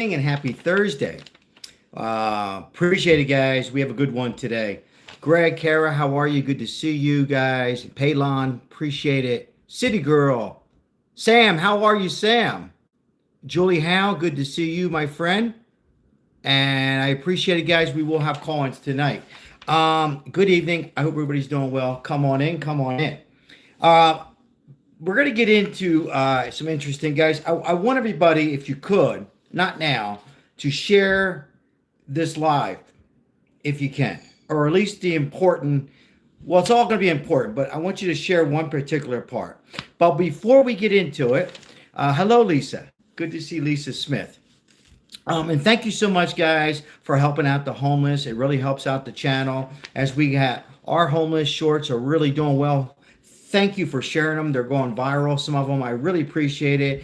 and happy Thursday. Appreciate it, guys. We have a good one today. Greg, Kara, how are you? Good to see you guys. Paylon, appreciate it. City Girl. Sam, how are you, Sam? Julie Howe, good to see you, my friend. And I appreciate it, guys. We will have call-ins tonight. Good evening. I hope everybody's doing well. Come on in. Come on in. We're going to get into some interesting, guys. I want everybody, if you could, not now, to share this live, if you can, or at least the important. Well, it's all going to be important, but I want you to share one particular part. But before we get into it, hello, Lisa. Good to see Lisa Smith. And thank you so much, guys, for helping out the homeless. It really helps out the channel as we got our homeless shorts are really doing well. Thank you for sharing them. They're going viral, some of them. I really appreciate it.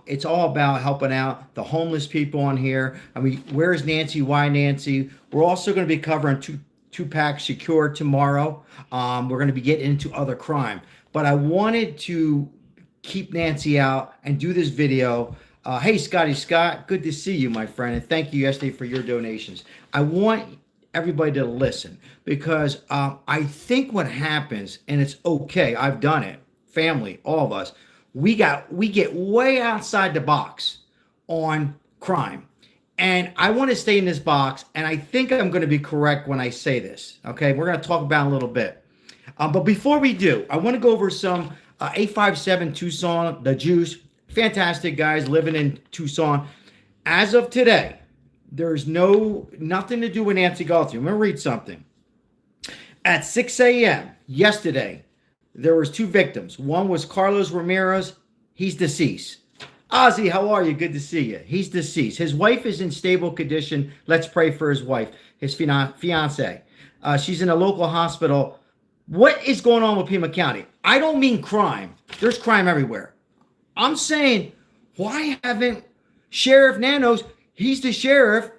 It's all about helping out the homeless people on here. I mean, where's Nancy? Why Nancy? We're also going to be covering Tupac Shakur tomorrow. We're going to be getting into other crime. But I wanted to keep Nancy out and do this video. Hey, Scotty Scott, good to see you, my friend. And thank you yesterday for your donations. I want everybody to listen because I think what happens, and it's okay, I've done it, family, all of us, we get way outside the box on crime. And I want to stay in this box, and I think I'm going to be correct when I say this. Okay, we're going to talk about it a little bit. But before we do, I want to go over some 857 Tucson, the juice. Fantastic guys living in Tucson. As of today, there's nothing to do with Nancy Guthrie. I'm going to read something. At 6 a.m. yesterday, there was 2 victims. One was Carlos Ramirez. He's deceased. Ozzy, how are you? Good to see you. He's deceased. His wife is in stable condition. Let's pray for his wife, his fiance. She's in a local hospital. What is going on with Pima County? I don't mean crime. There's crime everywhere. I'm saying, why haven't Sheriff Nanos, he's the sheriff,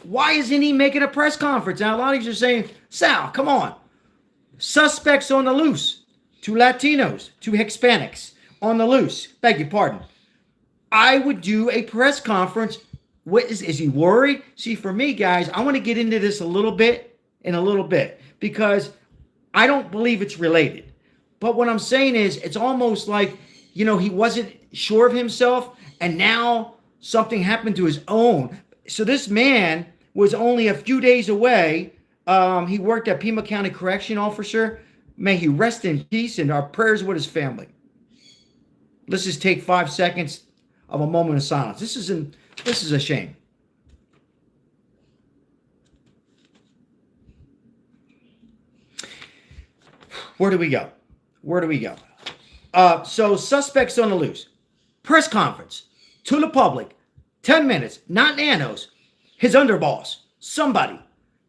why isn't he making a press conference? Now, a lot of you are saying, Sal, come on. Suspects on the loose. 2 Latinos, 2 Hispanics on the loose. Beg your pardon. I would do a press conference. What is he worried? See, for me, guys, I want to get into this a little bit because I don't believe it's related. But what I'm saying is it's almost like, he wasn't sure of himself, and now something happened to his own. So this man was only a few days away. He worked at Pima County Correction Officer. May he rest in peace, and our prayers with his family. Let's just take 5 seconds of a moment of silence. This is a shame. Where do we go? So suspects on the loose. Press conference to the public. 10 minutes. Not Nanos. His underboss. Somebody.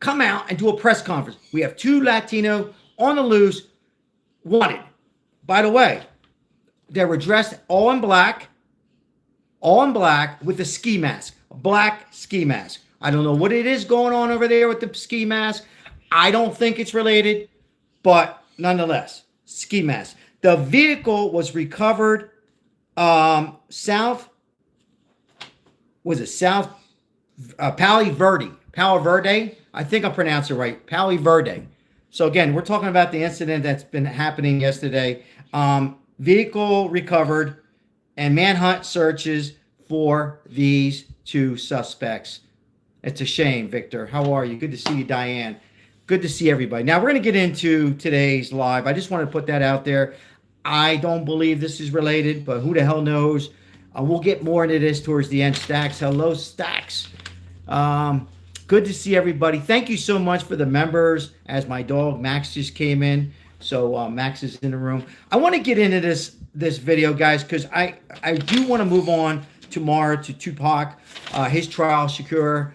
Come out and do a press conference. We have 2 Latino on the loose. Wanted. By the way, they were dressed all in black with a ski mask. A black ski mask. I don't know what it is going on over there with the ski mask. I don't think it's related. But nonetheless, ski mask. The vehicle was recovered Palo Verde. I think I pronounced it right. Palo Verde. So again, we're talking about the incident that's been happening yesterday. Vehicle recovered and manhunt searches for these 2 suspects. It's a shame, Victor. How are you? Good to see you, Diane. Good to see everybody. Now, we're going to get into today's live. I just want to put that out there. I don't believe this is related, but who the hell knows? We'll get more into this towards the end. Stacks. Hello, Stacks. Good to see everybody. Thank you so much for the members. As my dog, Max, just came in. So Max is in the room. I want to get into this video, guys, because I do want to move on tomorrow to Tupac. His trial, Shakur,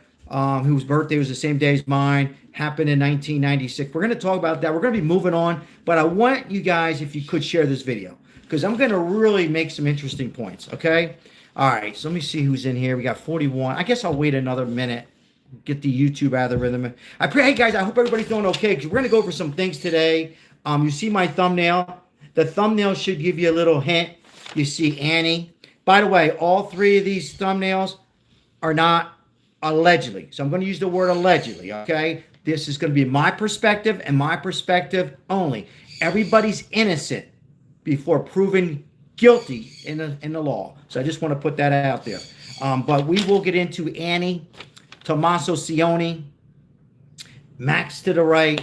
whose birthday was the same day as mine, happened in 1996. We're going to talk about that. We're going to be moving on, but I want you guys, if you could, share this video because I'm going to really make some interesting points, okay? All right, so let me see who's in here. We got 41. I guess I'll wait another minute, get the YouTube algorithm. Hey, guys, I hope everybody's doing okay because we're going to go over some things today. You see my thumbnail. The thumbnail should give you a little hint. You see Annie. By the way, all 3 of these thumbnails are not allegedly. So I'm going to use the word allegedly, okay? This is going to be my perspective and my perspective only. Everybody's innocent before proven guilty in the law. So I just want to put that out there. But we will get into Annie, Tommaso Cioni, Max to the right,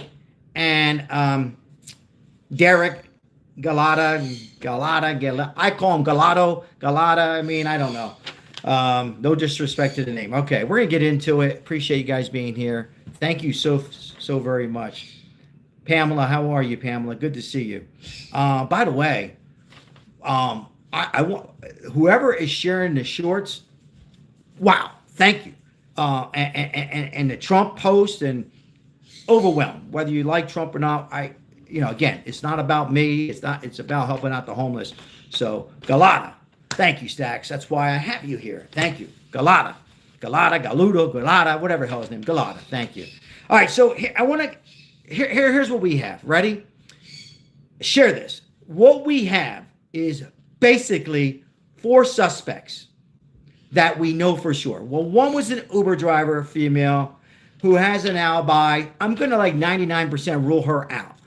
and Derrick Callella. I call him Galata. I mean, I don't know. No disrespect to the name. Okay, we're gonna get into it. Appreciate you guys being here. Thank you so very much. Pamela, how are you, Pamela? Good to see you. By the way, I want whoever is sharing the shorts. Wow, thank you. And the Trump post and overwhelmed. Whether you like Trump or not, again, it's not about me. It's about helping out the homeless. So Galata, thank you, Stacks. That's why I have you here. Thank you, Galata, Galata, whatever the hell his name, Galata. Thank you. All right, so here's what we have. Ready? Share this. What we have is basically 4 suspects that we know for sure. Well, one was an Uber driver, female, who has an alibi. I'm going to 99% rule her out.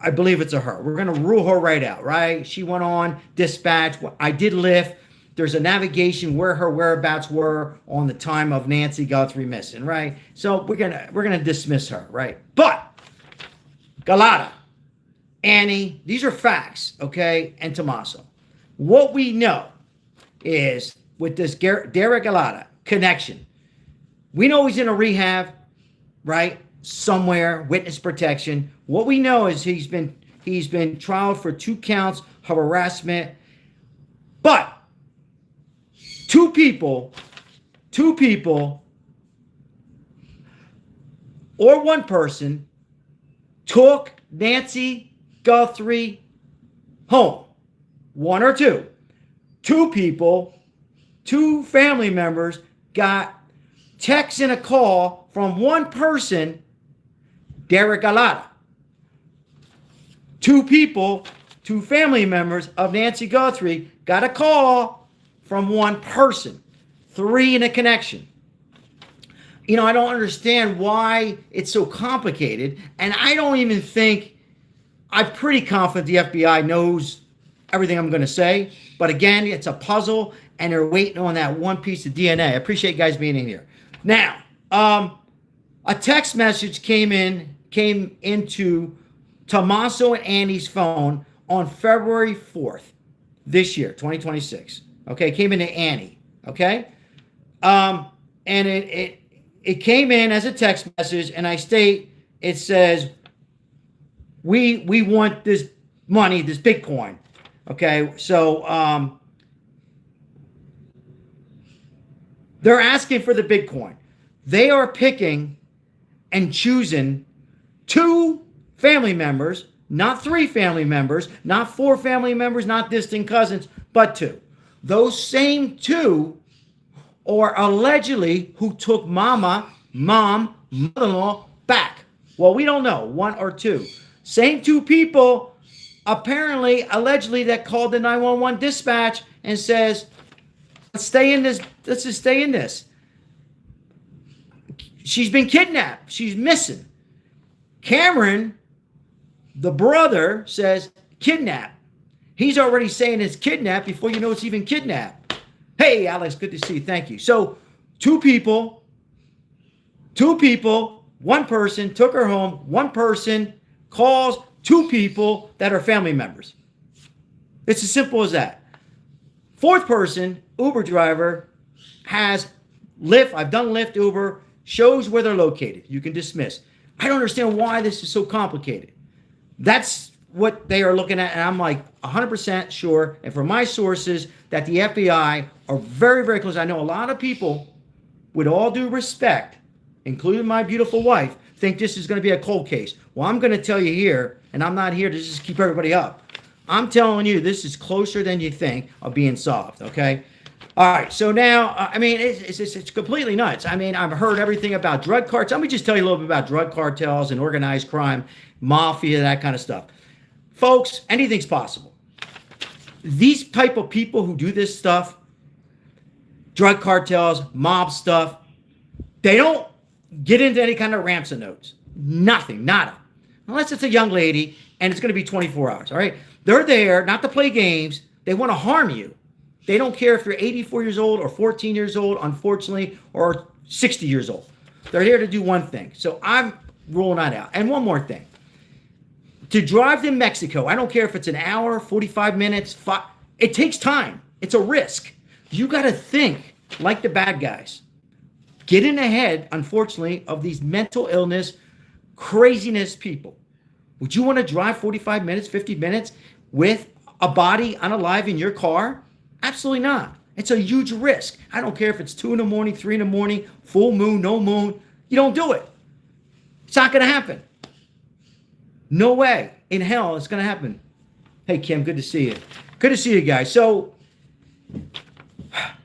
I believe it's a her. We're going to rule her right out, right? She went on dispatch. I did Lyft. There's a navigation where her whereabouts were on the time of Nancy Guthrie missing, right? So we're gonna dismiss her, right? But Galata, Annie, these are facts, okay? And Tommaso. What we know is with this Derrick Callella connection, we know he's in a rehab, right? Somewhere, witness protection. What we know is he's been trialed for 2 counts of harassment, but two people, or one person took Nancy Guthrie home. 1 or 2. 2 people, 2 family members got texts and a call from one person, Derrick Callella. 2 people, 2 family members of Nancy Guthrie got a call from one person. 3 in a connection. I don't understand why it's so complicated. And I don't even think, I'm pretty confident the FBI knows everything I'm going to say. But again, it's a puzzle and they're waiting on that one piece of DNA. I appreciate you guys being in here. Now, a text message came into Tommaso and Annie's phone on February 4th this year, 2026. Okay, came into Annie. Okay, and it came in as a text message, and it says, we want this money, this Bitcoin. Okay, so they're asking for the Bitcoin. They are picking and choosing 2 family members, not 3 family members, not 4 family members, not distant cousins, but 2. Those same 2 are allegedly who took mom, mother-in-law back. Well, we don't know, 1 or 2. Same 2 people, apparently, allegedly, that called the 911 dispatch and says, let's just stay in this. She's been kidnapped. She's missing. Cameron, the brother, says kidnapped. He's already saying it's kidnapped before you know it's even kidnapped. Hey, Alex, good to see you. Thank you. So 2 people, 1 person took her home. 1 person calls 2 people that are family members. It's as simple as that. 4th person, Uber driver, has Lyft. I've done Lyft, Uber, shows where they're located. You can dismiss. I don't understand why this is so complicated. That's what they are looking at, and I'm 100% sure, and from my sources, that the FBI are very, very close. I know a lot of people, with all due respect, including my beautiful wife, think this is going to be a cold case. Well, I'm going to tell you here, and I'm not here to just keep everybody up. I'm telling you, this is closer than you think of being solved, okay? All right, so now, it's completely nuts. I've heard everything about drug cartels. Let me just tell you a little bit about drug cartels and organized crime, mafia, that kind of stuff. Folks, anything's possible. These type of people who do this stuff, drug cartels, mob stuff. They don't get into any kind of ransom notes. Nothing, nada. Unless it's a young lady and it's going to be 24 hours, all right? They're there not to play games. They want to harm you. They don't care if you're 84 years old or 14 years old, unfortunately, or 60 years old. They're here to do one thing. So I'm ruling that out. And one more thing. To drive to Mexico, I don't care if it's an hour, 45 minutes, it takes time. It's a risk. You got to think like the bad guys. Get in the head, unfortunately, of these mental illness, craziness people. Would you want to drive 45 minutes, 50 minutes with a body unalive in your car? Absolutely not. It's a huge risk. I don't care if it's 2 in the morning, 3 in the morning, full moon, no moon. You don't do it. It's not going to happen. No way in hell it's going to happen. Hey, Kim, good to see you. Good to see you guys. So,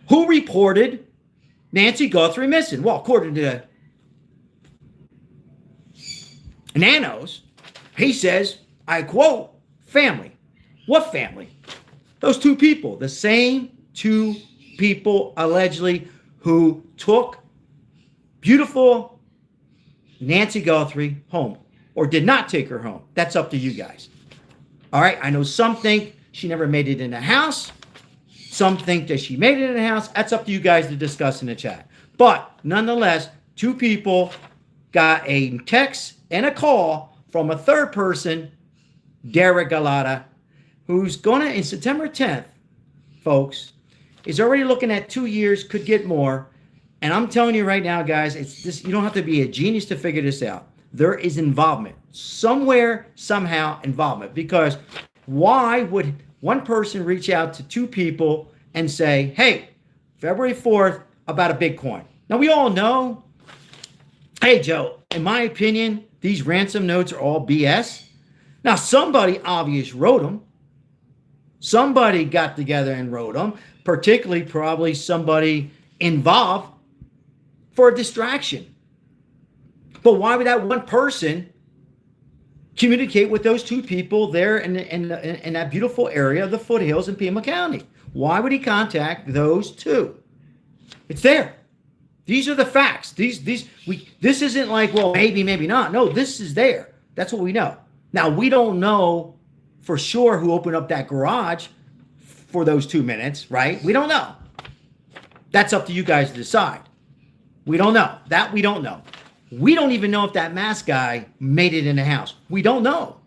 who reported Nancy Guthrie missing? Well, according to Nanos, he says, I quote, family. What family? Those two people, the same two people allegedly who took beautiful Nancy Guthrie home or did not take her home. That's up to you guys. All right. I know some think she never made it in the house. Some think that she made it in the house. That's up to you guys to discuss in the chat. But nonetheless, two people got a text and a call from a third person, Derrick Callella, who's going to, in September 10th, folks, is already looking at 2 years, could get more. And I'm telling you right now, guys, it's this. You don't have to be a genius to figure this out. There is involvement. Somewhere, somehow, involvement. Because why would one person reach out to two people and say, hey, February 4th, about a Bitcoin? Now, we all know, hey, Joe, in my opinion, these ransom notes are all BS. Now, somebody obvious wrote them. Somebody got together and wrote them, particularly probably somebody involved for a distraction. But why would that one person communicate with those two people there in that beautiful area of the foothills in Pima County? Why would he contact those two? It's there. These are the facts. This isn't like, well, maybe, maybe not. No, this is there. That's what we know. Now, we don't know for sure who opened up that garage for those 2 minutes, right? We don't know. That's up to you guys to decide. We don't know. That we don't know. We don't even know if that masked guy made it in the house. We don't know.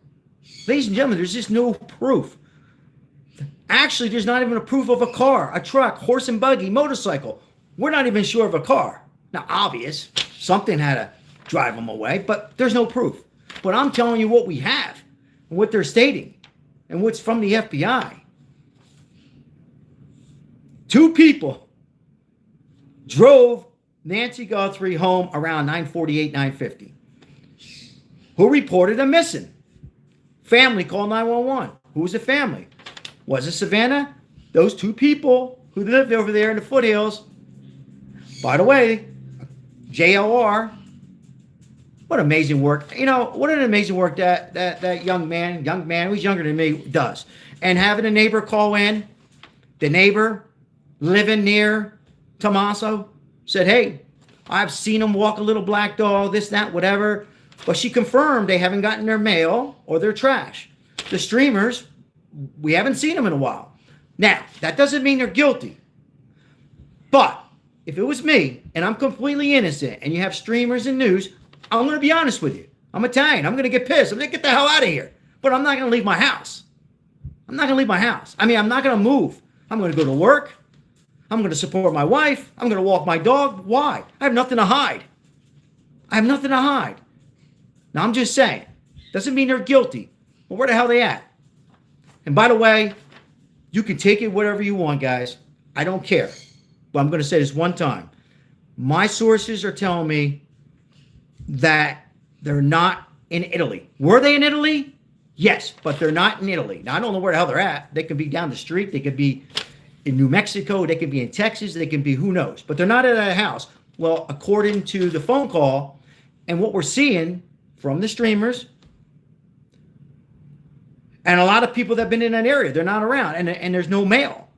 Ladies and gentlemen, there's just no proof. Actually, there's not even a proof of a car, a truck, horse and buggy, motorcycle. We're not even sure of a car. Now, obvious, something had to drive them away, but there's no proof. But I'm telling you what we have and what they're stating and what's from the FBI. Two people drove Nancy Guthrie home around 9:48, 9:50. Who reported a missing? Family called 911. Who was the family? Was it Savannah? Those two people who lived over there in the foothills. By the way, JLR, what amazing work. You know, what an amazing work that young man who's younger than me does. And having a neighbor call in, the neighbor living near Tommaso said, hey, I've seen him walk a little black dog, this, that, whatever. But she confirmed they haven't gotten their mail or their trash. The streamers, we haven't seen them in a while. Now, that doesn't mean they're guilty. But if it was me and I'm completely innocent and you have streamers and news, I'm going to be honest with you. I'm Italian. I'm going to get pissed. I'm going to get the hell out of here. But I'm not going to leave my house. I'm not going to leave my house. I mean, I'm not going to move. I'm going to go to work. I'm going to support my wife. I'm going to walk my dog. Why? I have nothing to hide. I have nothing to hide. Now, I'm just saying. Doesn't mean they're guilty. But where the hell are they at? And by the way, you can take it whatever you want, guys. I don't care. But I'm going to say this one time. My sources are telling me that they're not in Italy. Were they in Italy? Yes, but they're not in Italy. Now, I don't know where the hell they're at. They could be down the street. They could be in New Mexico. They could be in Texas. They could be who knows. But they're not at a house. Well, according to the phone call and what we're seeing from the streamers and a lot of people that have been in that area, they're not around. And there's no mail.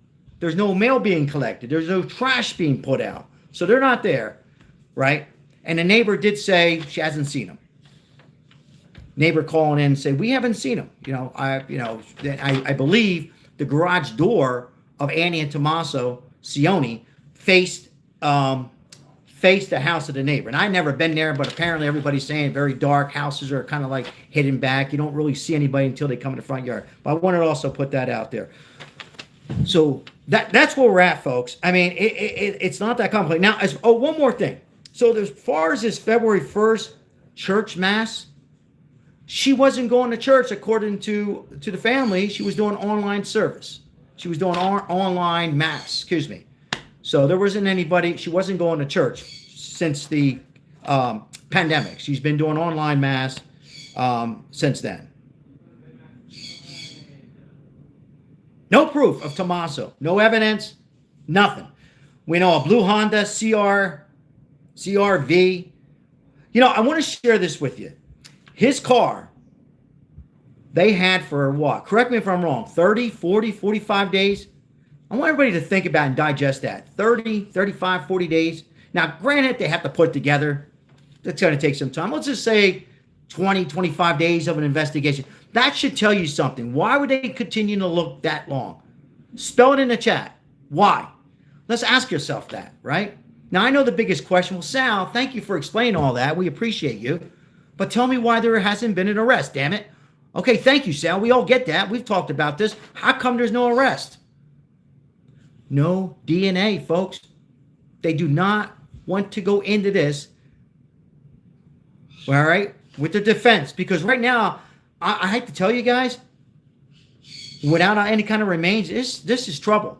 There's no mail being collected. There's no trash being put out. So they're not there, right? And the neighbor did say she hasn't seen him. Neighbor calling in and say, we haven't seen him. I believe the garage door of Annie and Tommaso Cioni faced the house of the neighbor. And I've never been there, but apparently everybody's saying very dark. Houses are kind of like hidden back. You don't really see anybody until they come in the front yard. But I wanted to also put that out there. So that's where we're at, folks. I mean, it's not that complicated. Now, one more thing. So as far as this February 1st church mass, she wasn't going to church according to the family. She was doing online service. She was doing online mass, excuse me. So there wasn't anybody, she wasn't going to church since the pandemic. She's been doing online mass since then. No proof of Tommaso. No evidence. Nothing. We know a blue Honda CR-V. I want to share this with you. His car, they had for what? Correct me if I'm wrong. 30, 40, 45 days. I want everybody to think about and digest that. 30, 35, 40 days. Now, granted, they have to put together. That's going to take some time. Let's just say 20, 25 days of an investigation. That should tell you something. Why would they continue to look that long? Spell it in the chat. Why? Let's ask yourself that, right? Now, I know the biggest question. Well, Sal, thank you for explaining all that. We appreciate you. But tell me why there hasn't been an arrest, damn it. Okay, thank you, Sal. We all get that. We've talked about this. How come there's no arrest? No DNA, folks. They do not want to go into this, all right, with the defense. Because right now, I hate to tell you guys, without any kind of remains, this is trouble.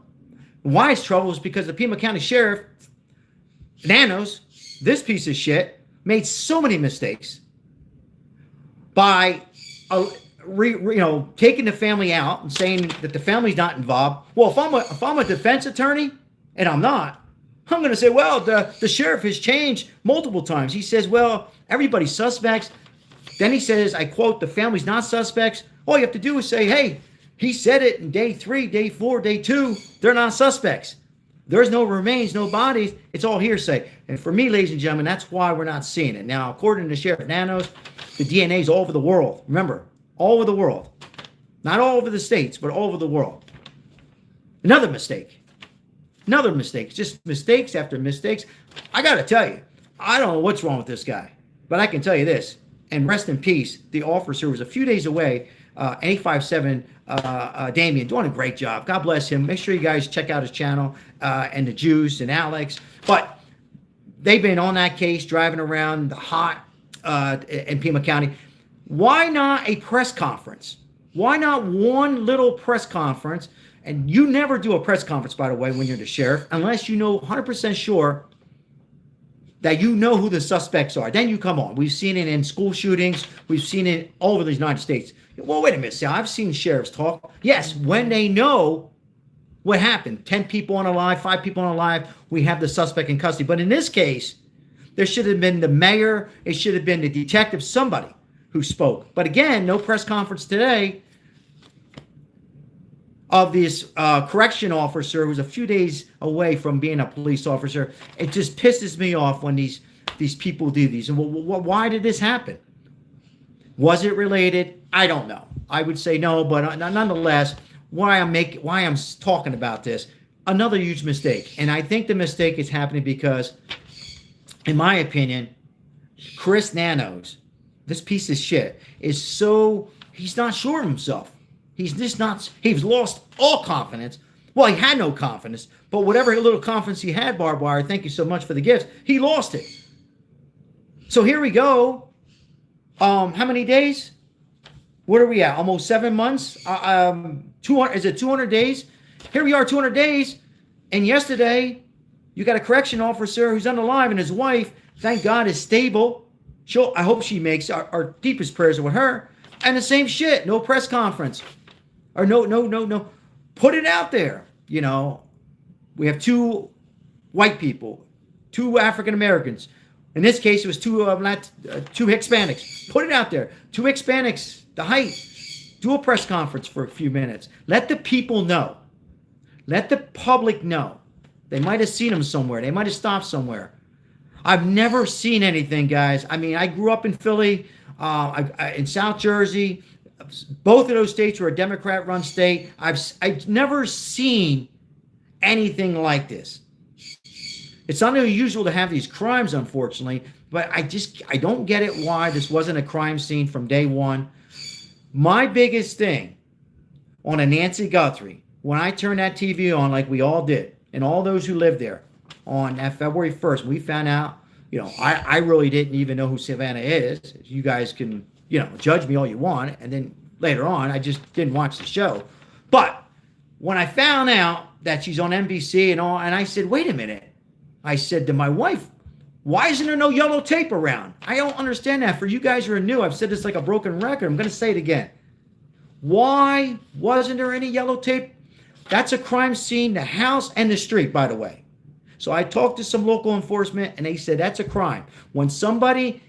Why it's trouble is because the Pima County Sheriff, Nanos, this piece of shit, made so many mistakes by taking the family out and saying that the family's not involved. Well, if I'm a defense attorney, and I'm not, I'm going to say, well, the sheriff has changed multiple times. He says, well, everybody's suspects. Then he says, I quote, the family's not suspects. All you have to do is say, hey, he said it in day 3, day 4, day 2. They're not suspects. There's no remains, no bodies. It's all hearsay. And for me, ladies and gentlemen, that's why we're not seeing it. Now, according to Sheriff Nanos, the DNA is all over the world. Remember, all over the world. Not all over the states, but all over the world. Another mistake. Another mistake. Just mistakes after mistakes. I got to tell you, I don't know what's wrong with this guy. But I can tell you this, and rest in peace, the officer was a few days away, 857 Damien, doing a great job. God bless him. Make sure you guys check out his channel, and the Juice and Alex. But they've been on that case, driving around the hot in Pima County. Why not a press conference? Why not one little press conference? And you never do a press conference, by the way, when you're the sheriff, unless you know 100% sure that you know who the suspects are. Then you come on. We've seen it in school shootings. We've seen it all over the United States. Well, wait a minute, Sal. I've seen sheriffs talk. Yes, when they know what happened. 10 people on a live, 5 people on a live. We have the suspect in custody. But in this case, there should have been the mayor. It should have been the detective, somebody who spoke. But again, no press conference today of this correction officer who's a few days away from being a police officer. It just pisses me off when these people do these. And why did this happen? Was it related? I don't know. I would say no, but nonetheless, why I'm talking about this, another huge mistake. And I think the mistake is happening because, in my opinion, Chris NANOS, this piece of shit, he's not sure of himself. He's lost all confidence. Well, he had no confidence, but whatever little confidence he had, Barbed Wire, thank you so much for the gifts, he lost it. So here we go. How many days? What are we at? Almost 7 months? 200, is it 200 days? Here we are, 200 days. And yesterday, you got a correction officer who's unalive, and his wife, thank God, is stable. I hope she makes our deepest prayers with her. And the same shit, no press conference. Or no. Put it out there. You know, we have 2 white people, 2 African Americans. In this case, it was 2 Hispanics. Put it out there. 2 Hispanics, the height. Do a press conference for a few minutes. Let the people know. Let the public know. They might have seen him somewhere. They might have stopped somewhere. I've never seen anything, guys. I mean, I grew up in Philly, in South Jersey. Both of those states were a Democrat-run state. I've never seen anything like this. It's not unusual to have these crimes, unfortunately, but I don't get it why this wasn't a crime scene from day one. My biggest thing on a Nancy Guthrie, when I turned that TV on like we all did, and all those who lived there, on that February 1st, we found out, I really didn't even know who Savannah is. You guys can, judge me all you want, and then later on, I just didn't watch the show. But when I found out that she's on NBC and all, and I said, wait a minute. I said to my wife, why isn't there no yellow tape around? I don't understand that. For you guys who are new, I've said this like a broken record. I'm going to say it again. Why wasn't there any yellow tape? That's a crime scene, the house and the street, by the way. So I talked to some local enforcement, and they said that's a crime. When somebody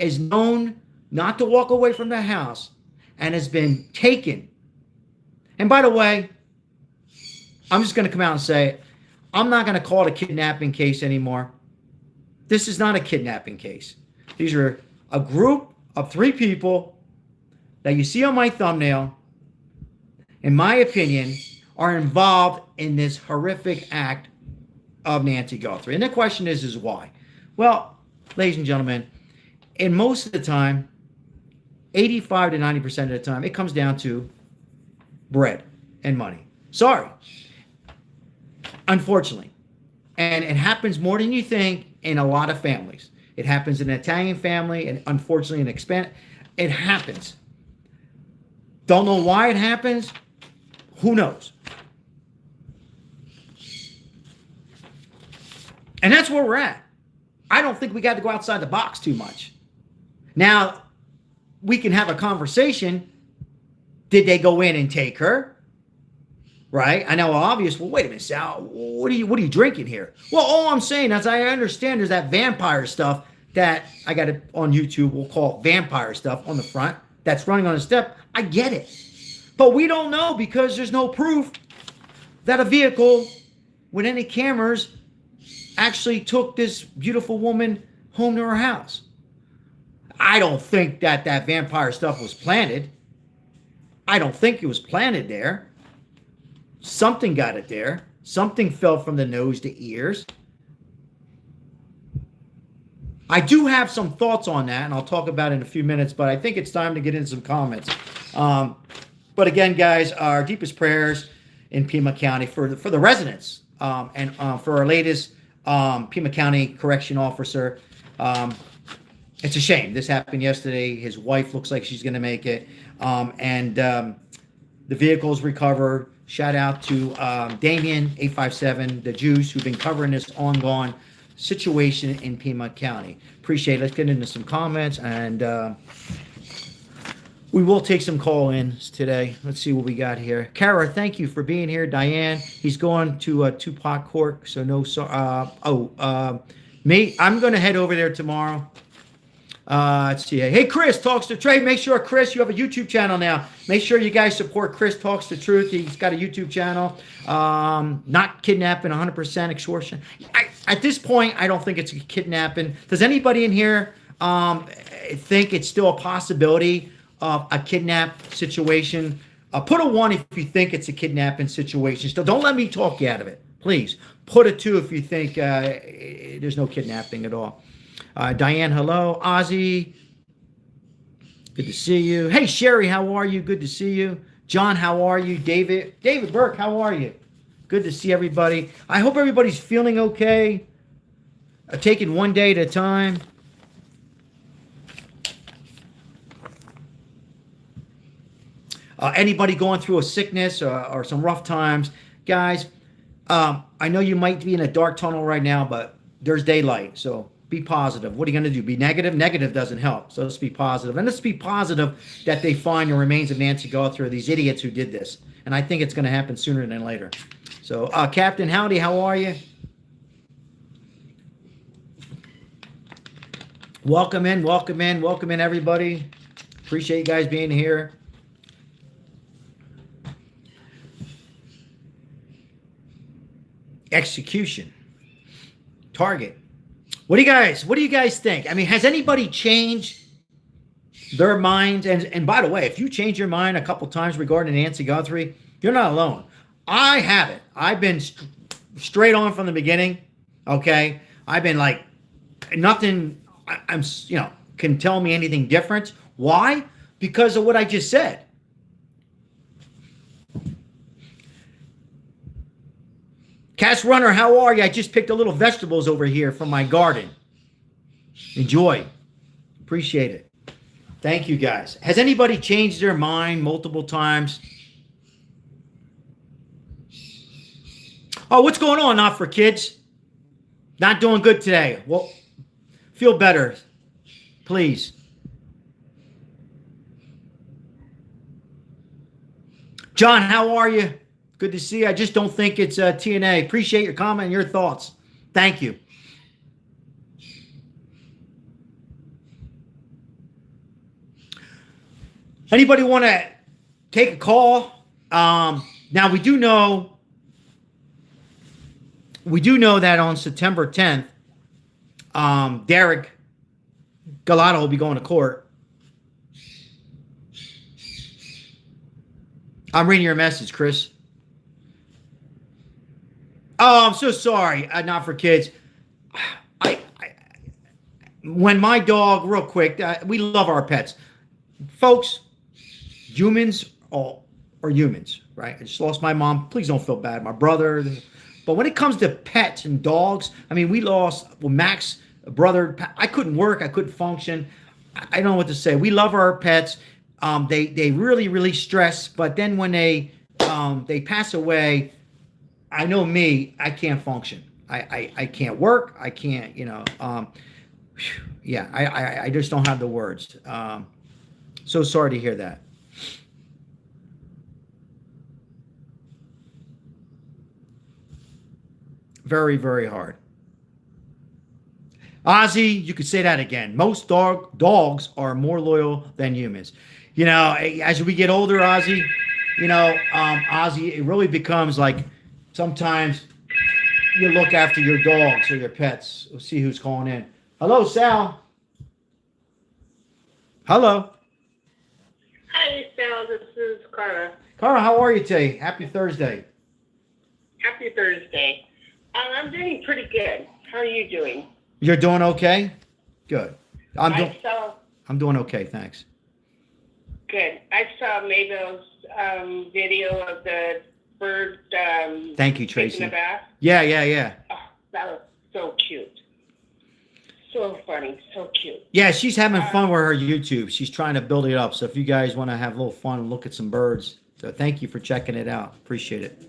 is known not to walk away from the house and has been taken. And by the way, I'm just going to come out and say, I'm not going to call it a kidnapping case anymore. This is not a kidnapping case. These are a group of 3 people that you see on my thumbnail, in my opinion, are involved in this horrific act of Nancy Guthrie. And the question is why? Well, ladies and gentlemen, in most of the time, 85 to 90% of the time, it comes down to bread and money. Sorry. Unfortunately. And it happens more than you think in a lot of families. It happens in an Italian family, and unfortunately it happens. Don't know why it happens. Who knows? And that's where we're at. I don't think we got to go outside the box too much. Now, we can have a conversation. Did they go in and take her? Right? I know, obvious. Well, wait a minute, Sal. What are you drinking here? Well, all I'm saying, as I understand, there's that vampire stuff that I got it on YouTube. We'll call it vampire stuff on the front that's running on a step. I get it. But we don't know because there's no proof that a vehicle with any cameras actually took this beautiful woman home to her house. I don't think that vampire stuff was planted. I don't think it was planted there. Something got it there. Something fell from the nose to ears. I do have some thoughts on that, and I'll talk about it in a few minutes, but I think it's time to get into some comments. But again, guys, our deepest prayers in Pima County for the residents and for our latest Pima County correction officer. It's a shame. This happened yesterday. His wife looks like she's going to make it. And the vehicle's recovered. Shout out to Damien, 857, the Juice, who've been covering this ongoing situation in Pima County. Appreciate it. Let's get into some comments, and we will take some call-ins today. Let's see what we got here. Kara, thank you for being here. Diane, he's going to Tupac Court, so no. Me, I'm going to head over there tomorrow. Let's see. Hey, Chris Talks the Trade. Make sure, Chris, you have a YouTube channel now. Make sure you guys support Chris Talks the Truth. He's got a YouTube channel. Not kidnapping, 100% extortion. At this point, I don't think it's kidnapping. Does anybody in here think it's still a possibility of a kidnap situation? Put a 1 if you think it's a kidnapping situation. Still, don't let me talk you out of it. Please. Put a 2 if you think there's no kidnapping at all. Diane, hello. Ozzy, good to see you. Hey, Sherry, how are you? Good to see you. John, how are you? David Burke, how are you? Good to see everybody. I hope everybody's feeling okay. Taking one day at a time. Anybody going through a sickness or some rough times, guys, I know you might be in a dark tunnel right now, but there's daylight, so be positive. What are you going to do? Be negative? Negative doesn't help, so let's be positive. And let's be positive that they find the remains of Nancy Guthrie, these idiots who did this. And I think it's going to happen sooner than later. So, Captain Howdy, how are you? Welcome in, everybody. Appreciate you guys being here. execution, target. What do you guys think? I mean, has anybody changed their minds? And by the way, if you change your mind a couple times regarding Nancy Guthrie, you're not alone. I haven't. I've been straight on from the beginning. Okay, I've been like nothing. I'm can tell me anything different. Why? Because of what I just said. Cass Runner, how are you? I just picked a little vegetables over here from my garden. Enjoy. Appreciate it. Thank you, guys. Has anybody changed their mind multiple times? Oh, what's going on, Not for Kids? Not doing good today. Well, feel better, please. John, how are you? Good to see you. I just don't think it's TNA. Appreciate your comment and your thoughts. Thank you. Anybody want to take a call? Now we do know that on September 10th, Derrick Callella will be going to court. I'm reading your message, Chris. Oh, I'm so sorry. Not for Kids. When my dog, real quick, we love our pets. Folks, humans are humans, right? I just lost my mom. Please don't feel bad. My brother. But when it comes to pets and dogs, I mean, we lost Max, a brother. I couldn't work. I couldn't function. I don't know what to say. We love our pets. They really, really stress. But then when they pass away, I know me, I can't function. I can't work. I can't, yeah, I just don't have the words. So sorry to hear that. Very, very hard. Ozzy, you could say that again. Most dogs are more loyal than humans. As we get older, Ozzy, Ozzy, it really becomes like sometimes you look after your dogs or your pets. We'll see who's calling in. Hello, Sal. Hello. Hi, Sal. This is Cara. Cara, how are you today? Happy Thursday. Happy Thursday. I'm doing pretty good. How are you doing? You're doing okay? Good. I'm doing okay, thanks. Good. I saw Mabel's video of the bird Thank you, Tracy. taking a bath. Yeah. Oh, that was so cute. So funny. So cute. Yeah, she's having fun with her YouTube. She's trying to build it up. So if you guys want to have a little fun and look at some birds, so thank you for checking it out. Appreciate it.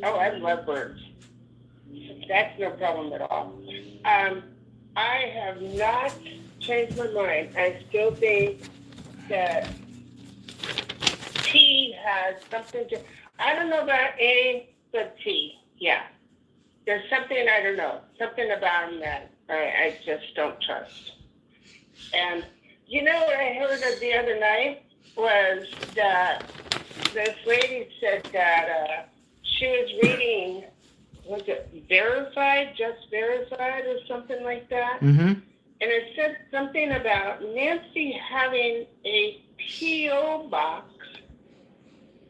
Oh, I love birds. That's no problem at all. I have not changed my mind. I still think that T has something to... I don't know about A, but T. Yeah. There's something, I don't know, something about him that I just don't trust. And what I heard of the other night was that this lady said that she was reading, was it Just Verified or something like that? Mm-hmm. And it said something about Nancy having a P.O. box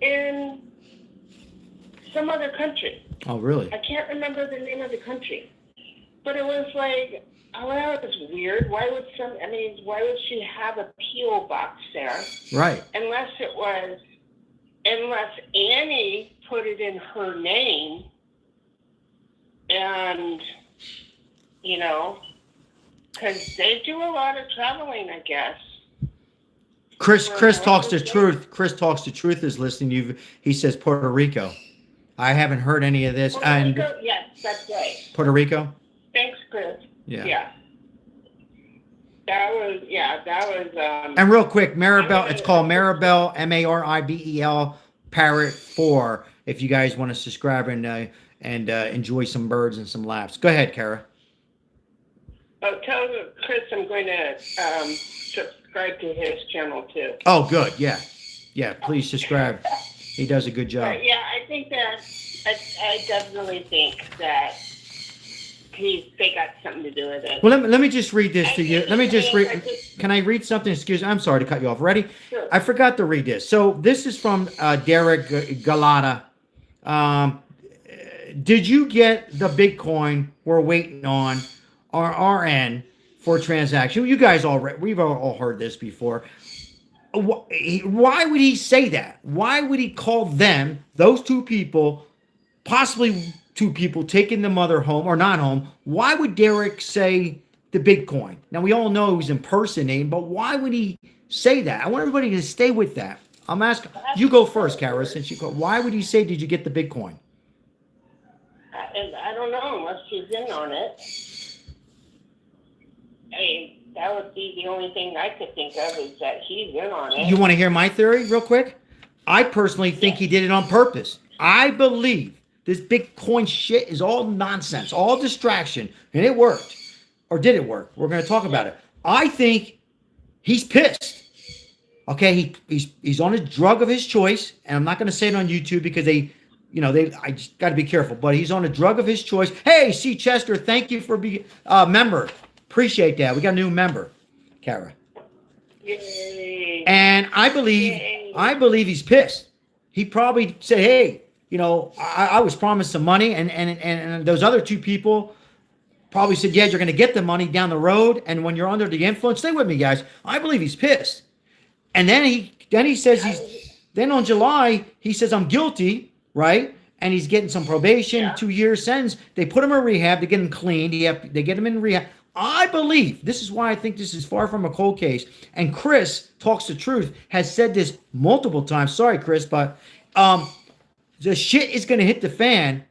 in some other country. Oh, really? I can't remember the name of the country. But it was like, oh, that was weird. Why would she have a P.O. box there? Right. Unless Annie put it in her name and, because they do a lot of traveling, I guess. Chris talks the truth. Chris talks the truth is listening. He says Puerto Rico. I haven't heard any of this. Puerto Rico? Yes, that's right. Puerto Rico? Thanks, Chris. Yeah. That was. And real quick, Maribel. It's called Maribel, Maribel, Parrot 4. If you guys want to subscribe and enjoy some birds and some laughs, go ahead, Kara. Oh, tell Chris I'm going to subscribe to his channel too. Oh, good. Yeah. Please subscribe. He does a good job. Yeah, I think that I definitely think that they got something to do with it. Well, let me just read this to you. Let me just read. I just- Can I read something? Excuse me. I'm sorry to cut you off. Ready? Sure. I forgot to read this. So this is from Derrick Callella. Did you get the Bitcoin we're waiting on our end for transaction? You guys we've all heard this before. Why would he say that? Why would he call them, those two people, possibly two people taking the mother home or not home? Why would Derrick say the Bitcoin? Now, we all know he's impersonating, but why would he say that? I want everybody to stay with that. I'm asking, you go first, Kara, since you go. Why would he say, did you get the Bitcoin? I don't know, unless he's in on it. That would be the only thing I could think of, is that he's in on it. You want to hear my theory real quick? I personally think he did it on purpose. I believe this Bitcoin shit is all nonsense, all distraction, and it worked. Or did it work? We're going to talk about it. I think he's pissed. Okay, he's on a drug of his choice, and I'm not going to say it on YouTube because I just got to be careful. But he's on a drug of his choice. Hey, C. Chester, thank you for being a member. Appreciate that. We got a new member, Kara. Yay. And I believe he's pissed. He probably said, "Hey, I was promised some money," and those other two people probably said, "Yeah, you're going to get the money down the road." And when you're under the influence, stay with me, guys. I believe he's pissed. And then he says then on July he says, "I'm guilty," right? And he's getting some probation, 2 years sentence. They put him in rehab. They get him cleaned. They get him in rehab. I believe, this is why I think this is far from a cold case. And Chris Talks the Truth has said this multiple times. Sorry, Chris, but the shit is going to hit the fan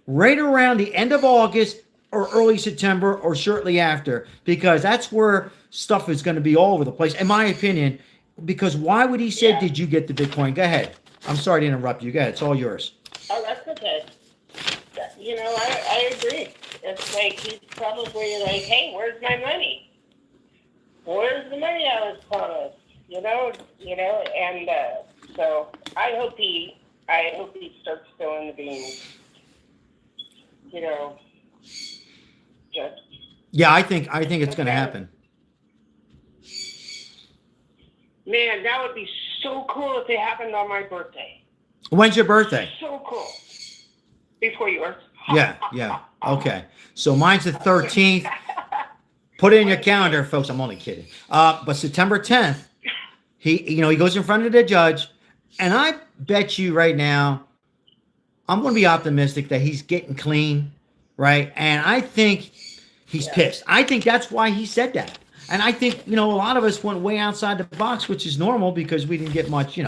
right around the end of August or early September or shortly after, because that's where stuff is going to be all over the place, in my opinion. Because why would he say, "Did you get the Bitcoin?" Go ahead. I'm sorry to interrupt you. Go ahead. It's all yours. Oh, that's okay. I agree. It's like he's probably like, "Hey, where's my money? Where's the money I was promised?" And so I hope he starts spilling the beans. Just. Yeah, I think it's going to happen. Man, that would be so cool if it happened on my birthday. When's your birthday? So cool. Before yours. Yeah. Okay. So mine's the 13th. Put it in your calendar, folks. I'm only kidding. But September 10th, he goes in front of the judge, and I bet you right now, I'm going to be optimistic that he's getting clean, right? And I think he's pissed. I think that's why he said that. And I think, a lot of us went way outside the box, which is normal because we didn't get much,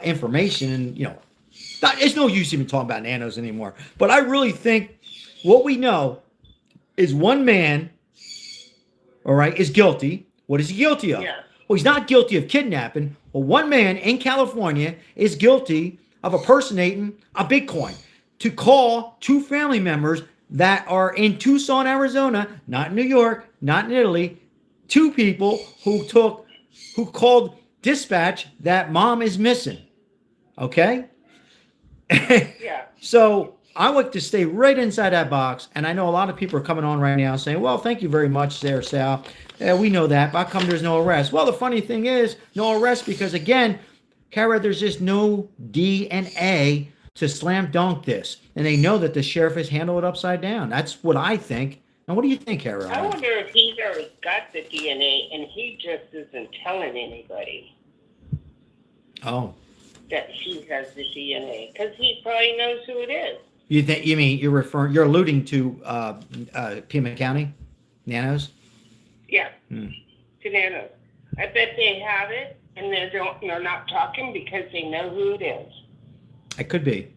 information. And, it's no use even talking about nanos anymore. But I really think what we know is one man, all right, is guilty. What is he guilty of? Yeah. Well, he's not guilty of kidnapping. Well, one man in California is guilty of impersonating a Bitcoin to call two family members that are in Tucson, Arizona, not in New York, not in Italy. Two people who called dispatch that mom is missing. Okay? Yeah. So I like to stay right inside that box. And I know a lot of people are coming on right now saying, "Well, thank you very much there, Sal. We know that. But how come there's no arrest?" Well, the funny thing is, no arrest because, again, Kara, there's just no DNA to slam dunk this. And they know that the sheriff has handled it upside down. That's what I think. Now, what do you think, Kara? I wonder if he's already got the DNA and he just isn't telling anybody. Oh. That he has the DNA, because he probably knows who it is. You're alluding to Pima County Nanos? Yeah. To Nanos. I bet they have it and they're not talking because they know who it is. It could be.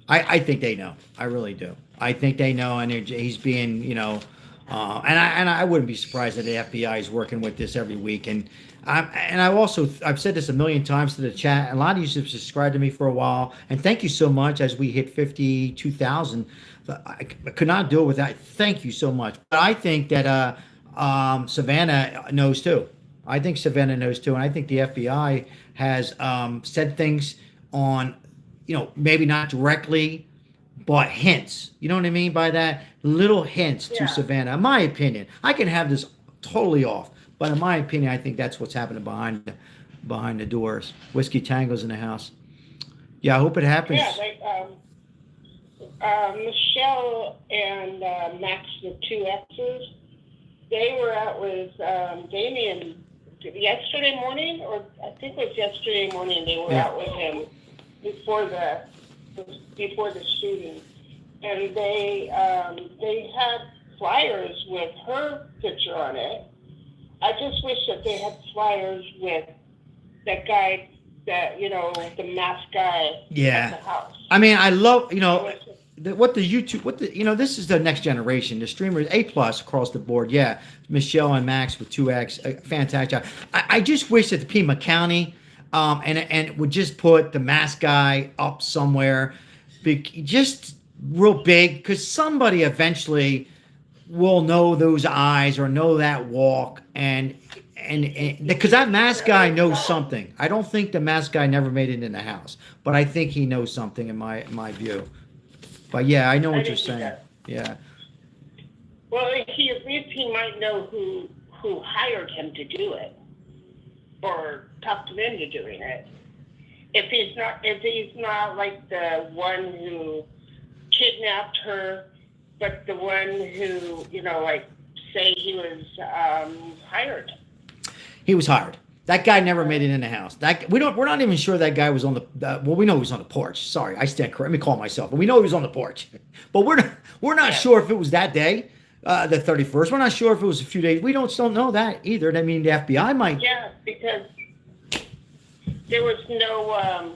I think they know. I really do. I think they know, and he's being, and I wouldn't be surprised that the FBI is working with this every week. And I've said this a million times to the chat. And a lot of you have subscribed to me for a while, and thank you so much. As we hit 52,000, I could not do it without. Thank you so much. But I think that Savannah knows too. I think Savannah knows too, and I think the FBI has said things on, maybe not directly, but hints. You know what I mean by that? Little hints to Yeah. Savannah. In my opinion, I can have this totally off, but in my opinion, I think that's what's happening behind the doors. Whiskey Tango's in the house. Yeah, I hope it happens. Yeah, like Michelle and Max, the two exes, they were out with Damien yesterday morning, or I think it was yesterday morning. They were out with him before the shooting, and they had flyers with her picture on it. I just wish that they had flyers with that guy, that, you know, the masked guy at the house. I mean, I love, you know, this is the next generation. The streamers, A+ across the board. Yeah, Michelle and Max with 2X, fantastic. I just wish that the Pima County, and would just put the masked guy up somewhere, just real big, because somebody eventually will know those eyes or know that walk, and because that masked guy knows something. I don't think the masked guy never made it in the house, but I think he knows something in my view. But yeah, I know what you're saying. Yeah. Well, at least he might know who hired him to do it, or talked him into doing it. If he's not like the one who kidnapped her, but the one who, you know, like, say he was hired. He was hired. That guy never made it in the house. We're not even sure that guy was on the. Well, we know he was on the porch. Sorry, I stand correct. Let me call myself. But we know he was on the porch. But we're not sure if it was that day, the 31st. We're not sure if it was a few days. We still know that either. I mean, the FBI might. Yeah, because there was no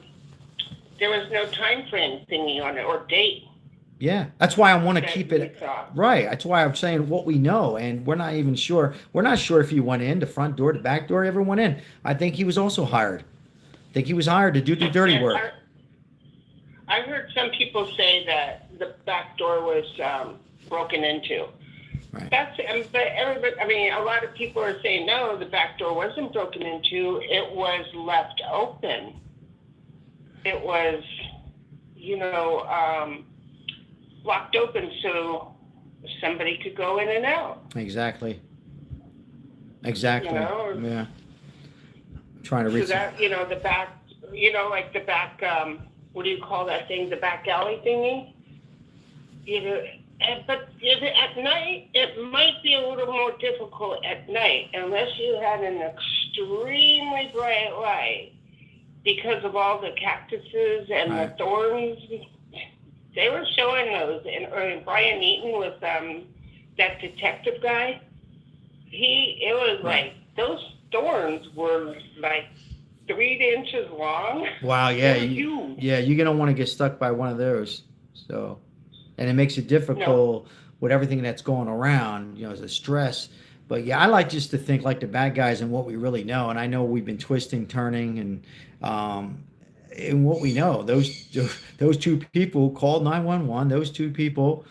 time frame thingy on it, or date. Yeah, that's why I want to keep it right. That's why I'm saying what we know, and we're not even sure. We're not sure if he went in the front door, the back door, ever went in. I think he was also hired. I think he was hired to do the dirty work. I heard some people say that the back door was broken into. Right. But everybody, I mean, a lot of people are saying no, the back door wasn't broken into. It was left open. It was, you know, locked open so somebody could go in and out. Exactly. You know? Yeah. I'm trying to reach. So that, you know, the back, you know, like the back, what do you call that thing? The back alley thingy? You know, but at night, it might be a little more difficult at night, unless you had an extremely bright light, because of all the cactuses and the thorns. They were showing those, and Brian Eaton was that detective guy. It was like, those thorns were like 3 inches long. Wow, yeah, you're gonna want to get stuck by one of those. So, and it makes it difficult with everything that's going around. You know, the stress. But yeah, I like just to think like the bad guys and what we really know. And I know we've been twisting, turning, and what we know, those two people called 911. Those two people,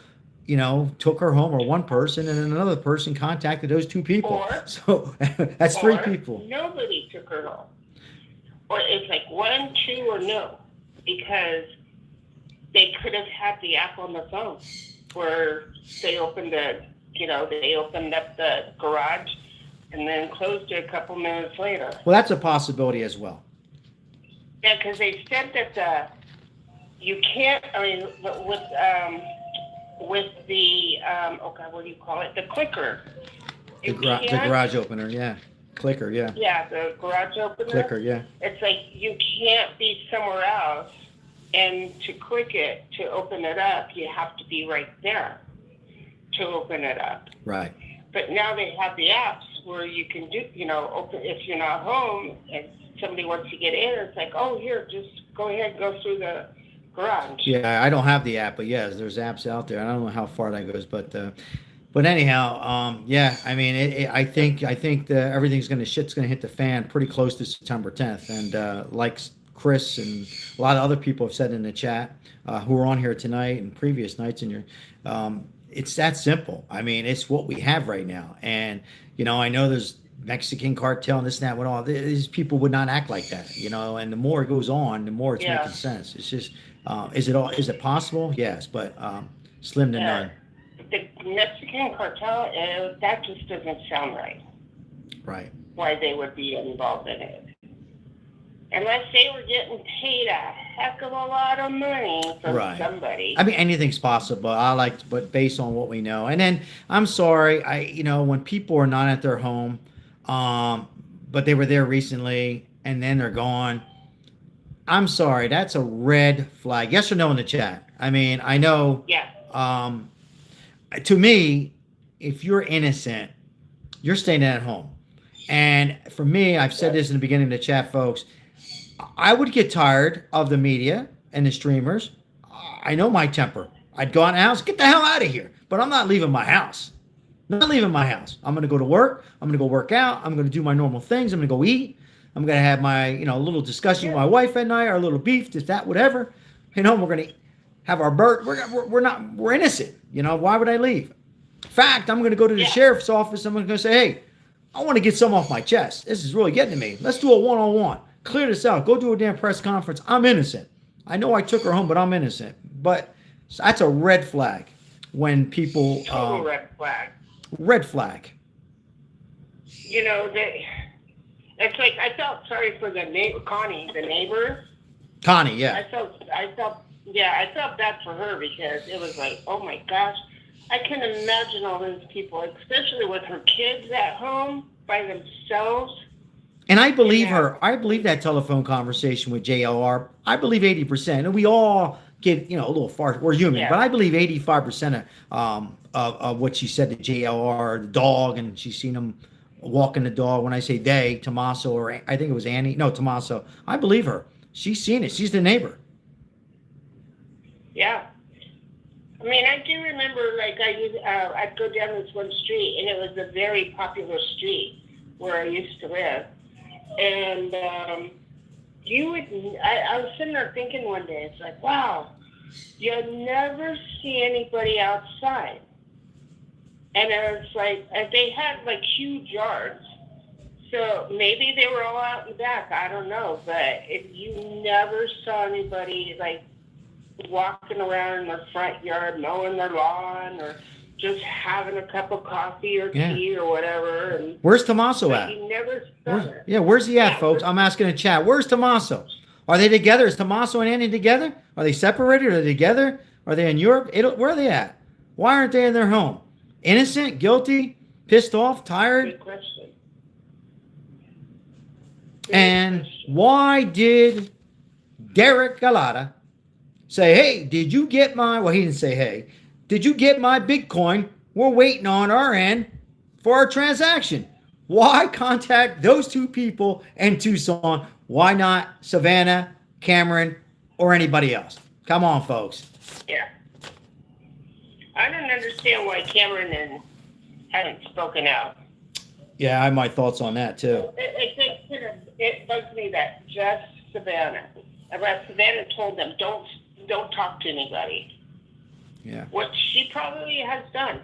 you know, took her home, or one person, and then another person contacted those two people. So that's 3 people. Nobody took her home. Or it's like 1, 2, or no, because they could have had the app on the phone where they opened up the garage and then closed it a couple minutes later. Well, that's a possibility as well. Yeah, because they said that you can't. I mean, with the what do you call it? The clicker. The garage opener, yeah. Clicker, yeah. Yeah, the garage opener. Clicker, yeah. It's like you can't be somewhere else, and to click it to open it up, you have to be right there to open it up. Right. But now they have the apps where you can do, you know, open if you're not home and somebody wants to get in. It's like, oh, here, just go ahead and go through the garage. Yeah, I don't have the app, but yes, there's apps out there. I don't know how far that goes, but anyhow, yeah. I mean, I think everything's shit's gonna hit the fan pretty close to September 10th, and like Chris and a lot of other people have said in the chat who are on here tonight and previous nights, it's that simple. I mean, it's what we have right now, and you know, I know there's Mexican cartel and this and that, with all these people would not act like that, you know, and the more it goes on, the more it's making sense. It's just, Is it possible? Yes, but slim to none. The Mexican cartel, that just doesn't sound right. Right. Why they would be involved in it. Unless they were getting paid a heck of a lot of money from somebody. I mean, anything's possible. But based on what we know. And then I'm sorry, when people are not at their home, but they were there recently and then they're gone. I'm sorry, that's a red flag. Yes or no in the chat? I mean, I know. Yeah. To me, if you're innocent, you're staying at home. And for me, I've said this in the beginning of the chat, folks. I would get tired of the media and the streamers. I know my temper. I'd go out of the house, get the hell out of here. But I'm not leaving my house. Not leaving my house. I'm going to go to work. I'm going to go work out. I'm going to do my normal things. I'm going to go eat. I'm going to have my, little discussion with my wife at night, our little beef, this, that, whatever. We're going to have our bird. We're innocent. Why would I leave? In fact, I'm going to go to the sheriff's office. I'm going to say, hey, I want to get some off my chest. This is really getting to me. Let's do a one-on-one. Clear this out. Go do a damn press conference. I'm innocent. I know I took her home, but I'm innocent. But that's a red flag when people... Total red flag. Red flag. It's like I felt sorry for the neighbor, Connie, the neighbor. Connie, yeah. I felt bad for her because it was like, oh my gosh, I can imagine all those people, especially with her kids at home by themselves. And I believe her. I believe that telephone conversation with JLR. I believe 80%. And we all get, a little far. We're human, but I believe 85% of what she said to JLR, the dog, and she's seen him walking the dog. When I say they, Tommaso, or I think it was Annie. No, Tommaso. I believe her. She's seen it. She's the neighbor. Yeah. I mean, I do remember, like, I'd go down this one street, and it was a very popular street where I used to live. And I was sitting there thinking one day, it's like, wow, you never see anybody outside. And it's like, they had like huge yards. So maybe they were all out in the back, I don't know. But you never saw anybody like walking around in their front yard, mowing their lawn, or just having a cup of coffee or tea or whatever. And where's Tommaso at? You never saw it. Where's he at, folks? I'm asking in chat. Where's Tommaso? Are they together? Is Tommaso and Annie together? Are they separated? Are they together? Are they in Europe? Where are they at? Why aren't they in their home? Innocent? Guilty? Pissed off? Tired? Good question. And why did Derrick Callella say, hey, did you get my... Well, he didn't say, hey. Did you get my Bitcoin? We're waiting on our end for our transaction. Why contact those two people in Tucson? Why not Savannah, Cameron, or anybody else? Come on, folks. Yeah. I don't understand why Cameron hadn't spoken out. Yeah, I have my thoughts on that, too. It bugs me that just Savannah. Savannah told them, don't talk to anybody. Yeah. What she probably has done.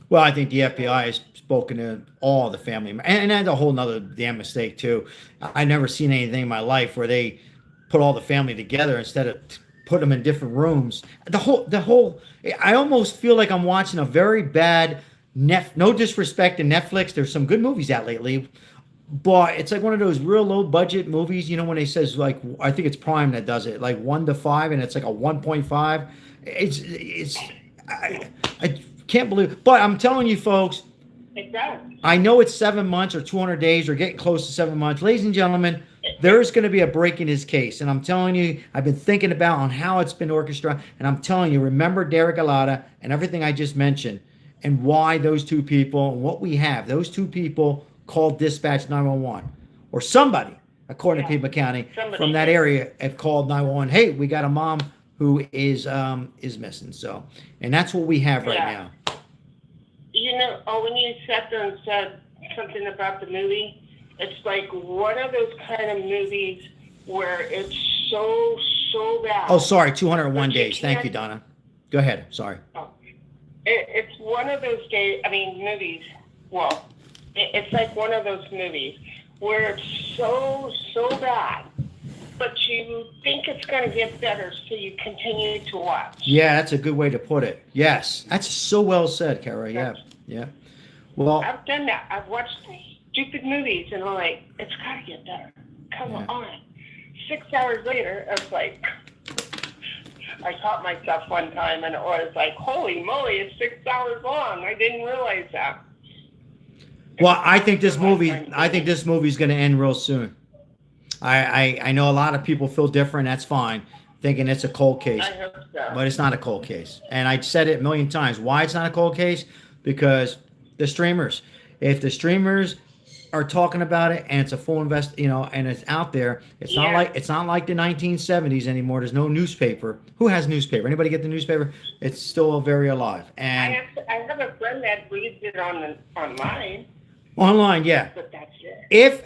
Well, I think the FBI has spoken to all the family, and that's a whole nother damn mistake too. I've never seen anything in my life where they put all the family together instead of put them in different rooms. The whole. I almost feel like I'm watching a very bad no disrespect to Netflix. There's some good movies out lately, but it's like one of those real low budget movies. When they says like, I think it's Prime that does it, like 1 to 5, and it's like a 1.5. I can't believe it. But I'm telling you, folks, I know it's 7 months or 200 days or getting close to 7 months. Ladies and gentlemen, there's going to be a break in his case. And I'm telling you, I've been thinking about on how it's been orchestrated. And I'm telling you, remember Derrick Callella and everything I just mentioned and why those two people and what we have. Those two people called dispatch 911 or somebody, according to Pima County, from that area have called 911. Hey, we got a mom who is missing. So, and that's what we have right now. When you sat there and said something about the movie, it's like one of those kind of movies where it's so bad. Oh, sorry, 201 days. Thank you, Donna. Go ahead. Sorry. Oh. It's one of those movies. Well, it's like one of those movies where it's so bad, but you think it's going to get better, so you continue to watch. Yeah, that's a good way to put it. Yes, that's so well said, Kara. Yeah, yeah. Well, I've done that. I've watched stupid movies, and I'm like, it's got to get better. Come on. 6 hours later, I was like, I caught myself one time, and it was like, holy moly, it's 6 hours long. I didn't realize that. well, I think this movie's going to end real soon. I know a lot of people feel different. That's fine, thinking it's a cold case, I hope so. but it's not a cold case. And I said it a million times. Why it's not a cold case? Because the streamers. If the streamers are talking about it and it's a full and it's out there, it's not like the 1970s anymore. There's no newspaper. Who has newspaper? Anybody get the newspaper? It's still very alive. And I have a friend that reads it online. Online, yeah. But that's it.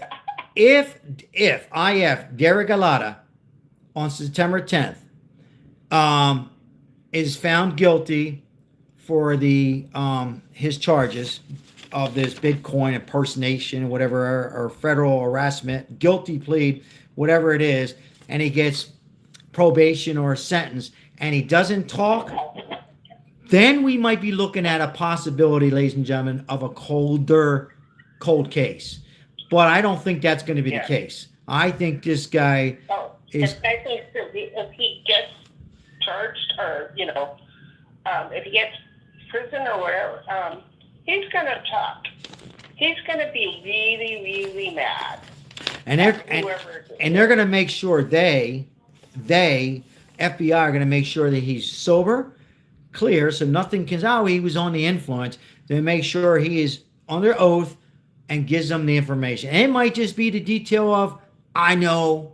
If Derrick Callella on September 10th is found guilty for the his charges of this Bitcoin impersonation, whatever, or federal harassment, guilty plea, whatever it is, and he gets probation or a sentence, and he doesn't talk, then we might be looking at a possibility, ladies and gentlemen, of a cold case. But I don't think that's going to be the case. I think this guy is. I think if he gets charged, or if he gets prison or whatever, he's going to talk. He's going to be really, really mad. And they're going to make sure FBI are going to make sure that he's sober, clear, so nothing can. Oh, he was on the influence. They make sure he is under oath and gives them the information. And it might just be the detail of, I know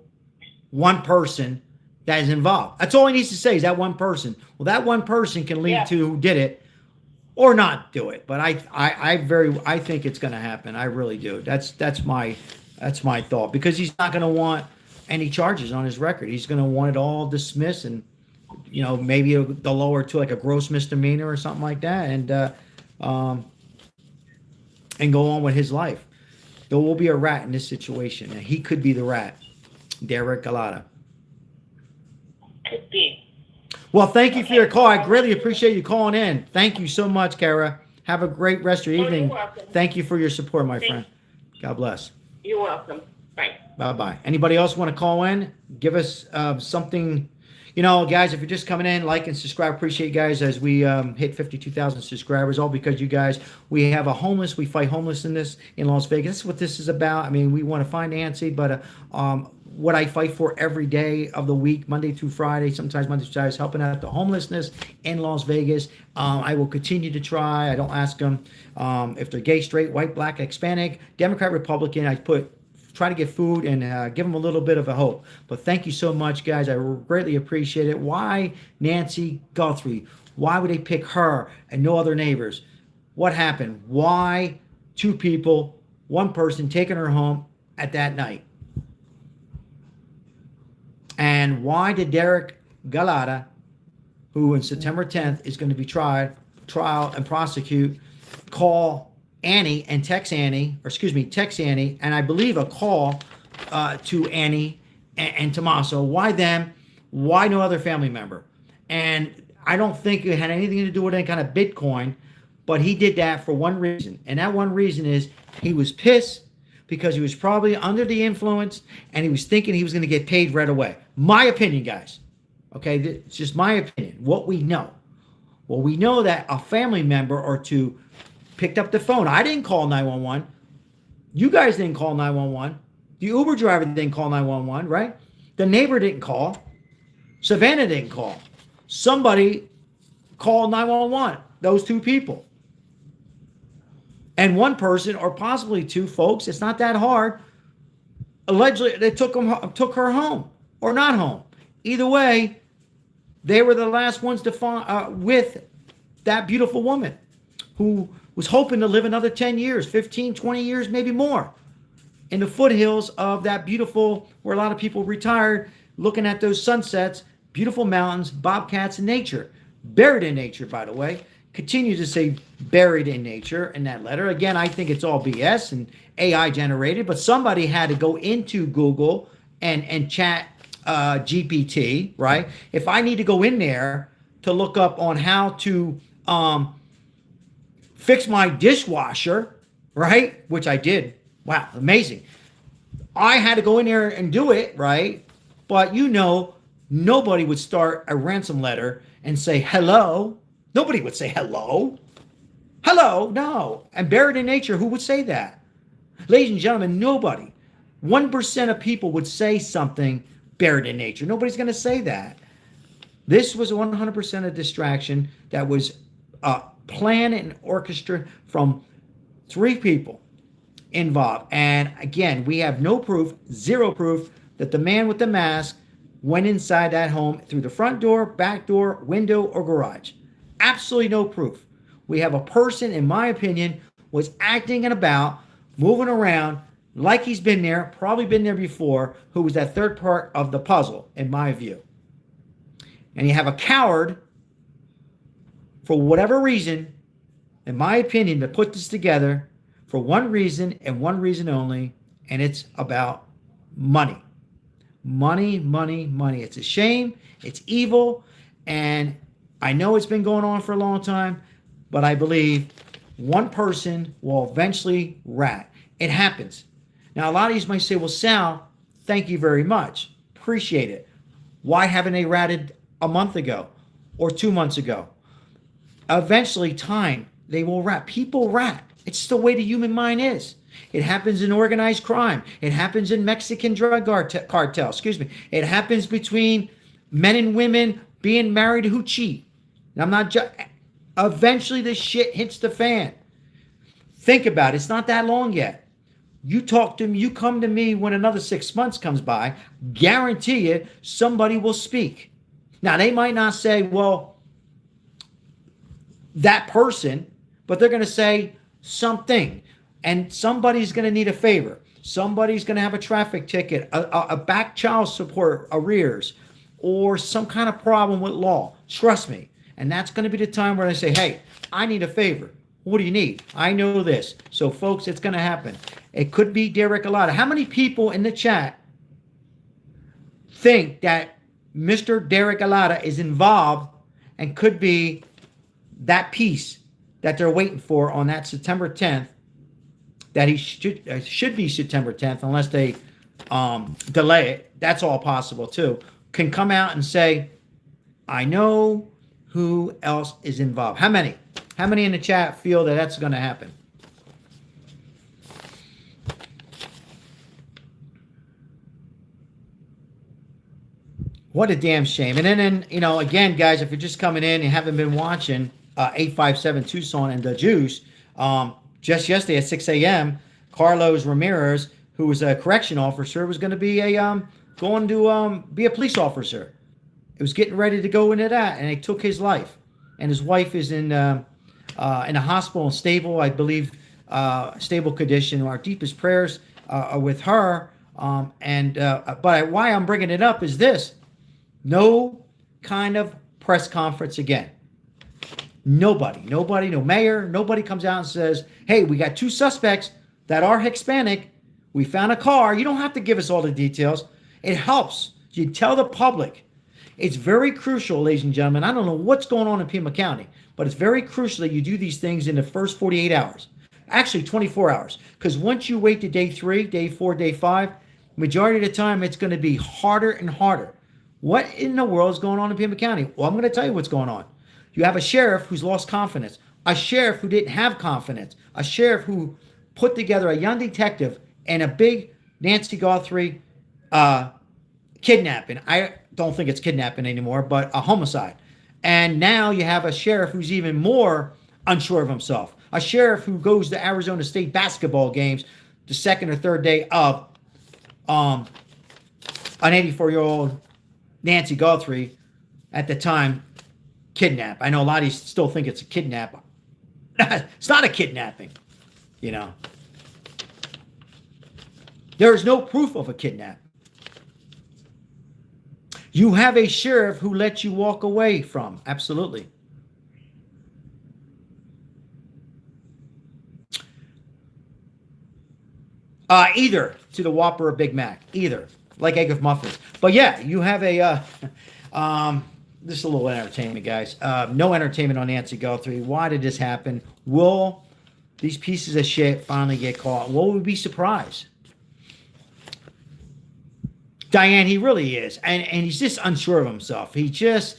one person that is involved. That's all he needs to say, is that one person. Well, that one person can lead to who did it or not do it. But I think it's going to happen. I really do. That's my thought, because he's not going to want any charges on his record. He's going to want it all dismissed, and maybe the lower to like a gross misdemeanor or something like that, and go on with his life. There will be a rat in this situation, and he could be the rat. Derrick Callella. Could be. Well, thank you for your call. I greatly appreciate you calling in. Thank you so much, Kara. Have a great rest of your evening. You're welcome. Thank you for your support, my friend. God bless. You're welcome. Bye. Bye-bye. Anybody else want to call in? Give us something. Guys, if you're just coming in, like and subscribe. Appreciate you guys as we hit 52,000 subscribers, all because you guys. We have we fight homelessness in Las Vegas. That's what this is about. I mean, we want to find Nancy, but what I fight for every day of the week, Monday through Friday, sometimes Monday through Friday, is helping out the homelessness in Las Vegas. I will continue to try. I don't ask them if they're gay, straight, white, black, Hispanic, Democrat, Republican. I try to get food and give them a little bit of a hope. But thank you so much, guys. I greatly appreciate it. Why Nancy Guthrie? Why would they pick her and no other neighbors? What happened? Why two people, one person taking her home at that night? And why did Derrick Callella, who on September 10th is going to be trial and prosecute, call Annie and text Annie, and I believe a call to Annie and Tommaso? Why them? Why no other family member? And I don't think it had anything to do with any kind of Bitcoin, but he did that for one reason. And that one reason is he was pissed because he was probably under the influence and he was thinking he was going to get paid right away. My opinion, guys. Okay, it's just my opinion. What we know. Well, we know that a family member or two picked up the phone. I didn't call 911. You guys didn't call 911. The Uber driver didn't call 911, right? The neighbor didn't call. Savannah didn't call. Somebody called 911. Those two people. And one person, or possibly two folks, it's not that hard. Allegedly, they took her home or not home. Either way, they were the last ones to find with that beautiful woman who was hoping to live another 10 years, 15, 20 years, maybe more, in the foothills of that beautiful, where a lot of people retired, looking at those sunsets, beautiful mountains, bobcats, and nature. Buried in nature, by the way. Continue to say buried in nature in that letter. Again, I think it's all BS and AI generated, but somebody had to go into Google and chat GPT, right? If I need to go in there to look up on how to fix my dishwasher, right? Which I did. Wow, amazing. I had to go in there and do it, right? But nobody would start a ransom letter and say hello. Nobody would say hello. Hello, no. And buried in nature, who would say that? Ladies and gentlemen, nobody. 1% of people would say something buried in nature. Nobody's going to say that. This was 100% a distraction that was planned and orchestrated from 3 people involved. And again, we have no proof, zero proof, that the man with the mask went inside that home through the front door, back door, window, or garage. Absolutely no proof. We have a person, in my opinion, was acting and about, moving around like he's been there, probably been there before, who was that third part of the puzzle, in my view. And you have a coward, for whatever reason, in my opinion, to put this together for one reason and one reason only, and it's about money. Money, money, money. It's a shame. It's evil. And I know it's been going on for a long time, but I believe one person will eventually rat. It happens. Now, a lot of you might say, well, Sal, thank you very much. Appreciate it. Why haven't they ratted a month ago or 2 months ago? Eventually, time, they will rat. People rat. It's the way the human mind is. It happens in organized crime. It happens in Mexican drug cartel. It happens between men and women being married who cheat. I'm not eventually this shit hits the fan. Think about it. It's not that long yet. You talk to me, you come to me when another 6 months comes by, guarantee you somebody will speak. Now, they might not say, well, that person, but they're going to say something. And somebody's going to need a favor. Somebody's going to have a traffic ticket, a back child support arrears, or some kind of problem with law. Trust me. And that's going to be the time where I say, hey, I need a favor. What do you need? I know this. So, folks, it's going to happen. It could be Derrick Callella. How many people in the chat think that Mr. Derrick Callella is involved and could be that piece that they're waiting for on that September 10th, that he should be September 10th, unless they delay it? That's all possible, too. Can come out and say, I know who else is involved. How many? How many in the chat feel that that's going to happen? What a damn shame. And then, again, guys, if you're just coming in and haven't been watching 857 Tucson and the Juice, just yesterday at 6 a.m., Carlos Ramirez, who was a correction officer, was going to be be a police officer. It was getting ready to go into that, and they took his life. And his wife is in a hospital, stable, I believe, stable condition. Our deepest prayers are with her. But why I'm bringing it up is this: no kind of press conference again. Nobody, no mayor, nobody comes out and says, hey, we got 2 suspects that are Hispanic. We found a car. You don't have to give us all the details. It helps. You tell the public. It's very crucial, ladies and gentlemen. I don't know what's going on in Pima County, but it's very crucial that you do these things in the first 48 hours. Actually, 24 hours. Because once you wait to day 3, day 4, day 5, majority of the time, it's going to be harder and harder. What in the world is going on in Pima County? Well, I'm going to tell you what's going on. You have a sheriff who's lost confidence, a sheriff who didn't have confidence, a sheriff who put together a young detective and a big Nancy Guthrie kidnapping. I don't think it's kidnapping anymore, but a homicide. And now you have a sheriff who's even more unsure of himself, a sheriff who goes to Arizona State basketball games the second or third day of an 84-year-old Nancy Guthrie, at the time, kidnap. I know a lot of you still think it's a kidnap. It's not a kidnapping, There is no proof of a kidnap. You have a sheriff who lets you walk away from. Absolutely. Either to the Whopper or Big Mac. Either. like egg with muffins. But yeah, you have a this is a little entertainment, guys. No entertainment on Nancy Guthrie. Why did this happen? Will these pieces of shit finally get caught? Will we be surprised? Diane, he really is. And he's just unsure of himself. He just,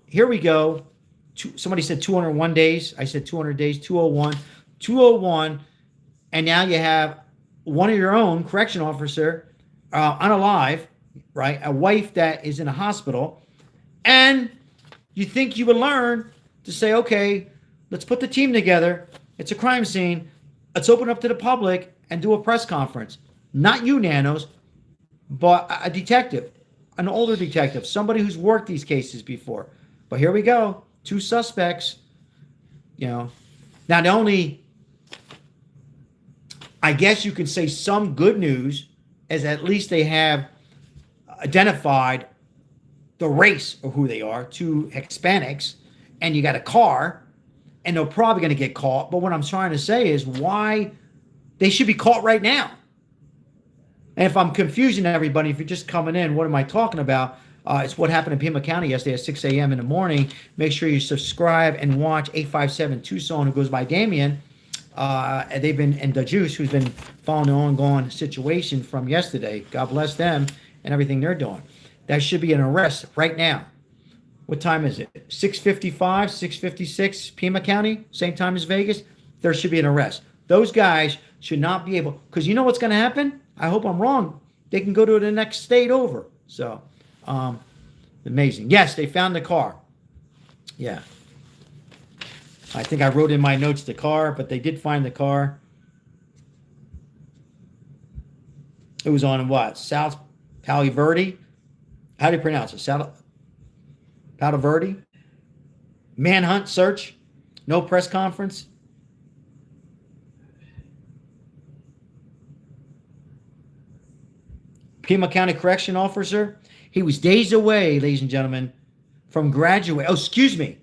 here we go. Somebody said 201 days. I said 200 days, 201. 201. And now you have one of your own, correction officer, unalive, right? A wife that is in a hospital. And you think you would learn to say, okay, let's put the team together. It's a crime scene. Let's open up to the public and do a press conference. Not you, Nanos, but a detective, an older detective, somebody who's worked these cases before. But here we go. 2 suspects, you know. Now, the only, I guess you can say some good news is at least they have identified the race of who they are, 2 Hispanics, and you got a car, and they're probably going to get caught. But what I'm trying to say is why they should be caught right now. And if I'm confusing everybody, if you're just coming in, what am I talking about? It's what happened in Pima County yesterday at 6 a.m. in the morning. Make sure you subscribe and watch 857 Tucson, who goes by Damien. They've been, and the Juice, who's been following the ongoing situation from yesterday. God bless them and everything they're doing. That should be an arrest right now. What time is it? 6:55, 6:56, Pima County, same time as Vegas. There should be an arrest. Those guys should not be able, because you know what's going to happen? I hope I'm wrong. They can go to the next state over. So, amazing. Yes, they found the car. Yeah. I think I wrote in my notes the car, but they did find the car. It was on what? South Palo Verde? How do you pronounce it? South Palo Verde? Manhunt search? No press conference? Pima County Correction Officer. He was days away, ladies and gentlemen, from graduate. Oh, excuse me.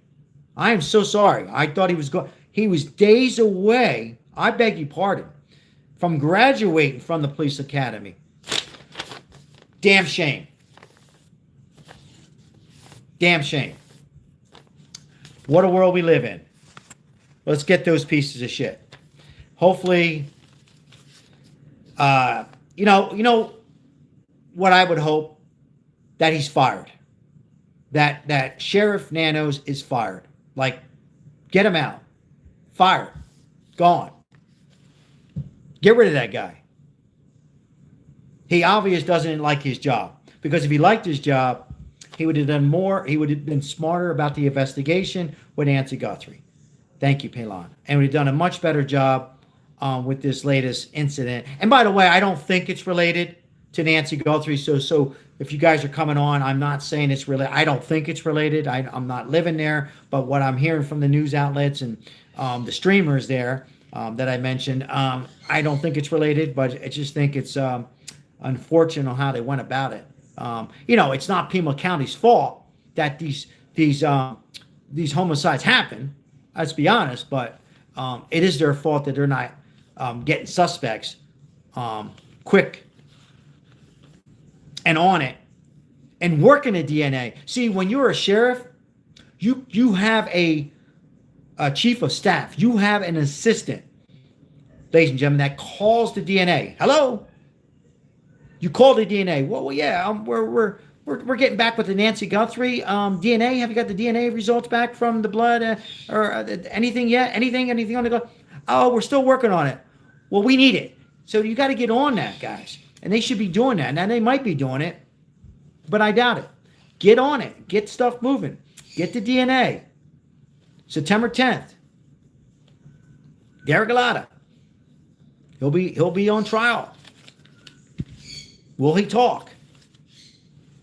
I am so sorry. I thought he was going. He was days away. I beg your pardon. From graduating from the police academy. Damn shame. Damn shame. What a world we live in. Let's get those pieces of shit. Hopefully, you know what I would hope, that he's fired. That Sheriff Nanos is fired. Like, get him out. Fired. Gone. Get rid of that guy. He obviously doesn't like his job. Because if he liked his job, he would have done more. He would have been smarter about the investigation with Nancy Guthrie. Thank you, Pelon. And we've done a much better job with this latest incident. And by the way, I don't think it's related to Nancy Guthrie. So if you guys are coming on, I'm not saying it's related. I don't think it's related. I'm not living there. But what I'm hearing from the news outlets and the streamers there that I mentioned, I don't think it's related. But I just think it's unfortunate how they went about it. It's not Pima County's fault that these homicides happen. Let's be honest. But it is their fault that they're not getting suspects quick and on it and working the DNA. See, when you're a sheriff, you have a chief of staff. You have an assistant, ladies and gentlemen, that calls the DNA. Hello? You call the DNA. Well, yeah, we're getting back with the Nancy Guthrie DNA. Have you got the DNA results back from the blood or anything yet? Anything on the go? Oh, we're still working on it. Well, we need it. So you got to get on that, guys. And they should be doing that. Now, they might be doing it, but I doubt it. Get on it. Get stuff moving. Get the DNA. September 10th. Derrick Callella. He'll be on trial. Will he talk?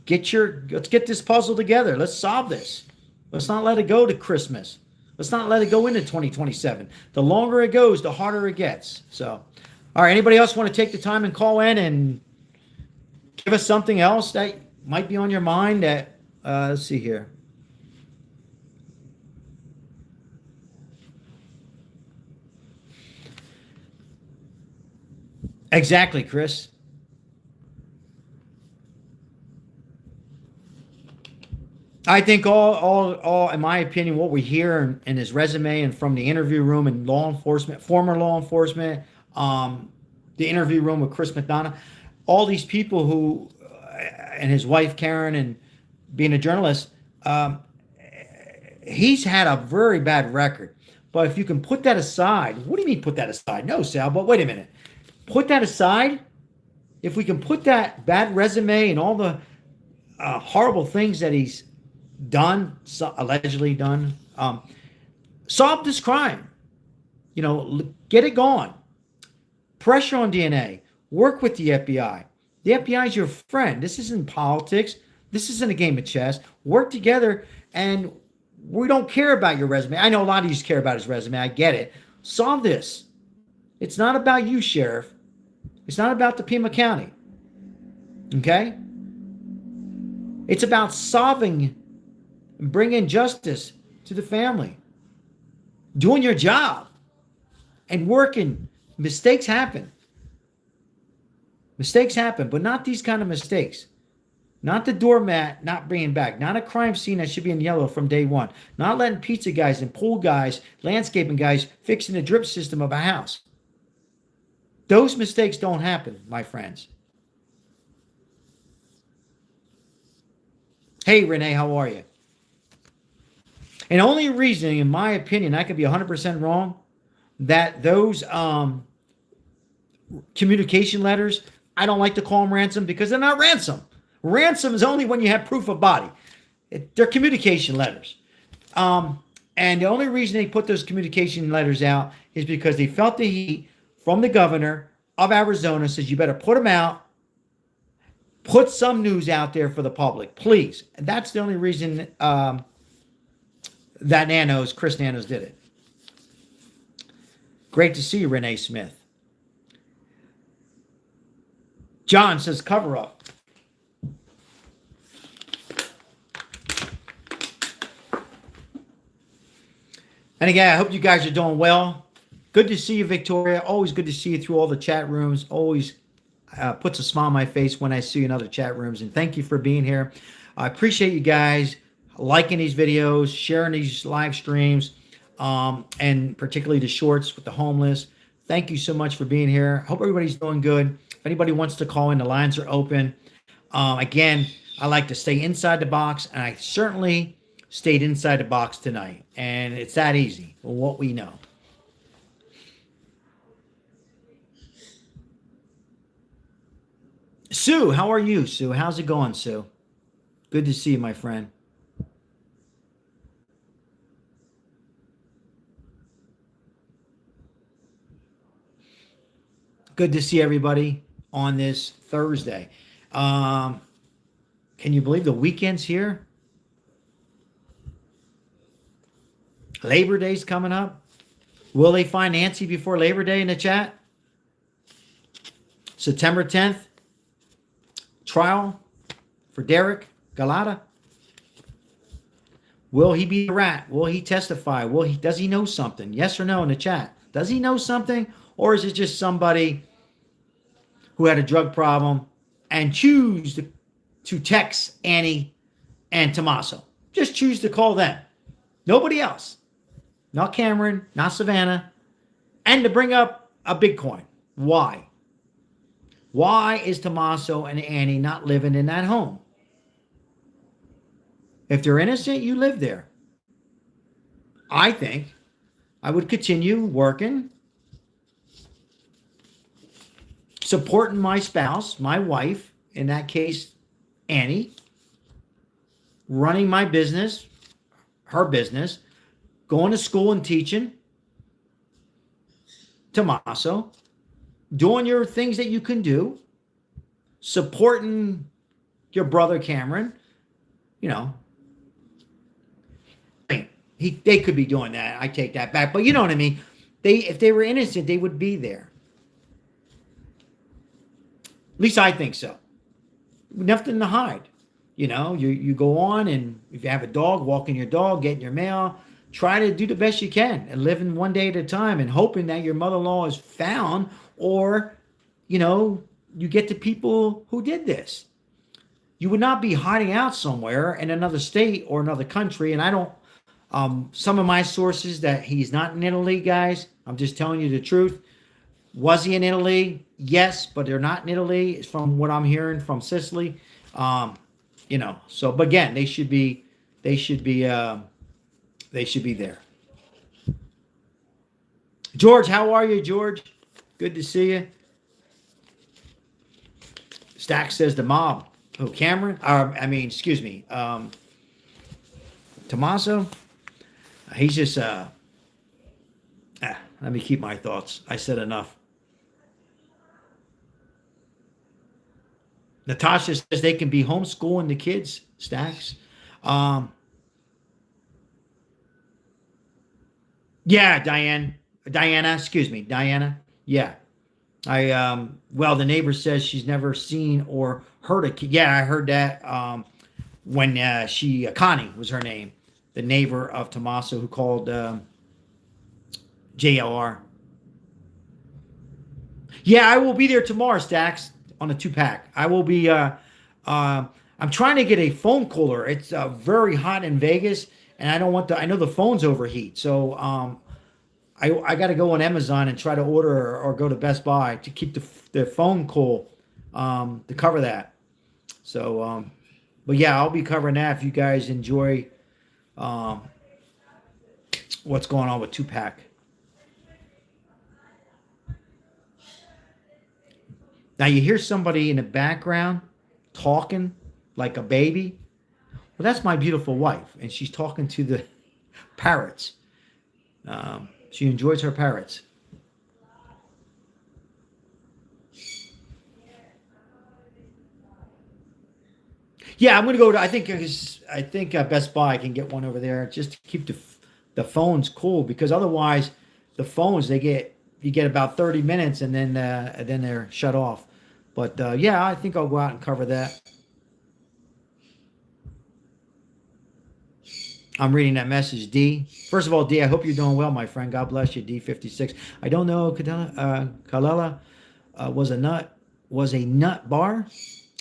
Let's get this puzzle together. Let's solve this. Let's not let it go to Christmas. Let's not let it go into 2027. The longer it goes, the harder it gets. So, all right, anybody else want to take the time and call in and give us something else that might be on your mind that, let's see here. Exactly, Chris. I think all, in my opinion, what we hear in his resume and from the interview room and law enforcement, former law enforcement, the interview room with Chris McDonough, all these people who, and his wife Karen, and being a journalist, he's had a very bad record. But if you can put that aside, what do you mean put that aside? No, Sal, but wait a minute. Put that aside. If we can put that bad resume and all the horrible things that he's done, allegedly done, solve this crime. You know, get it going. Pressure on DNA. Work with the FBI. The FBI is your friend. This isn't politics. This isn't a game of chess. Work together, and we don't care about your resume. I know a lot of you care about his resume. I get it. Solve this. It's not about you, Sheriff. It's not about the Pima County. Okay? It's about solving and bringing justice to the family. Doing your job and working. Mistakes happen. Mistakes happen, but not these kind of mistakes. Not the doormat not bringing back. Not a crime scene that should be in yellow from day one. Not letting pizza guys and pool guys, landscaping guys fixing the drip system of a house. Those mistakes don't happen, my friends. Hey, Renee, how are you? And the only reason, in my opinion, I could be 100% wrong, that those communication letters, I don't like to call them ransom because they're not ransom. Ransom is only when you have proof of body. They're communication letters. And the only reason they put those communication letters out is because they felt the heat from the governor of Arizona says you better put them out. Put some news out there for the public, please. And that's the only reason that Chris NANOS did it. Great to see you, Renee Smith. John says cover up. And again, I hope you guys are doing well. Good to see you, Victoria. Always good to see you through all the chat rooms. Always puts a smile on my face when I see you in other chat rooms. And thank you for being here. I appreciate you guys liking these videos, sharing these live streams, and particularly the shorts with the homeless. Thank you so much for being here. Hope everybody's doing good. If anybody wants to call in, the lines are open. Again, I like to stay inside the box, and I certainly stayed inside the box tonight. And it's that easy, what we know. Sue, how are you, Sue? How's it going, Sue? Good to see you, my friend. Good to see everybody on this Thursday. Can you believe the weekend's here? Labor Day's coming up. Will they find Nancy before Labor Day in the chat? September 10th. Trial for Derrick Callella. Will he be a rat? Will he testify? Does he know something? Yes or no in the chat. Does he know something? Or is it just somebody who had a drug problem and choose to text Annie and Tommaso? Just choose to call them. Nobody else. Not Cameron, not Savannah. And to bring up a Bitcoin. Why? Why is Tommaso and Annie not living in that home? If they're innocent, you live there. I think I would continue working, supporting my spouse, my wife, in that case, Annie, running my business, her business, going to school and teaching, Tommaso, doing your things that you can do, supporting your brother Cameron, you know. They could be doing that. I take that back. But you know what I mean? If they were innocent, they would be there. At least I think so. Nothing to hide. You know, you go on, and if you have a dog, walking your dog, getting your mail, try to do the best you can and living one day at a time and hoping that your mother-in-law is found, or, you know, you get to people who did this. you would not be hiding out somewhere in another state or another country. And I don't, some of my sources that he's not in Italy, guys, I'm just telling you the truth. Was he in Italy? Yes, but they're not in Italy from what I'm hearing from Sicily. You know, so, but again, they should be there. George, how are you, George? Good to see you. Stack says the mob. Oh, Cameron? Excuse me. Tommaso? He's just, let me keep my thoughts. I said enough. Natasha says they can be homeschooling the kids, Stacks. Yeah, Diana, excuse me, Diana. Yeah. Well, the neighbor says she's never seen or heard a kid. Yeah, I heard that when Connie was her name, the neighbor of Tommaso who called JLR. Yeah, I will be there tomorrow, Stacks, on a 2-pack. I will be, I'm trying to get a phone cooler. It's very hot in Vegas, and I don't want I know the phones overheat. So I got to go on Amazon and try to order or go to Best Buy to keep the phone cool to cover that. So, but yeah, I'll be covering that if you guys enjoy what's going on with 2-pack. Now you hear somebody in the background talking like a baby. Well, that's my beautiful wife, and she's talking to the parrots. She enjoys her parrots. Yeah, I'm gonna go to. I think Best Buy I can get one over there just to keep the phones cool, because otherwise the phones you get about 30 minutes and then they're shut off. But yeah, I think I'll go out and cover that. I'm reading that message, D. First of all, D, I hope you're doing well, my friend. God bless you, D56. I don't know. Callella was a nut bar.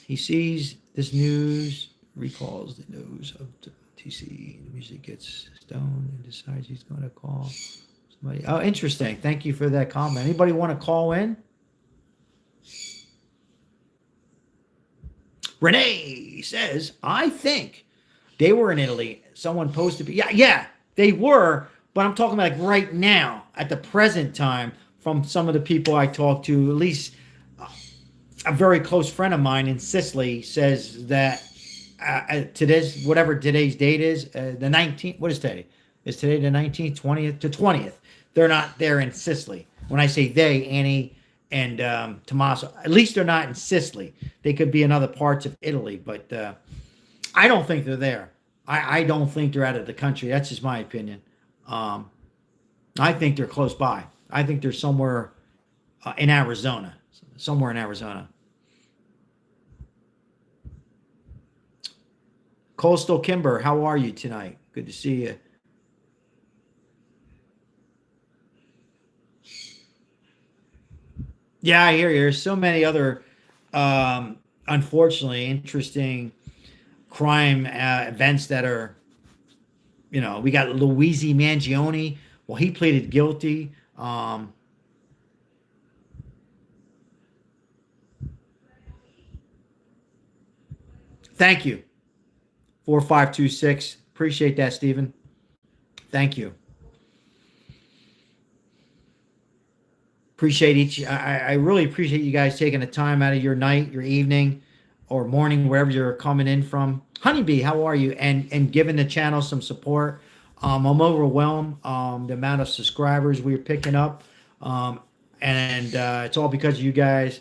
He sees this news, recalls the news of the TC. The music gets stoned and decides he's going to call somebody. Oh, interesting. Thank you for that comment. Anybody want to call in? Renee says, I think they were in Italy. Someone posted, yeah, they were, but I'm talking about like right now, at the present time, from some of the people I talked to, at least a very close friend of mine in Sicily says that today's, whatever today's date is, the 19th, what is today? Is today the 19th, 20th to 20th? They're not there in Sicily. When I say they, Annie and Tommaso, at least they're not in Sicily. They could be in other parts of Italy, but I don't think they're there. I don't think they're out of the country. That's just my opinion. I think they're close by. I think they're somewhere in Arizona. Somewhere in Arizona. Coastal Kimber, how are you tonight? Good to see you. Yeah, I hear you. There's so many other, unfortunately, interesting crime events that are, we got Luigi Mangione. Well, he pleaded guilty. Thank you. 4526. Appreciate that, Stephen. Thank you. I really appreciate you guys taking the time out of your night, your evening, or morning, wherever you're coming in from. Honeybee, how are you? And giving the channel some support. I'm overwhelmed. The amount of subscribers we're picking up. And it's all because of you guys.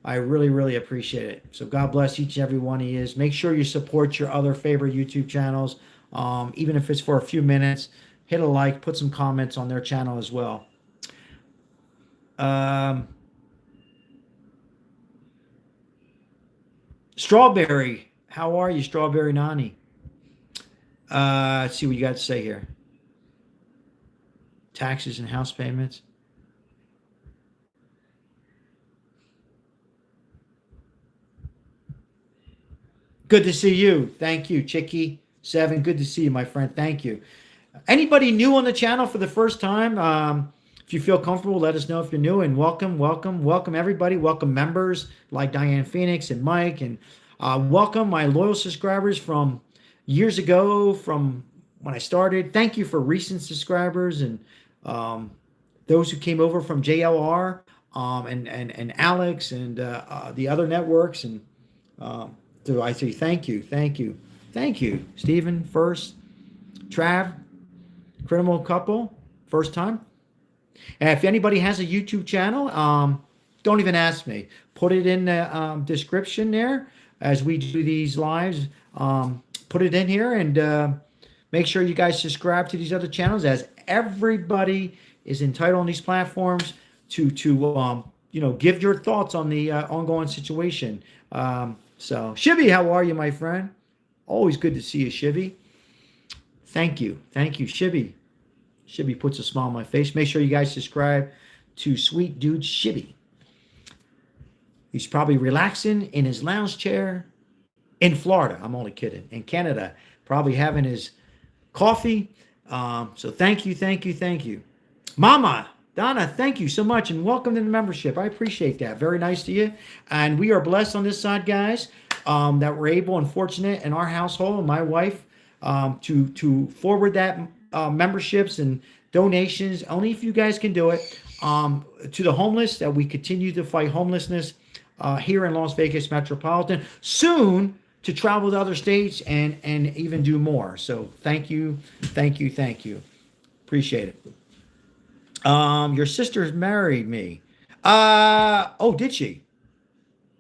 I really, really appreciate it. So God bless each and every one of you. Make sure you support your other favorite YouTube channels. Even if it's for a few minutes, hit a like, put some comments on their channel as well. Strawberry, how are you, Strawberry Nani? Let's see what you got to say here. Taxes and house payments. Good to see you. Thank you, Chicky7. Good to see you, my friend. Thank you. Anybody new on the channel for the first time? If you feel comfortable, let us know if you're new. And welcome everybody. Welcome members like Diane Phoenix and Mike. And welcome my loyal subscribers from years ago, from when I started. Thank you for recent subscribers and those who came over from JLR and Alex and the other networks. And so I say thank you. Stephen first, Trav, Criminal Couple, first time. And if anybody has a YouTube channel, don't even ask me. Put it in the description there as we do these lives. Put it in here and make sure you guys subscribe to these other channels, as everybody is entitled on these platforms to give your thoughts on the ongoing situation. So Shibby, how are you, my friend? Always good to see you, Shibby. Thank you, Shibby. Shibby puts a smile on my face. Make sure you guys subscribe to Sweet Dude Shibby. He's probably relaxing in his lounge chair in Florida. I'm only kidding. In Canada, probably having his coffee. So thank you. Mama, Donna, thank you so much, and welcome to the membership. I appreciate that. Very nice to you. And we are blessed on this side, guys, that we're able and fortunate in our household and my wife to forward that memberships and donations, only if you guys can do it, to the homeless, that we continue to fight homelessness here in Las Vegas Metropolitan. Soon to travel to other states and even do more. So thank you. Appreciate it. Your sister married me. Oh, did she?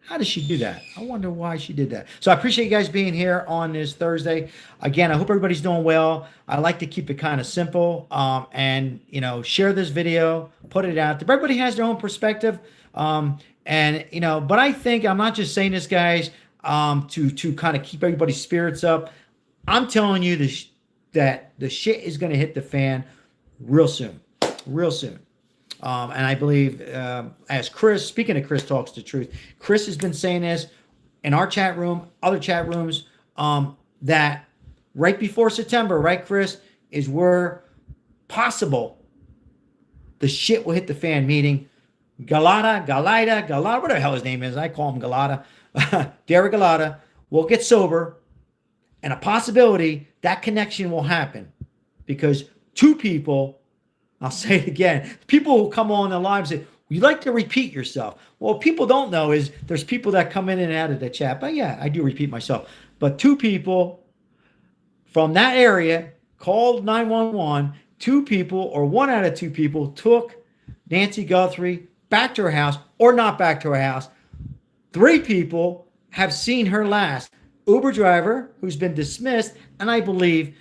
How did she do that? I wonder why she did that. So I appreciate you guys being here on this Thursday. Again, I hope everybody's doing well. I like to keep it kind of simple, and share this video, put it out there. Everybody has their own perspective, but I think I'm not just saying this, guys, to kind of keep everybody's spirits up. I'm telling you that the shit is going to hit the fan real soon. And I believe, as Chris, speaking of Chris Talks the Truth, Chris has been saying this in our chat room, other chat rooms, that right before September, right, Chris, is where possible the shit will hit the fan, meaning Galata, whatever the hell his name is. I call him Galata. Derrick Callella will get sober, and a possibility that connection will happen because two people, I'll say it again, people who come on the live say, you like to repeat yourself. Well, what people don't know is there's people that come in and out of the chat. But yeah, I do repeat myself. But two people from that area called 911. Two people, or one out of two people, took Nancy Guthrie back to her house, or not back to her house. Three people have seen her last. Uber driver, who's been dismissed, and I believe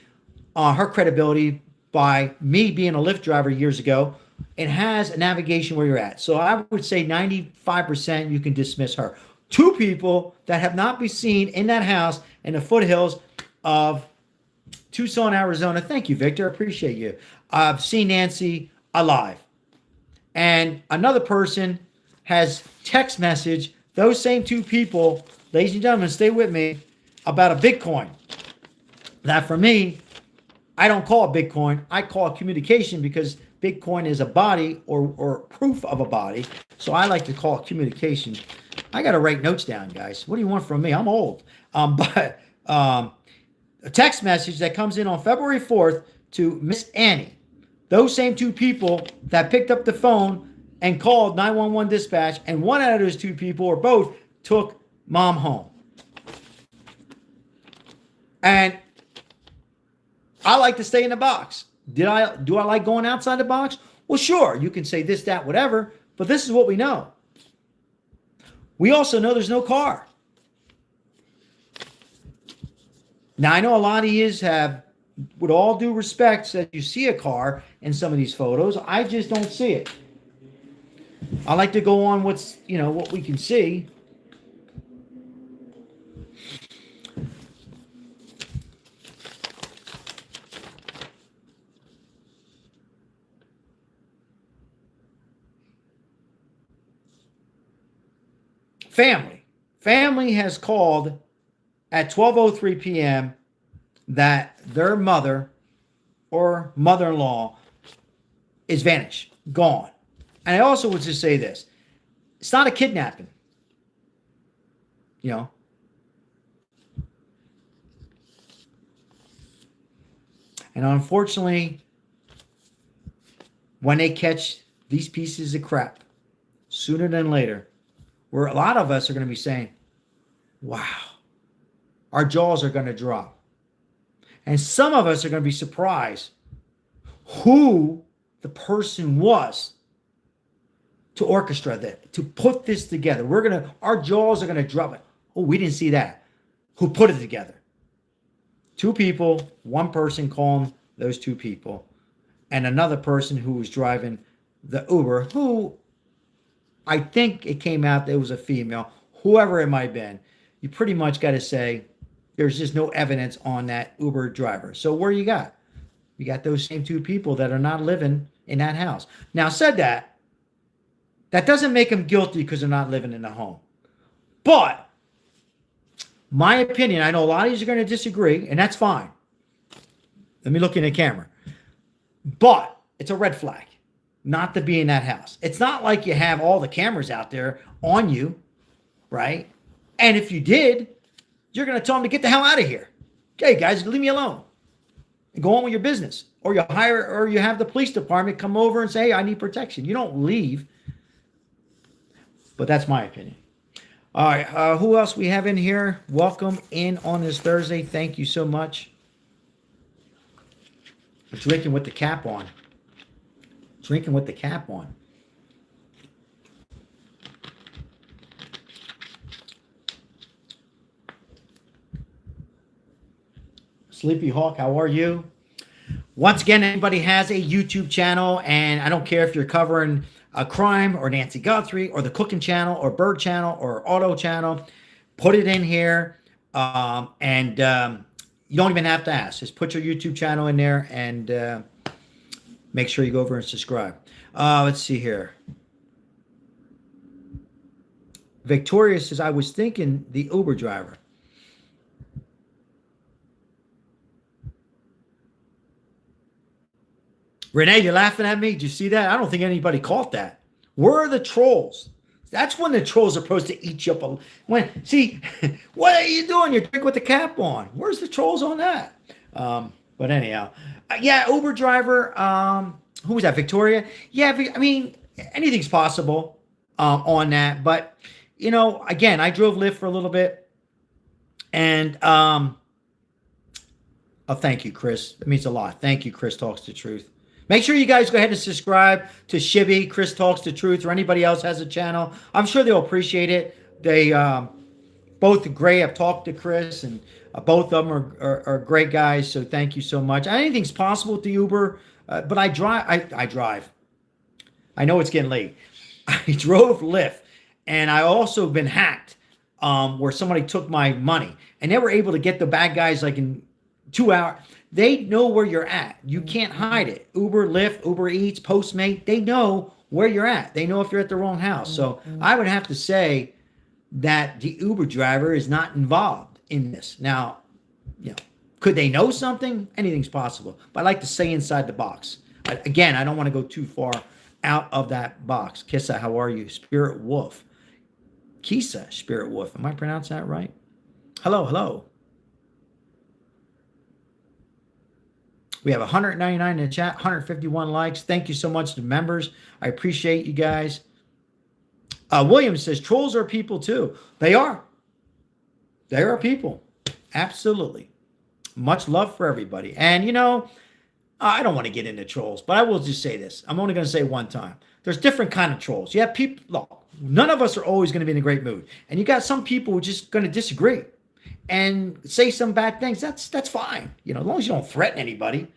her credibility by me being a Lyft driver years ago, it has a navigation where you're at. So I would say 95% you can dismiss her. Two people that have not been seen in that house in the foothills of Tucson, Arizona. Thank you, Victor. I appreciate you. I've seen Nancy alive. And another person has text message those same two people, ladies and gentlemen, stay with me, about a Bitcoin. That for me, I don't call it Bitcoin. I call it communication, because Bitcoin is a body or proof of a body. So I like to call it communication. I got to write notes down, guys. What do you want from me? I'm old. But a text message that comes in on February 4th to Miss Annie. Those same two people that picked up the phone and called 911 dispatch, and one out of those two people, or both, took mom home. And I like to stay in the box. Do I like going outside the box? Well, sure. You can say this, that, whatever, but this is what we know. We also know there's no car. Now, I know a lot of you have, with all due respect, said you see a car in some of these photos. I just don't see it. I like to go on what we can see. Family has called at 12:03 p.m. that their mother or mother-in-law is vanished, gone. And I also would just say this. It's not a kidnapping. You know. And unfortunately, when they catch these pieces of crap, sooner than later, where a lot of us are going to be saying, wow, our jaws are going to drop. And some of us are going to be surprised who the person was to orchestrate that, to put this together. Our jaws are going to drop it. Oh, we didn't see that. Who put it together? Two people, one person calling those two people, and another person who was driving the Uber, who I think it came out that it was a female, whoever it might have been. You pretty much got to say there's just no evidence on that Uber driver. So where you got? You got those same two people that are not living in that house. Now, said that doesn't make them guilty because they're not living in the home. But my opinion, I know a lot of you are going to disagree, and that's fine. Let me look in the camera. But it's a red flag not to be in that house. It's not like you have all the cameras out there on you, right? And if you did, you're going to tell them to get the hell out of here. Okay, guys, leave me alone. And go on with your business. Or you have the police department come over and say, hey, I need protection. You don't leave. But that's my opinion. All right, who else we have in here? Welcome in on this Thursday. Thank you so much. Drinking with the cap on. Drinking with the cap on. Sleepy Hawk, how are you? Once again, anybody has a YouTube channel, and I don't care if you're covering a crime or Nancy Guthrie or the cooking channel or bird channel or auto channel, put it in here. And you don't even have to ask. Just put your YouTube channel in there and make sure you go over and subscribe. Let's see here. Victoria says, I was thinking the Uber driver. Renee, you're laughing at me? Did you see that? I don't think anybody caught that. Where are the trolls? That's when the trolls are supposed to eat you up. See, what are you doing? You're drinking with the cap on. Where's the trolls on that? But anyhow, yeah, Uber driver. Who was that? Victoria? Yeah, I mean, anything's possible on that. But, you know, again, I drove Lyft for a little bit. And, oh, thank you, Chris. That means a lot. Thank you, Chris Talks the Truth. Make sure you guys go ahead and subscribe to Shibby, Chris Talks the Truth, or anybody else has a channel. I'm sure they'll appreciate it. They both Gray have talked to Chris, and both of them are great guys. So thank you so much. Anything's possible with the Uber, but I drive. I drive. I know it's getting late. I drove Lyft, and I also been hacked, where somebody took my money, and they were able to get the bad guys like in 2 hours. They know where you're at. You can't hide it. Uber, Lyft, Uber Eats, Postmate, they know where you're at. They know if you're at the wrong house. So I would have to say that the Uber driver is not involved in this. Now, you know, could they know something? Anything's possible. But I like to stay inside the box. Again, I don't want to go too far out of that box. Kissa, how are you? Spirit Wolf. Kisa, Spirit Wolf. Am I pronouncing that right? Hello, hello. We have 199 in the chat, 151 likes. Thank you so much to members. I appreciate you guys. William says, trolls are people too. They are. They are people. Absolutely. Much love for everybody. And, you know, I don't want to get into trolls, but I will just say this. I'm only going to say one time. There's different kind of trolls. You have people, look, none of us are always going to be in a great mood. And you got some people who are just going to disagree and say some bad things. That's fine. You know, as long as you don't threaten anybody,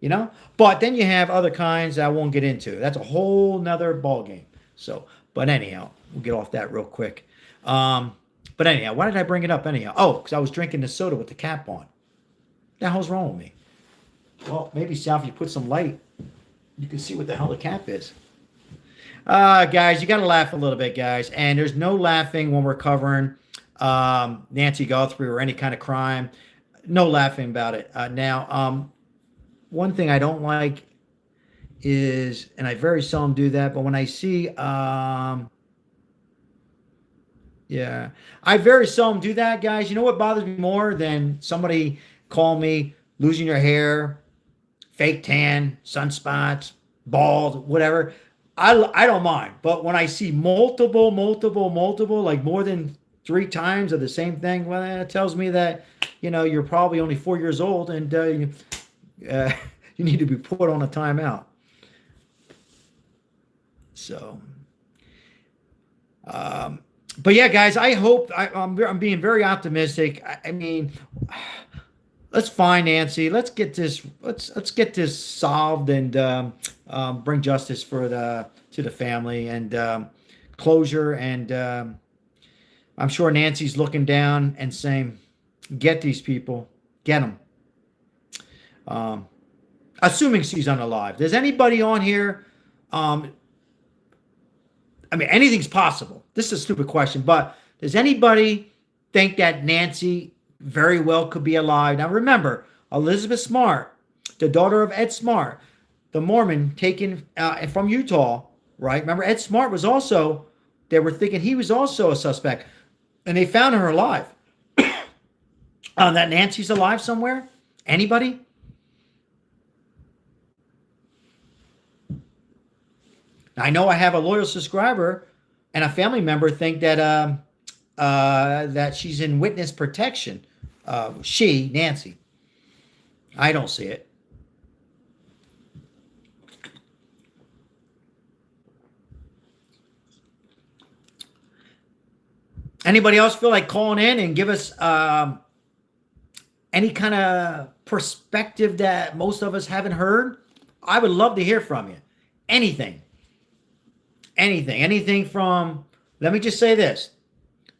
you know. But then you have other kinds that I won't get into. That's a whole nother ball game. So, but anyhow, we'll get off that real quick. But anyhow, why did I bring it up anyhow? Oh, because I was drinking the soda with the cap on. What the hell's wrong with me? Well, maybe, Sal, if you put some light, you can see what the hell the cap is. Guys, you got to laugh a little bit, guys. And there's no laughing when we're covering Nancy Guthrie or any kind of crime. No laughing about it. One thing I don't like is, and I very seldom do that, but when I see, yeah, I very seldom do that, guys. You know what bothers me more than somebody call me losing your hair, fake tan, sunspots, bald, whatever. I don't mind. But when I see multiple, like more than 3 times of the same thing, well, that tells me that, you're probably only 4 years old and you need to be put on a timeout. So, but yeah, guys, I hope I'm being very optimistic. I mean, let's find Nancy. Let's get this. Let's get this solved and bring justice to the family and closure. And I'm sure Nancy's looking down and saying, "Get these people. Get them." Assuming she's unalive. Does anybody on here? I mean, anything's possible. This is a stupid question, but does anybody think that Nancy very well could be alive? Now, remember, Elizabeth Smart, the daughter of Ed Smart, the Mormon taken from Utah, right? Remember, Ed Smart was also, they were thinking he was also a suspect, and they found her alive. That Nancy's alive somewhere? Anybody? I know I have a loyal subscriber and a family member think that that she's in witness protection. Nancy. I don't see it. Anybody else feel like calling in and give us any kind of perspective that most of us haven't heard? I would love to hear from you. Anything from, let me just say this.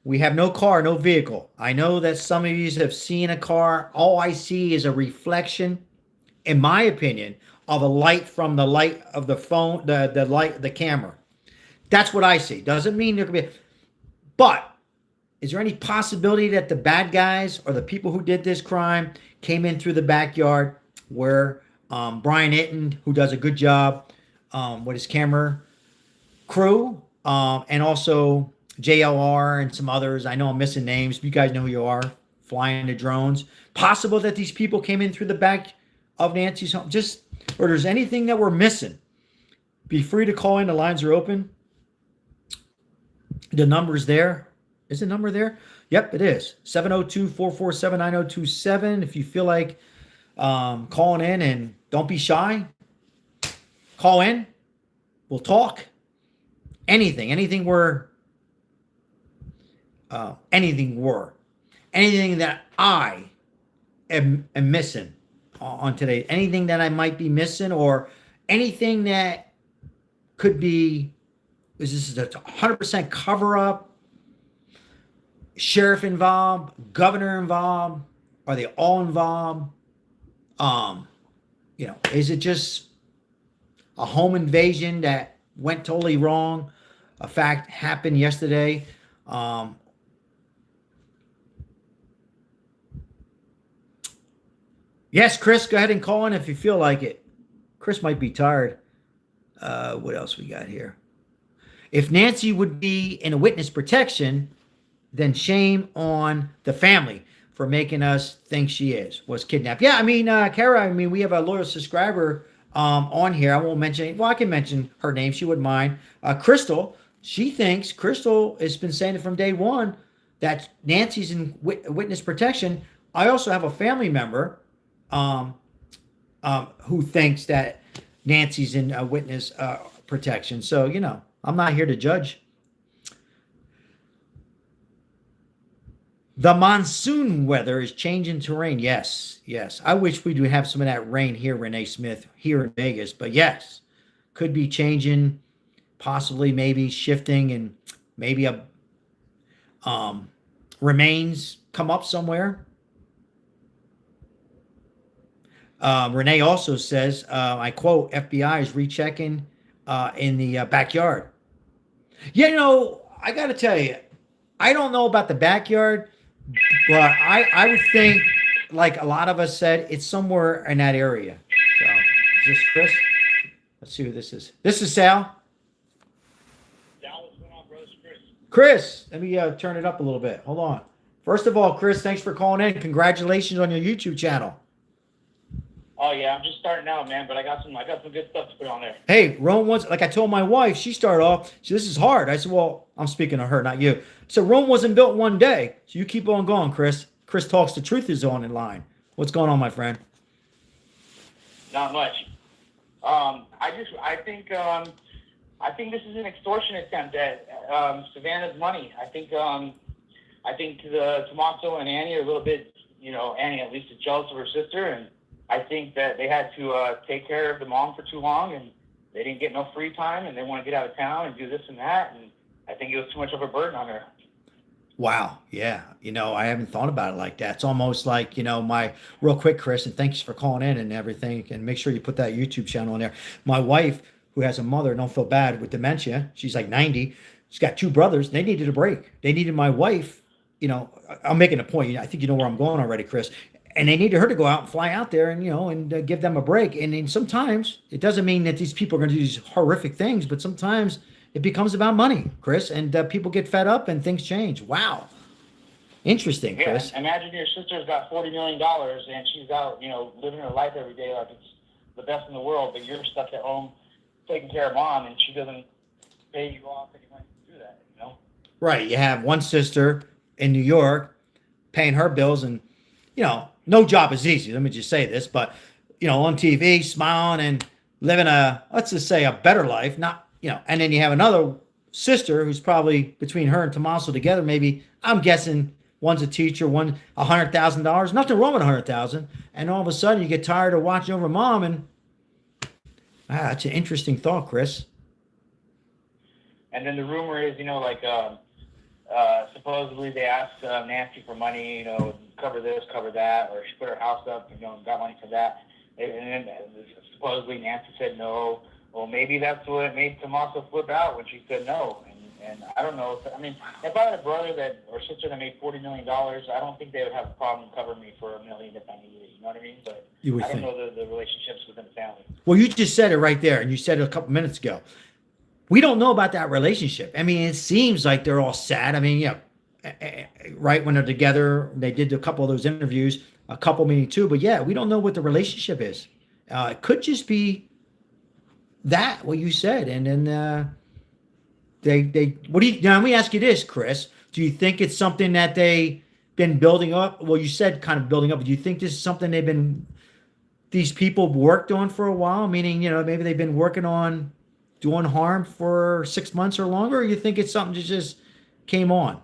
We have no car, no vehicle. I know that some of you have seen a car. All I see is a reflection, in my opinion, of a light from the light of the phone, the camera. That's what I see. Doesn't mean there could be, but is there any possibility that the bad guys or the people who did this crime came in through the backyard where Brian Itton, who does a good job with his camera crew, and also JLR and some others. I know I'm missing names. You guys know who you are. Flying the drones. Possible that these people came in through the back of Nancy's home. Or there's anything that we're missing. Be free to call in. The lines are open. The number's there. Is the number there? Yep, it is. 702-447-9027. If you feel like calling in, and don't be shy. Call in. We'll talk. Anything that I am missing on today, anything that I might be missing, or anything that could be, is this a 100% cover up? Sheriff involved, governor involved, are they all involved? Is it just a home invasion that went totally wrong? A fact happened yesterday. Yes, Chris, go ahead and call in if you feel like it. Chris might be tired. What else we got here? If Nancy would be in a witness protection, then shame on the family for making us think she was kidnapped. Yeah, I mean, Kara, we have a loyal subscriber on here. I won't mention, I can mention her name. She wouldn't mind. Crystal, Crystal has been saying it from day one that Nancy's in witness protection. I also have a family member who thinks that Nancy's in witness protection. So, I'm not here to judge. The monsoon weather is changing terrain. Yes. I wish we would have some of that rain here, Renee Smith, here in Vegas. But yes, could be changing, possibly maybe shifting, and maybe a remains come up somewhere. Renee also says, I quote, FBI is rechecking in the backyard. I got to tell you, I don't know about the backyard, but I would think, like a lot of us said, it's somewhere in that area. So, is this Chris? Let's see who this is. This is Sal. Sal, what's going on, bro? It's Chris. Chris, let me turn it up a little bit. Hold on. First of all, Chris, thanks for calling in. Congratulations on your YouTube channel. Oh yeah, I'm just starting out, man, but I got some good stuff to put on there. Hey, Rome was like I told my wife, she started off, so this is hard. I said, well, I'm speaking of her, not you. So Rome wasn't built one day. So you keep on going, Chris. Chris Talks the Truth is on in line. What's going on, my friend? Not much. I think this is an extortion attempt at Savannah's money. I think the Tommaso and Annie are a little bit, Annie at least is jealous of her sister, and I think that they had to take care of the mom for too long, and they didn't get no free time, and they want to get out of town and do this and that, and I think it was too much of a burden on her. Wow. Yeah. I haven't thought about it like that. It's almost like, my real quick, Chris, and thanks for calling in and everything. And make sure you put that YouTube channel in there. My wife, who has a mother, don't feel bad, with dementia. She's like 90. She's got two brothers. They needed a break. They needed my wife. I'm making a point. I think you know where I'm going already, Chris. And they needed her to go out and fly out there and give them a break. And then sometimes it doesn't mean that these people are going to do these horrific things, but sometimes it becomes about money, Chris, and people get fed up and things change. Wow. Interesting, Chris. Yeah, imagine your sister's got $40 million and she's out, living her life every day like it's the best in the world, but you're stuck at home taking care of mom and she doesn't pay you off any money to do that, Right. You have one sister in New York paying her bills and, no job is easy. Let me just say this, but, on TV, smiling and living let's just say a better life, not, and then you have another sister who's probably between her and Tommaso together, maybe, I'm guessing one's a teacher, one $100,000, nothing wrong with 100,000. And all of a sudden you get tired of watching over mom and that's an interesting thought, Chris. And then the rumor is, supposedly they asked Nancy for money, cover this, cover that, or she put her house up, and got money for that. And then supposedly Nancy said no. Well, maybe that's what made Tommaso flip out when she said no. And I don't know. If I had a brother or sister that made $40 million, I don't think they would have a problem covering me for $1 million if I needed it. You know what I mean? But I don't know the relationships within the family. Well, you just said it right there, and you said it a couple minutes ago. We don't know about that relationship. It seems like they're all sad. Right when they're together, they did a couple of those interviews, a couple meaning two. But yeah, we don't know what the relationship is. It could just be that what you said, and then what do you? Now let me ask you this, Chris. Do you think it's something that they been building up? Well, you said kind of building up. But do you think this is something these people worked on for a while? Meaning, maybe they've been working on doing harm for 6 months or longer, or you think it's something that just came on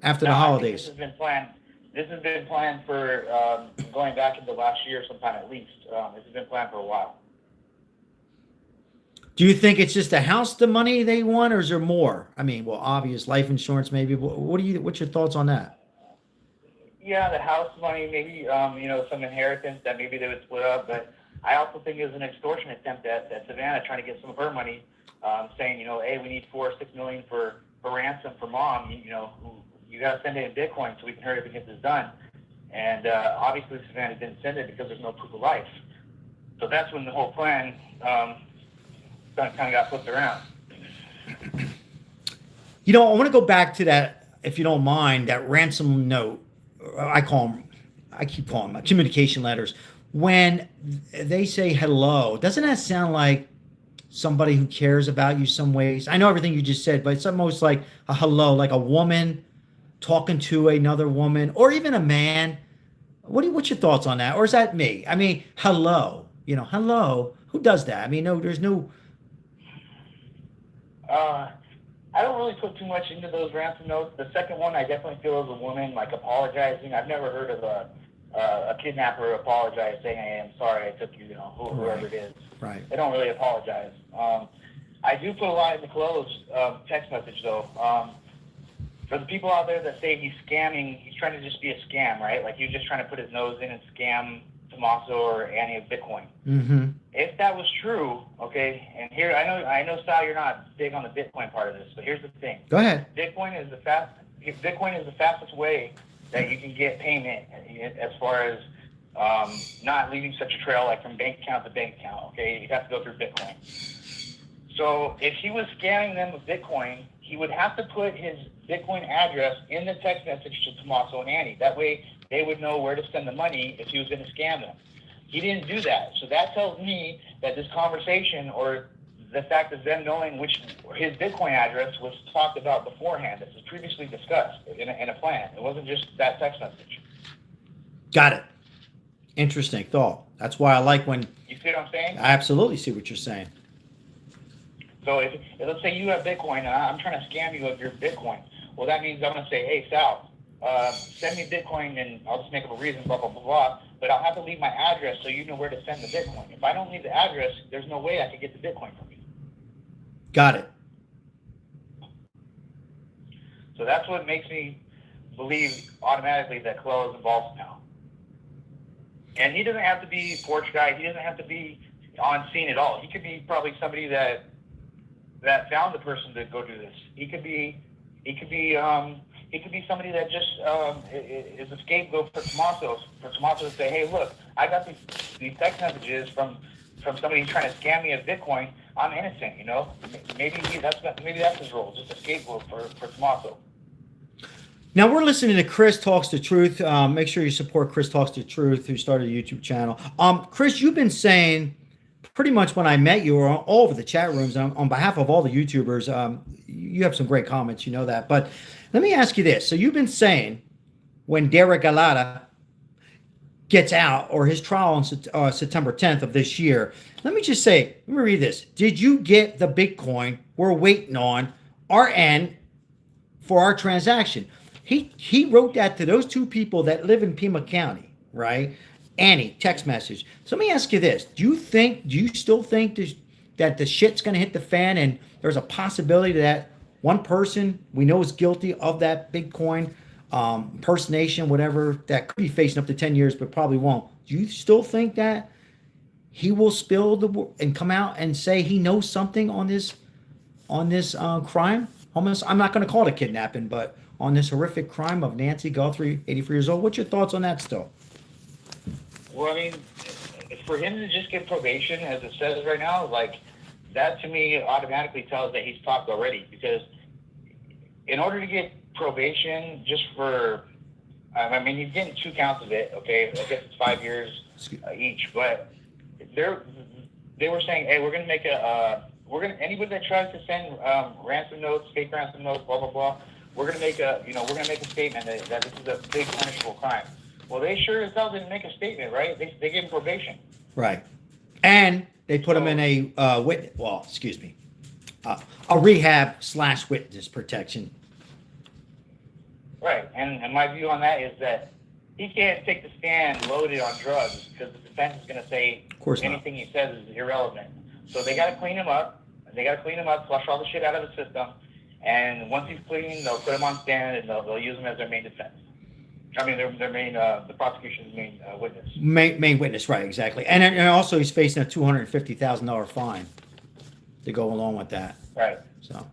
after the holidays? This has been planned. This has been planned for going back into last year sometime at least. This has been planned for a while. Do you think it's just the house, the money they want, or is there more? Obvious life insurance, maybe. What's your thoughts on that? Yeah, the house money, maybe, some inheritance that maybe they would split up. But I also think it was an extortion attempt at Savannah trying to get some of her money, saying, hey, we need $4 or $6 million for ransom for mom. You got to send it in Bitcoin so we can hurry up and get this done. And obviously Savannah didn't send it because there's no proof of life. So that's when the whole plan kind of got flipped around. I want to go back to that, if you don't mind, that ransom note. I keep calling them communication letters. When they say hello, doesn't that sound like somebody who cares about you some ways? I know everything you just said, but it's almost like a hello, like a woman talking to another woman, or even a man. What's your thoughts on that? Or is that me? Hello, hello. Who does that? No, there's no. I don't really put too much into those ransom notes. The second one, I definitely feel as a woman, like apologizing. I've never heard of a kidnapper apologize, saying, "Hey, I'm sorry, I took you, whoever it is." Right. They don't really apologize. I do put a lot in the closed text message, though. For the people out there that say he's scamming, he's trying to just be a scam, right? Like, you're just trying to put his nose in and scam Tommaso or Annie of Bitcoin. Mm-hmm. If that was true, okay, and here I know Sal, you're not big on the Bitcoin part of this, but here's the thing. Go ahead. Bitcoin is the fastest way that you can get payment as far as not leaving such a trail like from bank account to bank account. Okay, you have to go through Bitcoin. So if he was scamming them with Bitcoin, he would have to put his Bitcoin address in the text message to Tommaso and Annie. That way they would know where to send the money if he was going to scam them. He didn't do that. So that tells me that this conversation, or the fact of them knowing which his Bitcoin address, was talked about beforehand. This was previously discussed in a plan. It wasn't just that text message. Got it. Interesting thought. That's why I like when... You see what I'm saying? I absolutely see what you're saying. So if let's say you have Bitcoin and I'm trying to scam you of your Bitcoin, well, that means I'm going to say, hey, Sal, send me Bitcoin, and I'll just make up a reason, blah, blah, blah, blah. But I'll have to leave my address so you know where to send the Bitcoin. If I don't leave the address, there's no way I can get the Bitcoin from you. Got it. So that's what makes me believe automatically that Callella is involved now. And he doesn't have to be a porch guy. He doesn't have to be on scene at all. He could be probably somebody that found the person to go do this. He could be somebody that just is a scapegoat for Tommaso to say, hey, look, I got these text messages from somebody who's trying to scam me of Bitcoin. I'm innocent, you know. Maybe that's his role, just a scapegoat for Tommaso. Now we're listening to Chris Talks the Truth. Make sure you support Chris Talks the Truth, who started a YouTube channel. Chris, you've been saying pretty much when I met you, or all over the chat rooms, on behalf of all the YouTubers, you have some great comments, you know that. But let me ask you this. So you've been saying when Derrick Callella gets out, or his trial on September 10th of this year, let me read this. Did you get the Bitcoin we're waiting on our end for our transaction? He wrote that to those two people that live in Pima County, right? Annie, text message. So let me ask you this. Do you still think that the shit's going to hit the fan, and there's a possibility that one person we know is guilty of that Bitcoin impersonation, whatever, that could be facing up to 10 years, but probably won't? Do you still think that he will spill and come out and say he knows something on this crime? Almost, I'm not going to call it a kidnapping, but on this horrific crime of Nancy Guthrie, 83 years old. What's your thoughts on that still? Well, I mean, for him to just get probation, as it says right now, like, that to me automatically tells that he's talked already. Because in order to get probation, just for, I mean, he's getting 2 counts of it. Okay, I guess it's 5 years each. But they were saying, hey, we're gonna make anybody that tries to send ransom notes, fake ransom notes, blah blah blah, we're gonna make a statement that this is a big punishable crime. Well, they sure as hell didn't make a statement, right? They gave him probation. Right. And they put him in a a rehab/witness protection. Right. And my view on that is that he can't take the stand loaded on drugs, because the defense is going to say anything he says is irrelevant. So they got to clean him up. Flush all the shit out of the system. And once he's clean, they'll put him on stand, and they'll use him as their main defense. I mean, their main, the prosecution's main witness. Main witness, right, exactly. And also he's facing a $250,000 fine to go along with that. Right. So.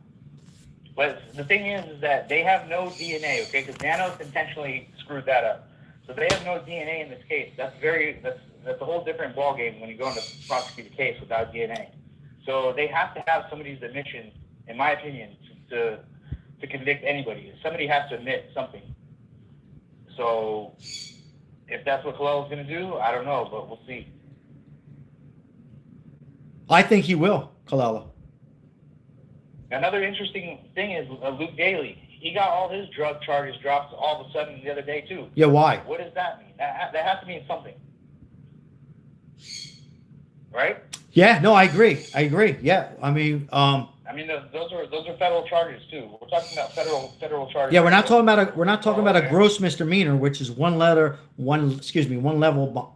But the thing is that they have no DNA, okay? Because Nanos intentionally screwed that up. So they have no DNA in this case. That's a whole different ballgame when you go in to prosecute a case without DNA. So they have to have somebody's admission, in my opinion, to convict anybody. Somebody has to admit something. So if that's what Callalla's going to do, I don't know, but we'll see. I think he will, Callella. Another interesting thing is Luke Daly. He got all his drug charges dropped all of a sudden the other day, too. Yeah, why? What does that mean? That has to mean something. Right? Yeah, no, I agree. Yeah, I mean, those are federal charges too. We're talking about federal charges. Yeah, we're not talking about a gross misdemeanor, which is one level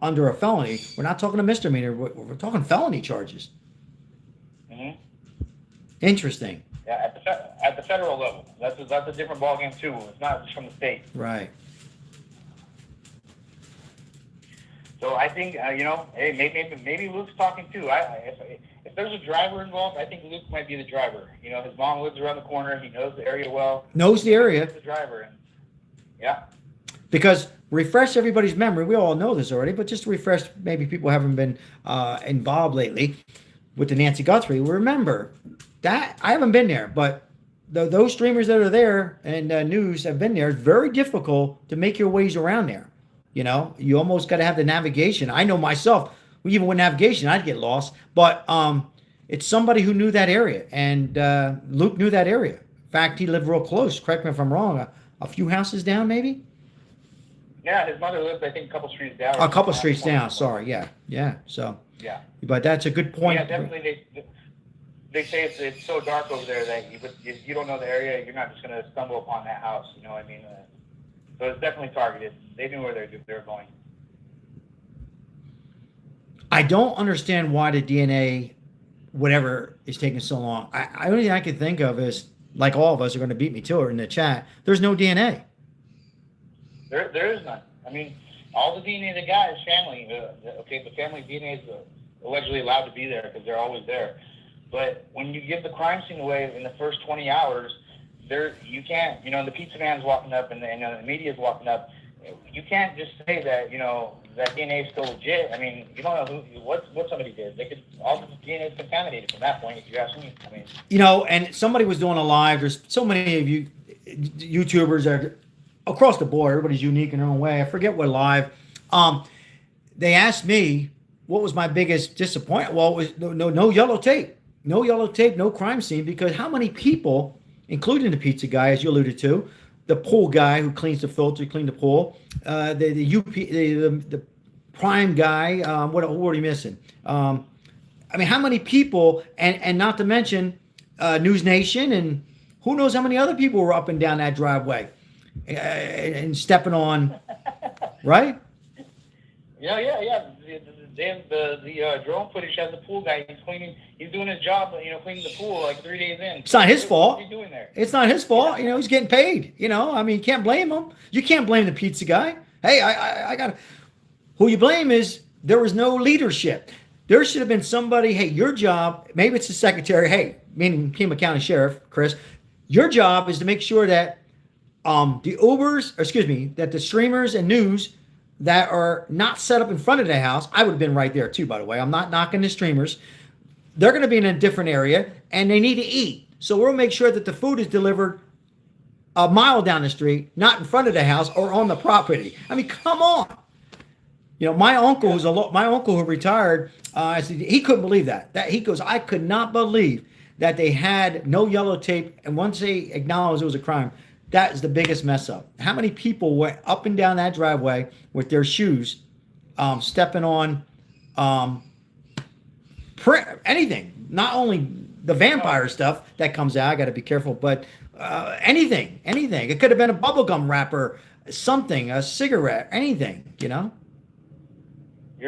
under a felony. We're not talking a misdemeanor. We're talking felony charges. Mm-hmm. Interesting. Yeah, at the federal level, that's a different ballgame too. It's not just from the state. Right. So I think, hey, maybe Luke's talking too. If there's a driver involved, I think Luke might be the driver. His mom lives around the corner. He knows the area well. Knows the area. He's the driver. And, yeah. Because refresh everybody's memory. We all know this already, but just to refresh, maybe people haven't been involved lately with the Nancy Guthrie. Remember that I haven't been there, but those streamers that are there and news have been there. It's very difficult to make your ways around there. You almost got to have the navigation. I know myself, even with navigation, I'd get lost. But it's somebody who knew that area, and Luke knew that area. In fact, he lived real close. Correct me if I'm wrong. A few houses down, maybe. Yeah, his mother lived, I think, a couple streets down. A couple streets down. Sorry. Yeah. So. Yeah. But that's a good point. Yeah, definitely. They say it's so dark over there that if you don't know the area, you're not just going to stumble upon that house. You know what I mean? So it's definitely targeted. They knew where they're going. I don't understand why the DNA, whatever, is taking so long. I only thing I can think of is, like all of us are going to beat me to it in the chat, there's no DNA. There is none. I mean, all the DNA they got is family. The family DNA is allegedly allowed to be there because they're always there. But when you give the crime scene away in the first 20 hours, you can't, the pizza man's walking up and the media's walking up. You can't just say that, that DNA is still legit. I mean, you don't know what somebody did. All the DNA is contaminated from that point, if you ask me. I mean, and somebody was doing a live. There's so many of you YouTubers are across the board. Everybody's unique in their own way. I forget what live. They asked me what was my biggest disappointment. Well, it was no yellow tape. No yellow tape, no crime scene, because how many people, including the pizza guy, as you alluded to, the pool guy who cleans the filter, clean the pool, the prime guy, what are you missing? I mean, how many people, and not to mention News Nation, and who knows how many other people were up and down that driveway and stepping on, right? Yeah. The drone footage has the pool guy. He's doing his job, cleaning the pool like 3 days in. It's not his fault. What's he doing there? It's not his fault. He's getting paid. I mean, you can't blame him. You can't blame the pizza guy. Hey, I got who you blame is there was no leadership. There should have been somebody, hey, your job, maybe it's the secretary, hey, meaning Pima County Sheriff, Chris, your job is to make sure that that the streamers and news that are not set up in front of the house, I would have been right there too, by the way. I'm not knocking the streamers. They're going to be in a different area and they need to eat. So we'll make sure that the food is delivered a mile down the street, not in front of the house or on the property. I mean, come on. My uncle who retired, he couldn't believe that. He goes, I could not believe that they had no yellow tape. And once they acknowledged it was a crime, that is the biggest mess up. How many people went up and down that driveway with their shoes, stepping on anything? Not only the vampire stuff that comes out, I got to be careful, but anything. It could have been a bubblegum wrapper, something, a cigarette, anything, You're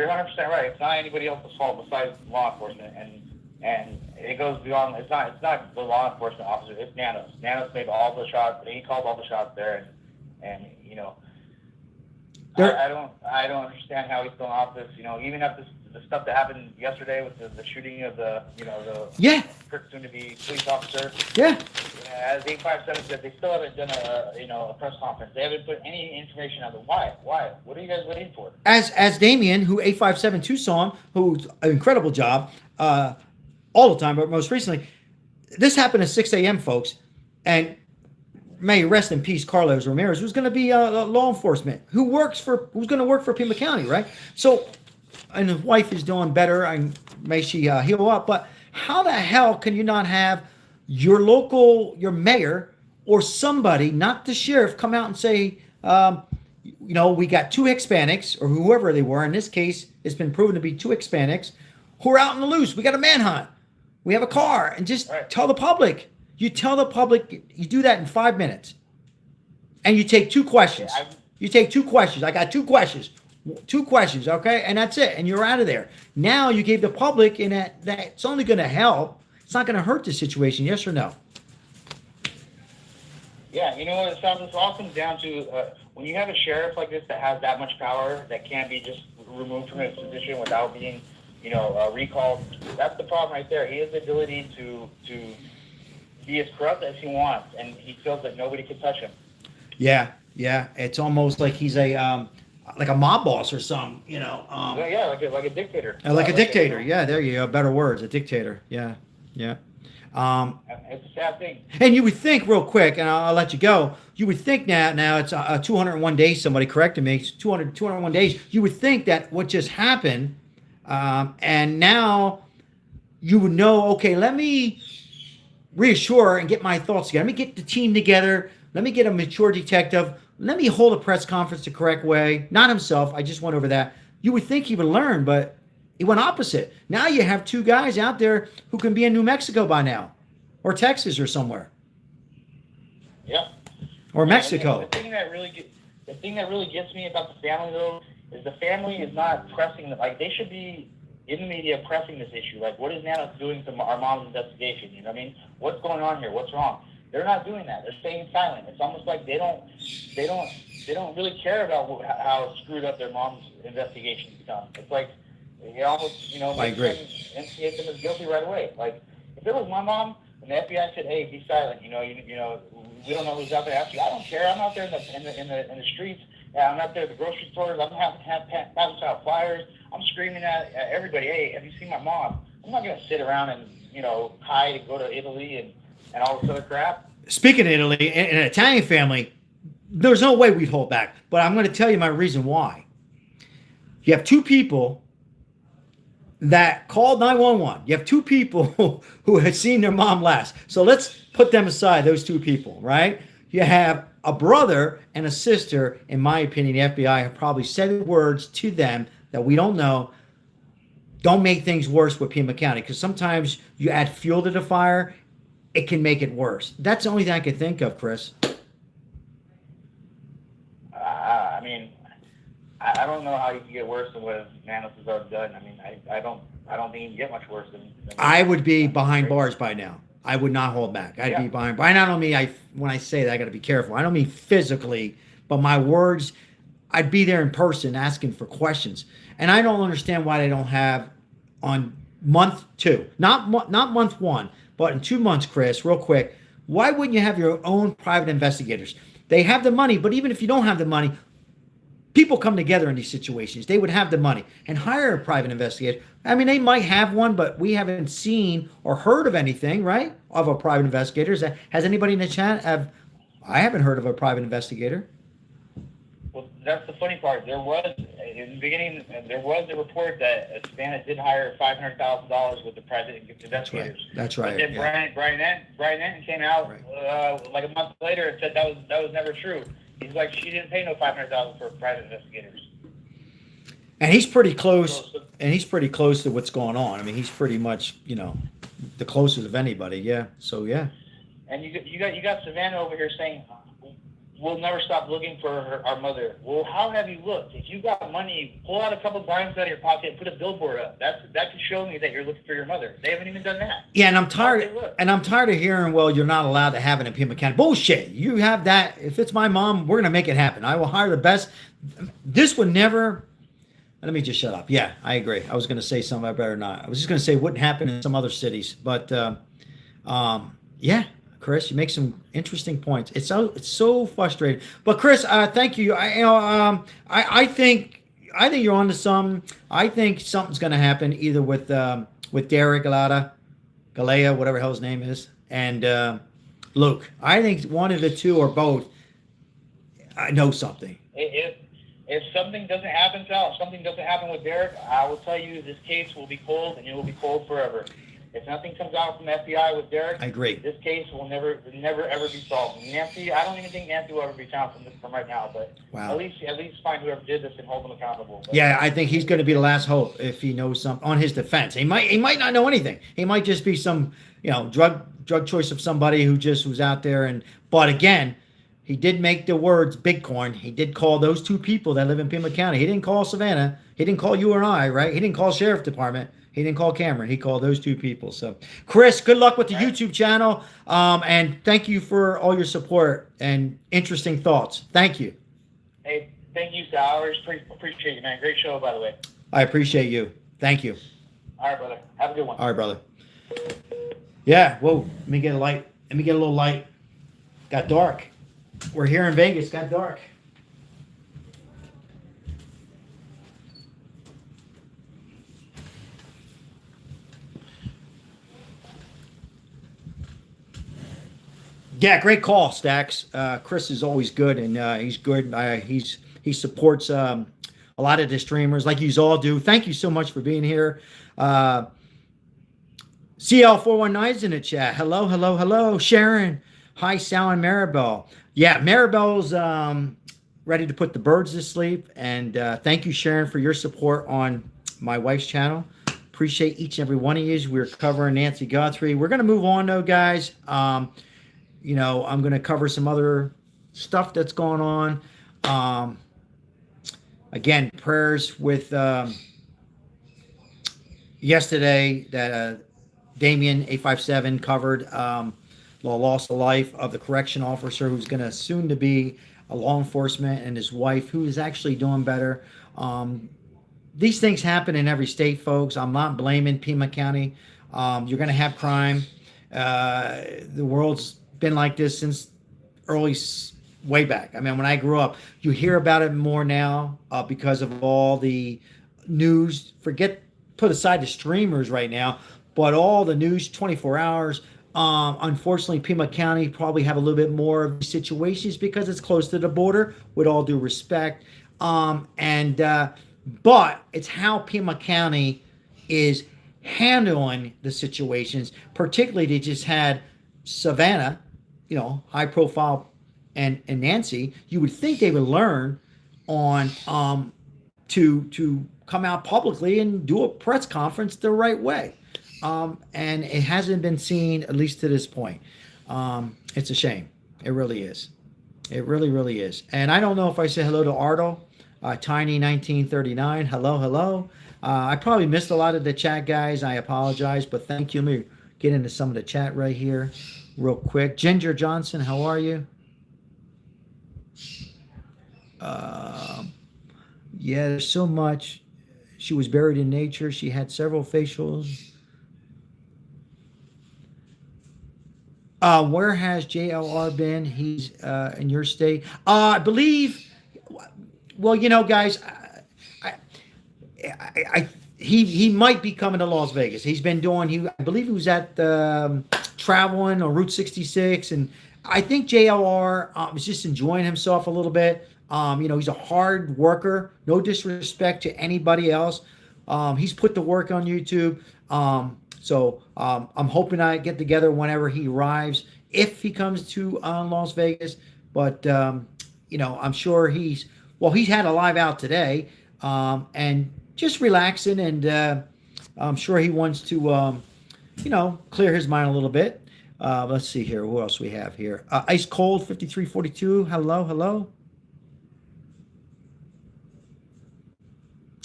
100% right. It's not anybody else's fault besides law enforcement, and it goes beyond. It's not the law enforcement officer. It's Nanos. Nanos made all the shots. He called all the shots there, and I don't understand how he's still in office. Even after the stuff that happened yesterday with the shooting of the soon-to-be police officer. Yeah. As 857 said, they still haven't done a press conference. They haven't put any information on the why. What are you guys waiting for? As Damien, who 857 Tucson, who's an incredible job all the time, but most recently, this happened at 6 a.m., folks, and may rest in peace, Carlos Ramirez, who's going to be law enforcement, who's going to work for Pima County, right? So, and his wife is doing better, and may she heal up. But how the hell can you not have your mayor or somebody, not the sheriff, come out and say, we got two Hispanics, or whoever they were. In this case, it's been proven to be two Hispanics who are out in the loose. We got a manhunt. We have a car, and just tell the public. You tell the public, you do that in 5 minutes. And you take two questions. You take two questions. I got two questions. Two questions, okay? And that's it. And you're out of there. Now you gave the public, and that's only going to help. It's not going to hurt the situation, yes or no? Yeah, it all comes down to when you have a sheriff like this that has that much power, that can't be just removed from his position without being, recalled. That's the problem right there. He has the ability to be as corrupt as he wants, and he feels that nobody can touch him. Yeah, yeah. It's almost like he's a mob boss or something, Like a dictator. like a dictator. Yeah, there you go. Better words, a dictator. Yeah, yeah. It's a sad thing. And you would think, real quick, and I'll let you go. You would think now it's 201 days. Somebody corrected me. It's 201 days. You would think that what just happened, and now you would know. Okay, let me reassure and get my thoughts together. Let me get the team together. Let me get a mature detective. Let me hold a press conference the correct way. Not himself. I just went over that. You would think he would learn, but he went opposite. Now you have two guys out there who can be in New Mexico by now, or Texas or somewhere. Yeah. Or Mexico. The thing that really gets me about the family, though, is the family is not pressing like they should be in the media pressing this issue. Like, what is Nanos doing to our mom's investigation? You know what I mean? What's going on here? What's wrong? They're not doing that. They're staying silent. It's almost like they don't really care about how screwed up their mom's investigation become. It's like they almost, I agree. Instigate them as guilty right away. Like, if it was my mom and the FBI said, "Hey, be silent," we don't know who's out there after you. I don't care. I'm out there in the streets. I'm out there at the grocery stores. I'm passing out flyers. I'm screaming at everybody, "Hey, have you seen my mom?" I'm not gonna sit around and hide and go to Italy and all this other crap. Speaking of Italy, in an Italian family, there's no way we'd hold back. But I'm going to tell you my reason why. You have two people that called 911. You have two people who had seen their mom last. So let's put them aside, those two people, right? You have a brother and a sister. In my opinion, the FBI have probably said words to them that we don't know. Don't make things worse with Pima County, because sometimes you add fuel to the fire, it can make it worse. That's the only thing I can think of, Chris. I mean, I don't know how you can get worse than what Nanos has already done. I mean, I don't think you can get much worse than I would be behind bars by now. I would not hold back. I'd be behind bars. I don't mean when I say that, I got to be careful. I don't mean physically, but my words. I'd be there in person asking for questions, and I don't understand why they don't have on month 2, not month 1, but in 2 months, Chris. Real quick, why wouldn't you have your own private investigators? They have the money, but even if you don't have the money, people come together in these situations. They would have the money and hire a private investigator. I mean, they might have one, but we haven't seen or heard of anything, right, of a private investigator. Has anybody in the chat I haven't heard of a private investigator. Well, that's the funny part. There was, in the beginning, there was a report that Savannah did hire $500,000 with the private investigators. That's right. But then Brian Enton came out like a month later and said that was never true. He's like, she didn't pay no $500,000 for private investigators. And he's pretty close. And he's pretty close to what's going on. I mean, he's pretty much, the closest of anybody. Yeah. So yeah. And you got Savannah over here saying, we'll never stop looking for our mother. Well, how have you looked? If you got money, pull out a couple dimes out of your pocket and put a billboard up. That could show me that you're looking for your mother. They haven't even done that. Yeah, and I'm tired. Of hearing, well, you're not allowed to have it in Pima County. Bullshit. You have that. If it's my mom, we're gonna make it happen. I will hire the best. This would never. Let me just shut up. Yeah, I agree. I was gonna say something. I better not. I was just gonna say it wouldn't happen in some other cities, but yeah. Chris, you make some interesting points. It's so frustrating. But Chris, thank you. I think you're onto something. I think something's going to happen either with Derrick Callella, whatever the hell his name is, and Luke. I think one of the two or both. I know something. If something doesn't happen, Sal, if something doesn't happen with Derrick, I will tell you this case will be cold, and it will be cold forever. If nothing comes out from the FBI with Derrick, I agree. This case will never ever be solved. Nancy, I don't even think Nancy will ever be found from right now, but wow. At least find whoever did this and hold them accountable. But, yeah, I think he's going to be the last hope if he knows something on his defense. He might not know anything. He might just be some drug choice of somebody who just was out there but again, he did make the words Bitcoin. He did call those two people that live in Pima County. He didn't call Savannah. He didn't call you or I, right? He didn't call Sheriff Department. He didn't call Cameron. He called those two people. So, Chris, good luck with the YouTube channel. And thank you for all your support and interesting thoughts. Thank you. Hey, Thank you, Sal. I always appreciate you, man. Great show, by the way. I appreciate you. Thank you. All right, brother. Have a good one. All right, brother. Yeah, whoa, let me get a light. Let me get a little light. Got dark. We're here in Vegas, got dark. Yeah, great call, Stacks. Chris is always good, and he's good. He supports a lot of the streamers, like you all do. Thank you so much for being here. CL419 is in the chat. Hello, hello, hello, Sharon. Hi, Sal and Maribel. Yeah, Maribel's ready to put the birds to sleep, and thank you, Sharon, for your support on my wife's channel. Appreciate each and every one of you. We're covering Nancy Guthrie. We're gonna move on, though, guys. You know, I'm going to cover some other stuff that's going on. Again, prayers with yesterday that Damien 857 covered the loss of life of the correction officer who's going to soon to be a law enforcement, and his wife who is actually doing better. These things happen in every state, folks. I'm not blaming Pima County. You're going to have crime. The world's been like this since way back. I mean, when I grew up, you hear about it more now because of all the news. Put aside the streamers right now, but all the news 24 hours. Unfortunately, Pima County probably have a little bit more of these situations because it's close to the border, with all due respect. But it's how Pima County is handling the situations. Particularly, they just had Savannah, you know, high profile, and Nancy. You would think they would learn on to come out publicly and do a press conference the right way. And it hasn't been seen, at least to this point. It's a shame. It really is. It really, really is. And I don't know if I say hello to Ardo, Tiny1939. Hello, hello. I probably missed a lot of the chat, guys. I apologize, but thank you. Let me get into some of the chat right here real quick. Ginger Johnson, how are you? Yeah, there's so much. She was buried in nature. She had several facials. Where has JLR been? He's in your state. I believe. Well, you know, guys, he might be coming to Las Vegas. He's been doing. I believe he was at traveling on Route 66, and I think JLR was just enjoying himself a little bit. You know, he's a hard worker. No disrespect to anybody else. He's put the work on YouTube. So I'm hoping I get together whenever he arrives, if he comes to Las Vegas. But, you know, I'm sure he's had a live out today, and just relaxing. And I'm sure he wants to, you know, clear his mind a little bit. Let's see here. Who else we have here? Ice Cold 5342. Hello, hello.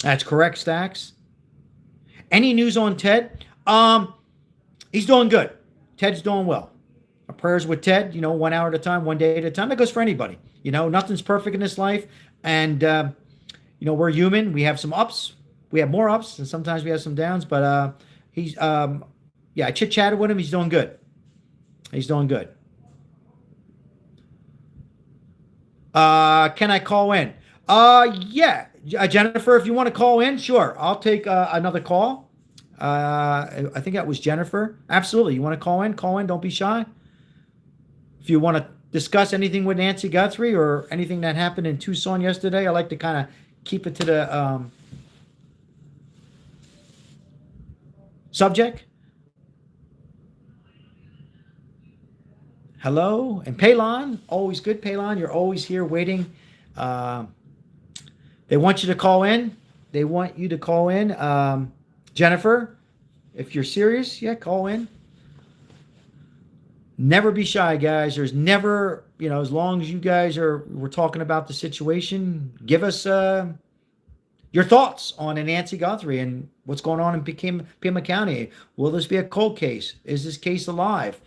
That's correct, Stacks. Any news on Ted? He's doing good. Ted's doing well. Our prayers with Ted, you know, 1 hour at a time, 1 day at a time. That goes for anybody. You know, nothing's perfect in this life. And, you know, we're human. We have some ups. We have more ups, and sometimes we have some downs. But he's, yeah, I chit-chatted with him. He's doing good. He's doing good. Can I call in? Yeah. Jennifer, if you want to call in, sure. I'll take another call. I think that was Jennifer. Absolutely. You want to call in? Call in. Don't be shy. If you want to discuss anything with Nancy Guthrie or anything that happened in Tucson yesterday, I like to kind of keep it to the subject. Hello. And Palon, always good, Palon. You're always here waiting. They want you to call in. They want you to call in. Jennifer, if you're serious, yeah, call in. Never be shy, guys. There's never, you know, as long as you guys we're talking about the situation, give us your thoughts on Nancy Guthrie and what's going on in Pima County. Will this be a cold case? Is this case alive?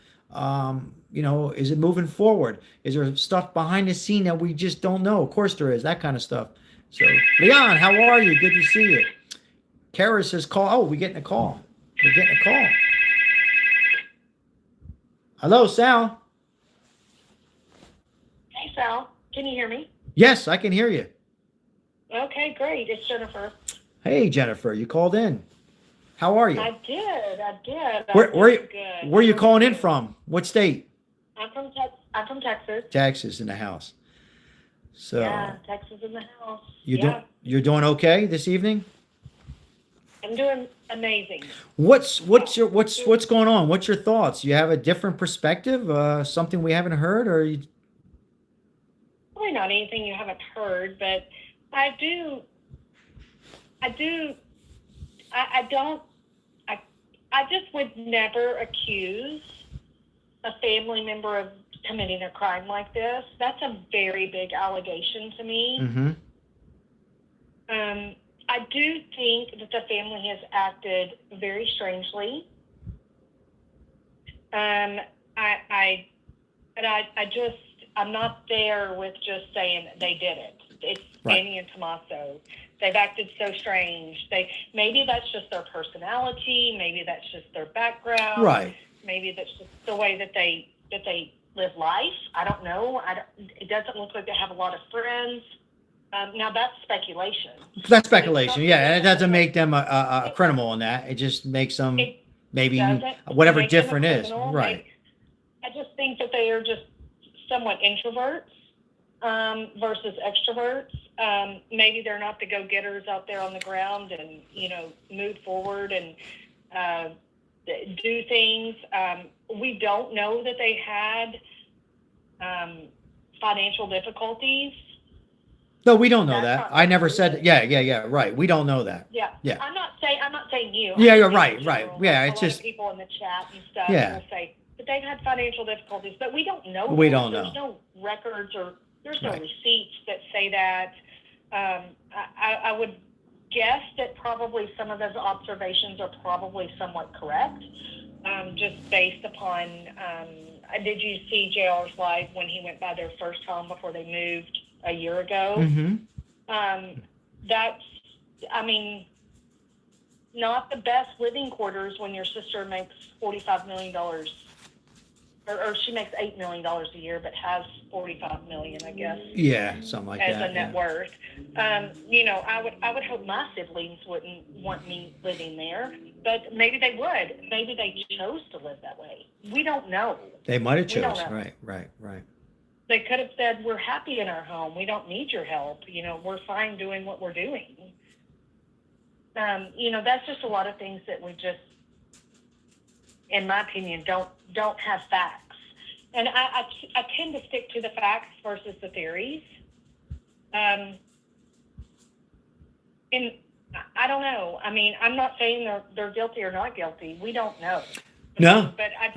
You is it moving forward? Is there stuff behind the scene that we just don't know? Of course there is, that kind of stuff. So, Leon, how are you? Good to see you. Kara says call. Oh, we're getting a call. We're getting a call. Hello, Sal. Hey, Sal. Can you hear me? Yes, I can hear you. Okay, great. It's Jennifer. Hey, Jennifer, you called in. How are you? I did. Where are you calling in from? What state? I'm from Texas. Texas, in the house. So Yeah, Texas in the house. you're doing okay this evening? I'm doing amazing. What's going on? What's your thoughts? You have a different perspective? Something we haven't heard, or you? Probably not anything you haven't heard, but I just would never accuse a family member of committing a crime like this. That's a very big allegation to me. Mm-hmm. I do think that the family has acted very strangely. I'm not there with just saying they did it. It's Right. Annie and Tommaso. They've acted so strange. Maybe that's just their personality. Maybe that's just their background. Right. Maybe that's just the way that they live life. I don't know. It doesn't look like they have a lot of friends. Now that's speculation. That's speculation. Yeah, and it doesn't make them a criminal in that. It just makes them maybe whatever different is. Right. I just think that they are just somewhat introverts versus extroverts. Maybe they're not the go-getters out there on the ground and, move forward and do things. We don't know that they had financial difficulties. No, we don't know that. I never said. Yeah. Right. We don't know that. Yeah. Yeah. I'm not saying you. Yeah, I'm you're saying right. in Right. general. Yeah. Like It's a lot just. of people in the chat and stuff Yeah. will say, but they've had financial difficulties, but we don't know. We that. don't know. There's no records or there's no Right. receipts that say that. I would guess that probably some of those observations are probably somewhat correct, just based upon. Did you see JR's live when he went by their first home before they moved a year ago? Mm-hmm. That's, not the best living quarters when your sister makes $45 million, or she makes $8 million a year, but has $45 million, I guess. Yeah, something like as that. a net worth. I would hope my siblings wouldn't want me living there, but maybe they would. Maybe they chose to live that way. We don't know. They might have We don't chose. know. Right. They could have said, "We're happy in our home. We don't need your help. We're fine doing what we're doing." That's just a lot of things that we just, in my opinion, don't have facts. And I tend to stick to the facts versus the theories. And I don't know. I'm not saying they're guilty or not guilty. We don't know. No. But I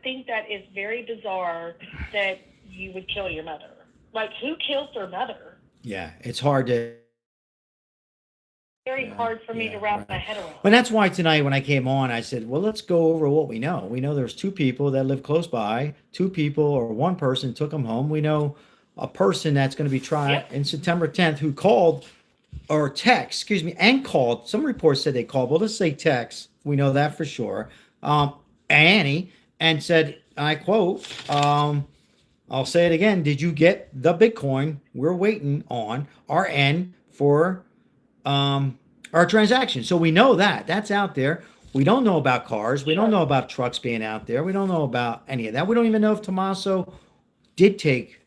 think that is very bizarre that you would kill your mother. Like, who kills their mother? Yeah, it's hard to. Very hard for me to wrap my head around. Well, that's why tonight when I came on, I said, well, let's go over what we know. We know there's two people that live close by. Two people or one person took them home. We know a person that's going to be tried in September 10th who called or text, and called. Some reports said they called. Well, let's say text. We know that for sure. Annie, and said, and I quote, I'll say it again. Did you get the Bitcoin? We're waiting on our end for our transaction. So we know that that's out there. We don't know about cars. We don't know about trucks being out there. We don't know about any of that. We don't even know if Tommaso did take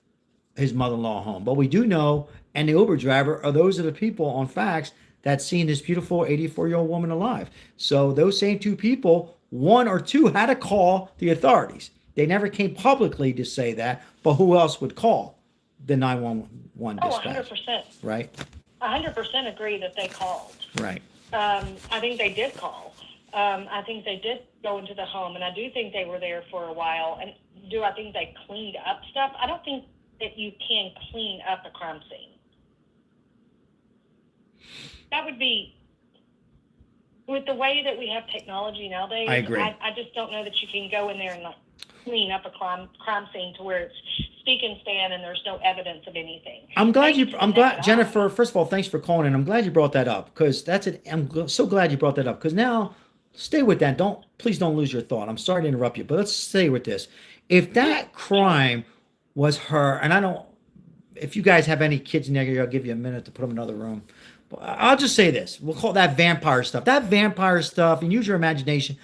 his mother-in-law home, but we do know, and the Uber driver are those are the people on facts that seen this beautiful 84-year-old woman alive. So those same two people, one or two, had to call the authorities. They never came publicly to say that, but who else would call the 911 dispatch? 100%. Right? 100% agree that they called. Right. I think they did call. I think they did go into the home, and I do think they were there for a while. And do I think they cleaned up stuff? I don't think that you can clean up a crime scene. That would be, with the way that we have technology nowadays, I agree. I just don't know that you can go in there and clean up a crime scene to where it's speak and stand and there's no evidence of anything. I'm glad Eye. Jennifer, first of all, thanks for calling in. I'm glad you brought that up because so glad you brought that up because now stay with that. Please don't lose your thought. I'm sorry to interrupt you, but let's stay with this. If that crime was her, and if you guys have any kids in there, I'll give you a minute to put them in another room. I'll just say this. We'll call that vampire stuff. That vampire stuff, and use your imagination,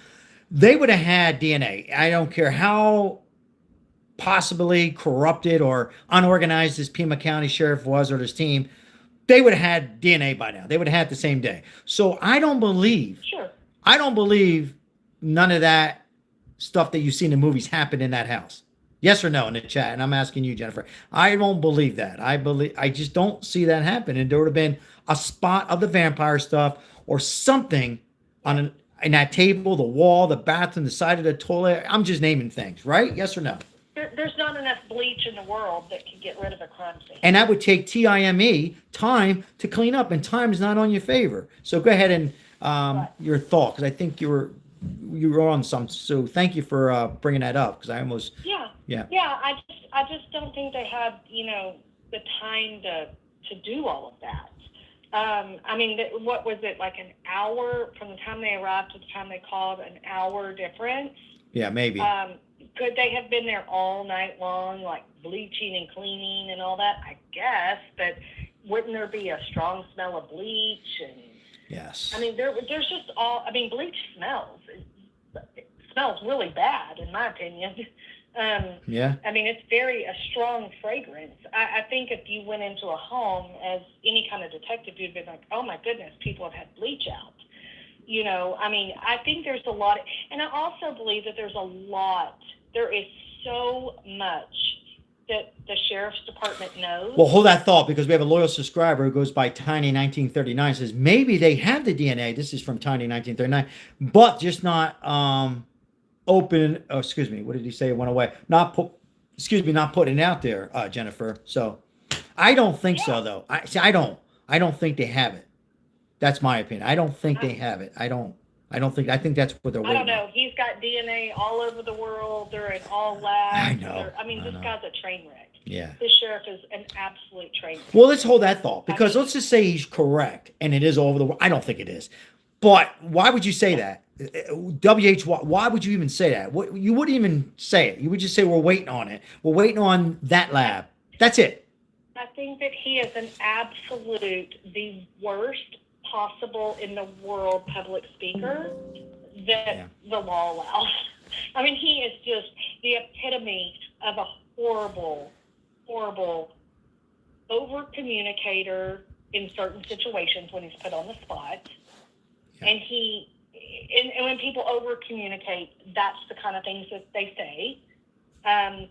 they would have had DNA. I don't care how possibly corrupted or unorganized this Pima County Sheriff was or this team, they would have had DNA by now. They would have had it the same day. So I don't believe none of that stuff that you see in the movies happened in that house. Yes or no in the chat? And I'm asking you, Jennifer. I don't believe that. I just don't see that happen. And there would have been a spot of the vampire stuff or something in that table, the wall, the bathroom, the side of the toilet. I'm just naming things, right? Yes or no? There's not enough bleach in the world that can get rid of a crime scene. And that would take time to clean up, and time is not on your favor. So go ahead and your thought, because I think you were on some. So thank you for bringing that up, because I almost yeah. I just don't think they had the time to do all of that. I mean, what was it, like an hour from the time they arrived to the time they called? An hour difference? Yeah, maybe. Could they have been there all night long, like bleaching and cleaning and all that? I guess, but wouldn't there be a strong smell of bleach? And yes. I mean, there's just bleach smells. It smells really bad, in my opinion. Yeah. I mean, it's a strong fragrance. I think if you went into a home as any kind of detective, you'd be like, oh my goodness, people have had bleach out. I mean, I think there's a lot, and I also believe that there is so much that the sheriff's department knows. Well, hold that thought, because we have a loyal subscriber who goes by Tiny1939, says maybe they have the DNA. This is from Tiny1939, but just not open. Oh, excuse me. What did he say? It went away. Not putting it out there, Jennifer. So I don't think so, though. I don't think they have it. That's my opinion. I don't think they have it. I think that's what they're waiting on. I don't know. He's got DNA all over the world. They're in all labs. I know. This guy's a train wreck. Yeah. This sheriff is an absolute train wreck. Well, let's hold that thought, because let's just say he's correct and it is all over the world. I don't think it is. But why would you say that? Why would you even say that? You wouldn't even say it. You would just say, we're waiting on it. We're waiting on that lab. That's it. I think that he is the worst possible in the world public speaker that the law allows. I mean, he is just the epitome of a horrible over communicator in certain situations when he's put on the spot. Yeah. And when people over communicate, that's the kind of things that they say. And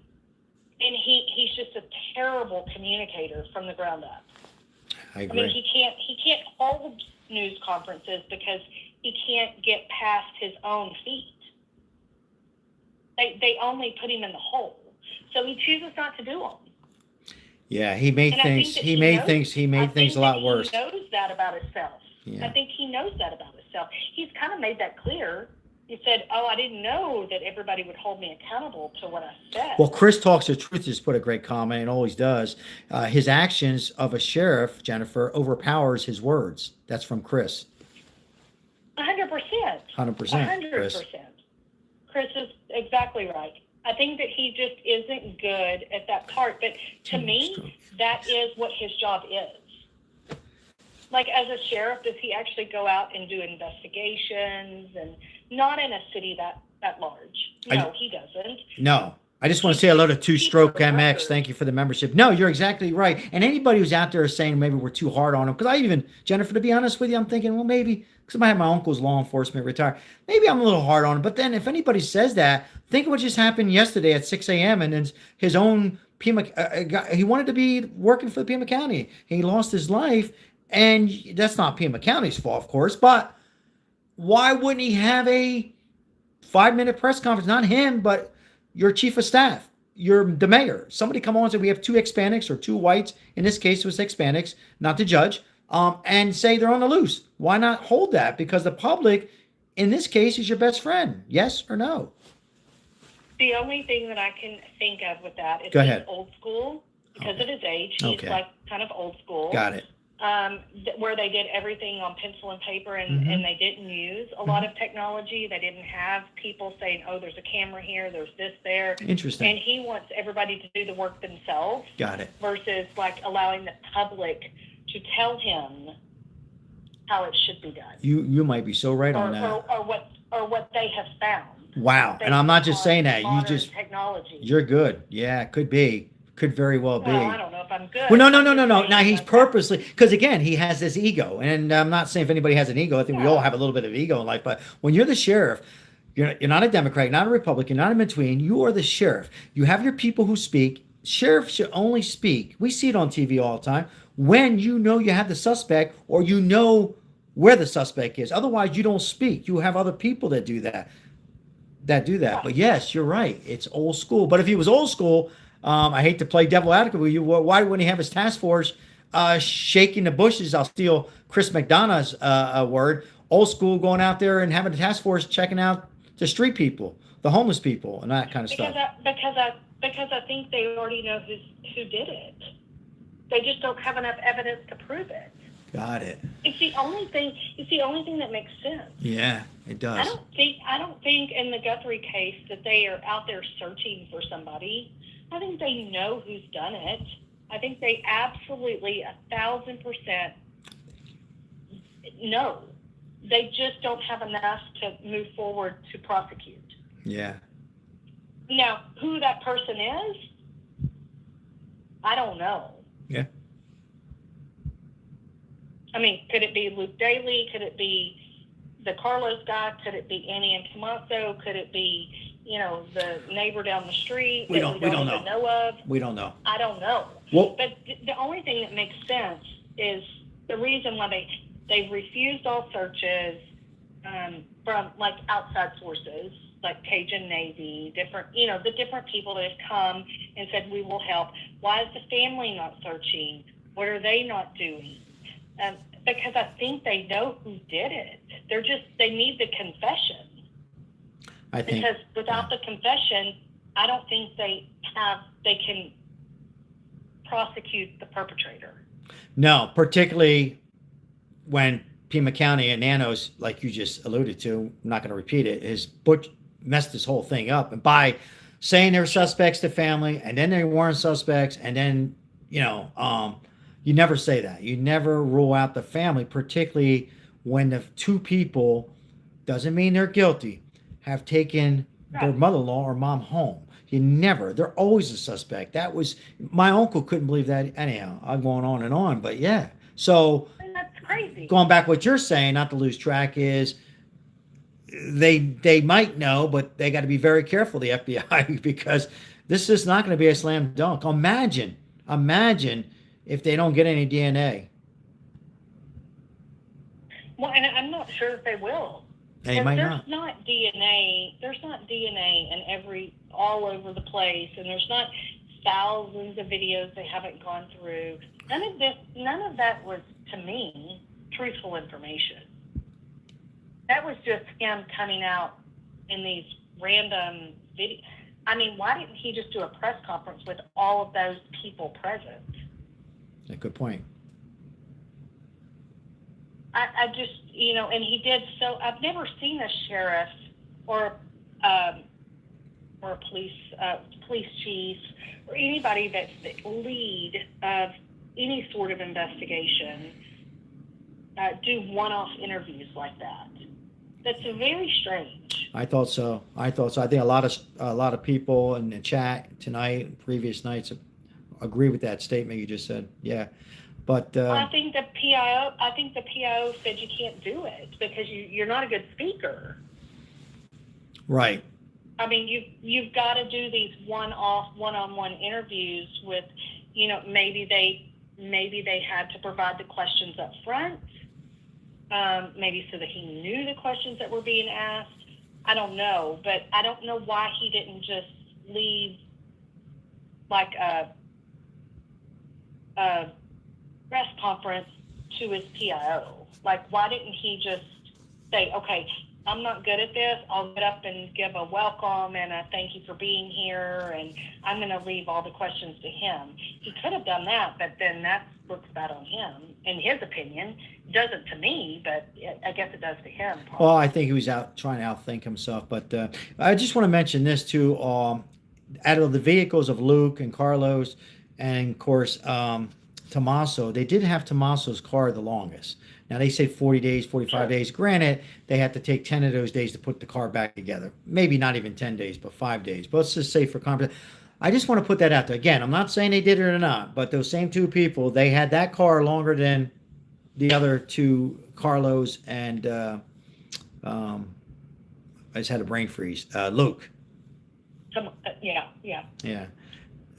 he's just a terrible communicator from the ground up. I agree. I mean, he can't hold news conferences because he can't get past his own feet. They only put him in the hole, so he chooses not to do them. Yeah, he made things a lot worse. He knows that about himself. Yeah. I think he knows that about himself. He's kind of made that clear. He said, "Oh, I didn't know that everybody would hold me accountable to what I said." Well, Chris Talks the Truth just put a great comment, and always does. His actions of a sheriff, Jennifer, overpowers his words. That's from Chris. 100%. 100%. 100%. Chris is exactly right. I think that he just isn't good at that part. But to me, that is what his job is. Like, as a sheriff, does he actually go out and do investigations? And not in a city that large. No, he doesn't. No. I just want to say hello to Two Stroke MX. Thank you for the membership. No, you're exactly right. And anybody who's out there saying maybe we're too hard on him, because Jennifer, to be honest with you, I'm thinking, well, maybe, because I had my uncle's law enforcement retire, maybe I'm a little hard on him. But then if anybody says that, think of what just happened yesterday at 6 a.m. and then his own Pima, he wanted to be working for the Pima County. He lost his life, and that's not Pima County's fault, of course, but why wouldn't he have a 5-minute press conference? Not him, but your chief of staff, the mayor. Somebody come on and say, we have 2 Hispanics or 2 whites. In this case, it was Hispanics, not the judge, and say they're on the loose. Why not hold that? Because the public, in this case, is your best friend. Yes or no? The only thing that I can think of with that is Go he's ahead. old school because of his age. He's Okay. like kind of old school. Got it. Where they did everything on pencil and paper and, Mhm. and they didn't use a lot of technology. They didn't have people saying, oh, there's a camera here, there's this there. Interesting. And he wants everybody to do the work themselves Got it. versus like allowing the public to tell him how it should be done. You might be so right on that. Or what they have found. Wow. And I'm not just saying that. You Modern just, technology. you're good. Yeah, could be. Could very well be. Well, I don't know if I'm good. Well, no. I'm just saying Now he's that- purposely, because again, he has this ego, and I'm not saying if anybody has an ego. I think we all have a little bit of ego in life. But when you're the sheriff, you're not a Democrat, you're not a Republican, you're not in between. You are the sheriff. You have your people who speak. Sheriff should only speak. We see it on TV all the time when you know you have the suspect or you know where the suspect is. Otherwise, you don't speak. You have other people that do that. But yes, you're right. It's old school. But if he was old school, I hate to play devil advocate with you. Why wouldn't he have his task force shaking the bushes? I'll steal Chris McDonough's word. Old school, going out there and having a task force checking out the street people, the homeless people, and that kind of stuff. Because I think they already know who did it. They just don't have enough evidence to prove it. Got it. It's the only thing. It's the only thing that makes sense. Yeah, it does. I don't think in the Guthrie case that they are out there searching for somebody. I think they know who's done it. I think they absolutely 1,000% know. They just don't have enough to move forward to prosecute. Yeah. Now, who that person is, I don't know. Yeah. I mean, could it be Luke Daly? Could it be the Carlos guy? Could it be Annie and Tommaso? Could it be, the neighbor down the street We that don't we don't know. even know of? We don't know. I don't know. Well, But the only thing that makes sense is the reason why they've refused all searches from like outside sources, like Cajun Navy, the different people that have come and said, we will help. Why is the family not searching? What are they not doing? Because I think they know who did it. They need the confession. I think. Because without the confession, I don't think they can prosecute the perpetrator. No, particularly when Pima County and Nanos, like you just alluded to, I'm not going to repeat it, messed this whole thing up. And by saying they were suspects to family, and then they weren't suspects, and then, you never say that. You never rule out the family, particularly when the two people, doesn't mean they're guilty, have taken their mother-in-law or mom home. They're always a suspect. My uncle couldn't believe that. Anyhow, I'm going on and on, but yeah. So And that's crazy. going back what you're saying, not to lose track, is they might know, but they got to be very careful, the FBI, because this is not going to be a slam dunk. Imagine if they don't get any DNA. Well, and I'm not sure if they will. They might there's not. not DNA. There's not DNA in all over the place, and there's not thousands of videos they haven't gone through. None of that was, to me, truthful information. That was just him coming out in these random videos. I mean, why didn't he just do a press conference with all of those people present? A good point. I just, and he did so. I've never seen a sheriff or a police chief or anybody that's the lead of any sort of investigation do one-off interviews like that. That's very strange. I thought so. I think a lot of people in the chat tonight, and previous nights, agree with that statement you just said. Yeah, but I think the PIO said you can't do it because you're not a good speaker. right. I mean, you've got to do these one-off, one-on-one interviews with, maybe they had to provide the questions up front, maybe so that he knew the questions that were being asked. I don't know, but I don't know why he didn't just leave like a press conference to his PIO. Like, why didn't he just say, okay, I'm not good at this. I'll get up and give a welcome and a thank you for being here, and I'm going to leave all the questions to him. He could have done that, but then that looks bad on him, in his opinion. Doesn't to me, but I guess it does to him. Probably. Well, I think he was out trying to outthink himself. But I just want to mention this too. Out of the vehicles of Luke and Carlos, and of course Tommaso, they did have Tommaso's car the longest. Now they say 40 days, 45 days. Granted, they had to take 10 of those days to put the car back together. Maybe not even 10 days, but 5 days. But let's just say for conversation. I just want to put that out there. Again, I'm not saying they did it or not, but those same two people, they had that car longer than the other two, Carlos and I just had a brain freeze. Luke. Yeah.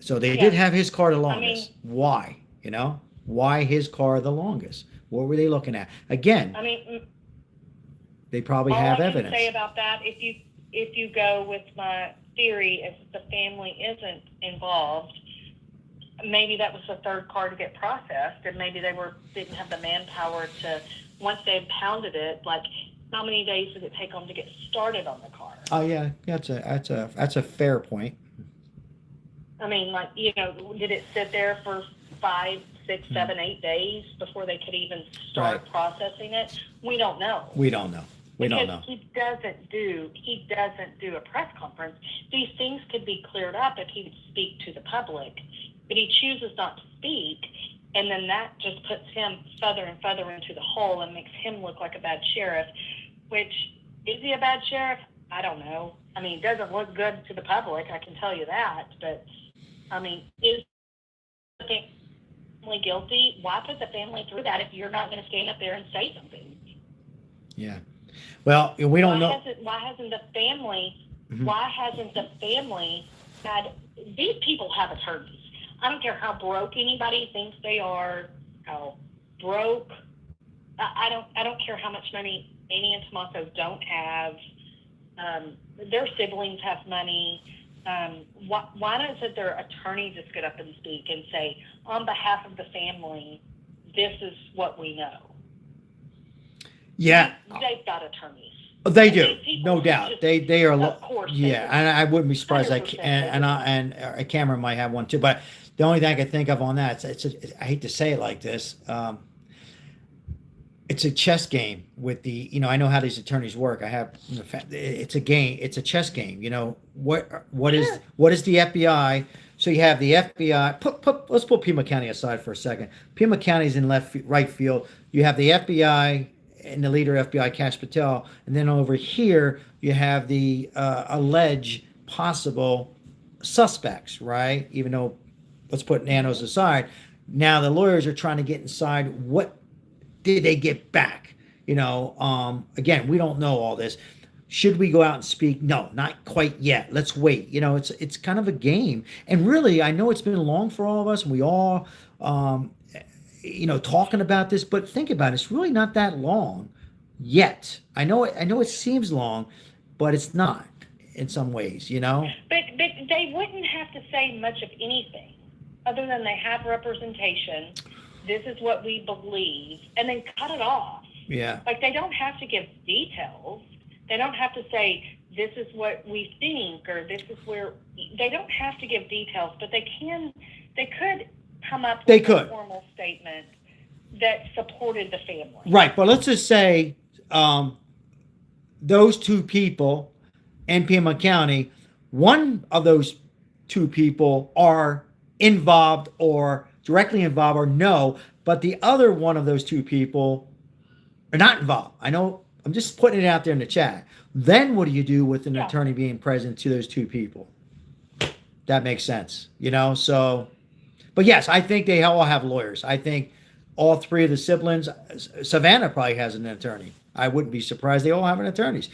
So they did have his car the longest. Why? You know, why his car the longest? What were they looking at? Again, they probably have evidence. All I can say about that, if you go with my theory, if the family isn't involved, maybe that was the third car to get processed, and maybe they didn't have the manpower to, once they pounded it, like how many days did it take them to get started on the car? Oh yeah, that's a fair point. I mean, like, you know, did it sit there for 5, 6, 7, 8 days before they could even start processing it? We don't know. We don't know. He doesn't do a press conference. These things could be cleared up if he would speak to the public, but he chooses not to speak, and then that just puts him further and further into the hole and makes him look like a bad sheriff. Which, is he a bad sheriff? I don't know. I mean, it doesn't look good to the public, I can tell you that. But I mean, is the family guilty? Why put the family through that if you're not going to stand up there and say something? Yeah. Well, we don't know. Why hasn't the family? Why hasn't the family had? These people have attorneys. I don't care how broke anybody thinks they are. How broke? I don't care how much money Amy and Tommaso don't have. Their siblings have money. Why doesn't their attorney just get up and speak and say, on behalf of the family, this is what we know? Yeah. They've got attorneys. They do, no doubt. They are. Of course. Yeah, and I wouldn't be surprised. And a camera might have one too. But the only thing I can think of on that, I hate to say it like this. It's a chess game with the, you know, I know how these attorneys work. I have, it's a game. It's a chess game. You know, what is the FBI? So you have the FBI. Let's put Pima County aside for a second. Pima County's in right field. You have the FBI and the leader FBI, Cash Patel, and then over here you have the alleged possible suspects, right? Even though, let's put Nanos aside. Now the lawyers are trying to get inside what did they get back? You know, again, we don't know all this. Should we go out and speak? No, not quite yet. Let's wait. You know, it's kind of a game. And really, I know it's been long for all of us, and we all, you know, talking about this, but think about it. It's really not that long yet. I know it seems long, but it's not in some ways, you know? But they wouldn't have to say much of anything other than they have representation. This is what we believe, and then cut it off. Yeah. Like, they don't have to give details. They don't have to say, this is what we think, or this is where, they don't have to give details, but they could come up with a formal statement that supported the family. Right, but let's just say those two people in Pima County, one of those two people are involved or directly involved or no, but the other one of those two people are not involved. I know, I'm just putting it out there in the chat. Then what do you do with an attorney being present to those two people? That makes sense, you know? So, but yes, I think they all have lawyers. I think all three of the siblings, Savannah probably has an attorney. I wouldn't be surprised. They all have an attorneys.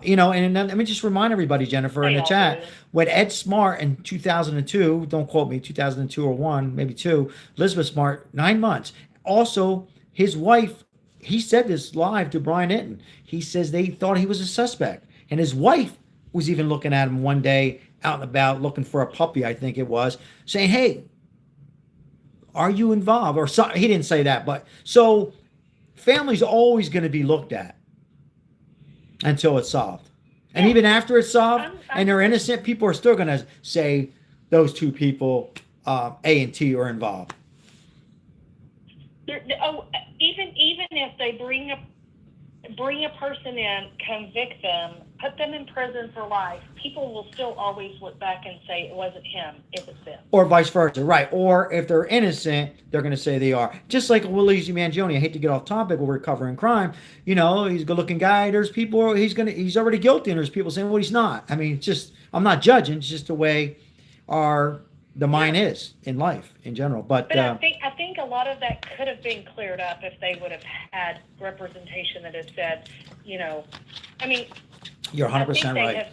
You know, and let me just remind everybody, Jennifer, in the chat, when Ed Smart in 2002, don't quote me, 2002 or 1, maybe 2, Elizabeth Smart, 9 months. Also, his wife, he said this live to Brian Hinton. He says they thought he was a suspect. And his wife was even looking at him one day out and about, looking for a puppy, I think it was, saying, hey, are you involved? Or so, he didn't say that, but so family's always going to be looked at. until it's solved. And even after it's solved and they're innocent, people are still going to say those two people, A and T, are involved. Even if they bring a person in, convict them, put them in prison for life, people will still always look back and say it wasn't him, it was them. Or vice versa, right? Or if they're innocent, they're going to say they are. Just like Luigi Mangione. I hate to get off topic. We're covering crime. You know, he's a good-looking guy. There's people. He's already guilty, and there's people saying, well, he's not. I mean, it's just, I'm not judging. It's just the way the mind is in life in general. But I think a lot of that could have been cleared up if they would have had representation that had said, you know, I mean, you're 100% right.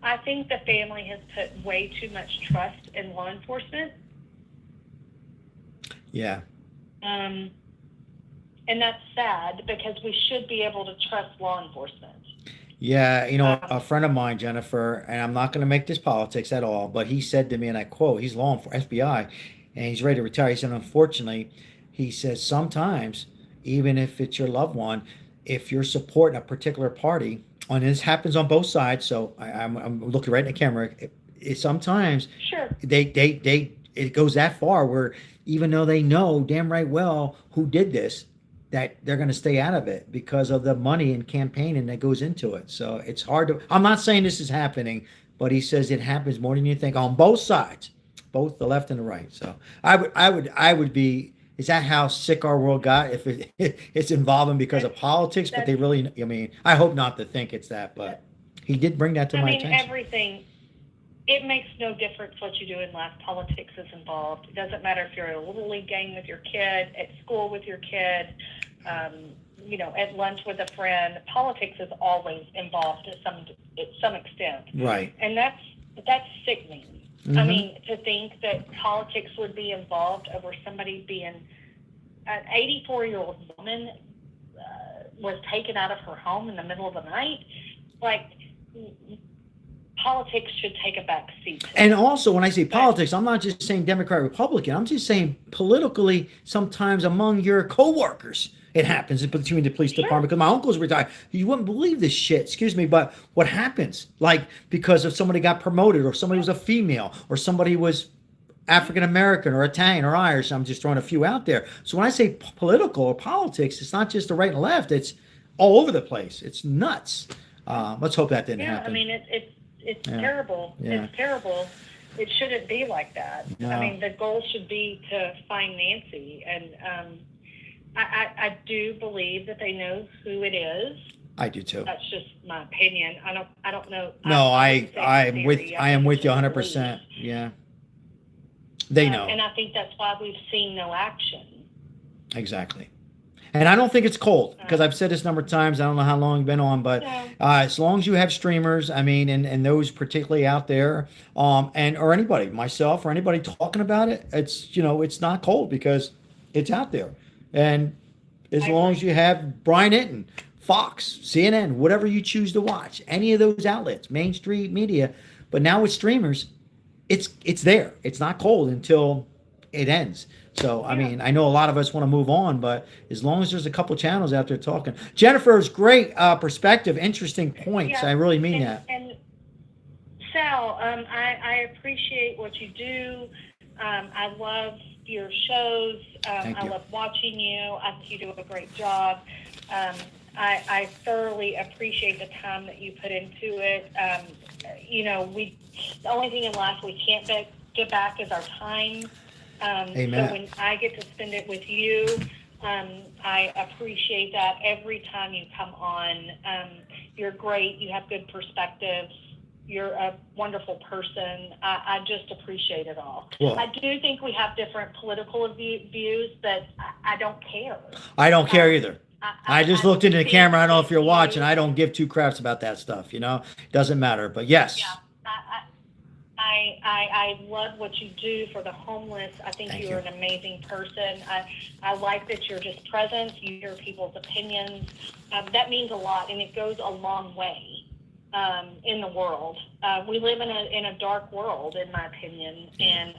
I think the family has put way too much trust in law enforcement. Yeah. And that's sad because we should be able to trust law enforcement. Yeah, you know, a friend of mine, Jennifer, and I'm not going to make this politics at all, but he said to me, and I quote, he's law enforcement, FBI, and he's ready to retire. He said, unfortunately, he says, sometimes, even if it's your loved one, if you're supporting a particular party, and this happens on both sides, so I'm looking right in the camera, sometimes sure. It goes that far where even though they know damn right well who did this, that they're going to stay out of it because of the money and campaigning that goes into it. So it's hard to, I'm not saying this is happening, but he says it happens more than you think on both sides, both the left and the right. So I would be, is that how sick our world got? If it's involving because of politics, but they really, I mean, I hope not to think it's that, but he did bring that to my attention. Everything, it makes no difference what you do in life. Politics is involved. It doesn't matter if you're at a little league game with your kid, at school with your kid, you know, at lunch with a friend. Politics is always involved to some extent. Right. And that's sickening. Mm-hmm. I mean, to think that politics would be involved over somebody being an 84-year-old woman was taken out of her home in the middle of the night, like. Politics should take a back seat. And also, when I say politics, I'm not just saying Democrat, Republican. I'm just saying politically, sometimes among your coworkers, it happens between the police department. Because my uncle's retired. You wouldn't believe this shit, excuse me, but what happens? Like, because if somebody got promoted, or somebody was a female, or somebody was African American, or Italian, or Irish, I'm just throwing a few out there. So when I say political or politics, it's not just the right and left. It's all over the place. It's nuts. Let's hope that didn't happen. I mean, it's terrible. Yeah. It's terrible. It shouldn't be like that. No. I mean, the goal should be to find Nancy. And I do believe that they know who it is. I do too. That's just my opinion. I don't know. No, I am with you 100%. Yeah. They know. And I think that's why we've seen no action. Exactly. And I don't think it's cold, because I've said this a number of times. I don't know how long you've been on, but as long as you have streamers, I mean, and those particularly out there, or anybody, myself or anybody talking about it, it's, you know, it's not cold because it's out there. And as long as you have Brian Hinton, Fox, CNN, whatever you choose to watch, any of those outlets, mainstream media, but now with streamers, it's there. It's not cold until it ends. So, I mean, I know a lot of us want to move on, but as long as there's a couple channels out there talking. Jennifer's great perspective, interesting points. I really mean that. And Sal, I appreciate what you do. I love your shows. I love watching you. I think you do a great job. I thoroughly appreciate the time that you put into it. You know, the only thing in life we can't get back is our time. Amen. So when I get to spend it with you, I appreciate that every time you come on. You're great. You have good perspectives. You're a wonderful person. I just appreciate it all. Well, I do think we have different political views, but I don't care. I don't care either. I just looked into the camera. I don't know if you're watching. I don't give two craps about that stuff. You know, it doesn't matter. But yes. Yeah. I love what you do for the homeless. I think you're an amazing person. I like that you're just present. You hear people's opinions. That means a lot, and it goes a long way in the world. We live in a dark world, in my opinion, and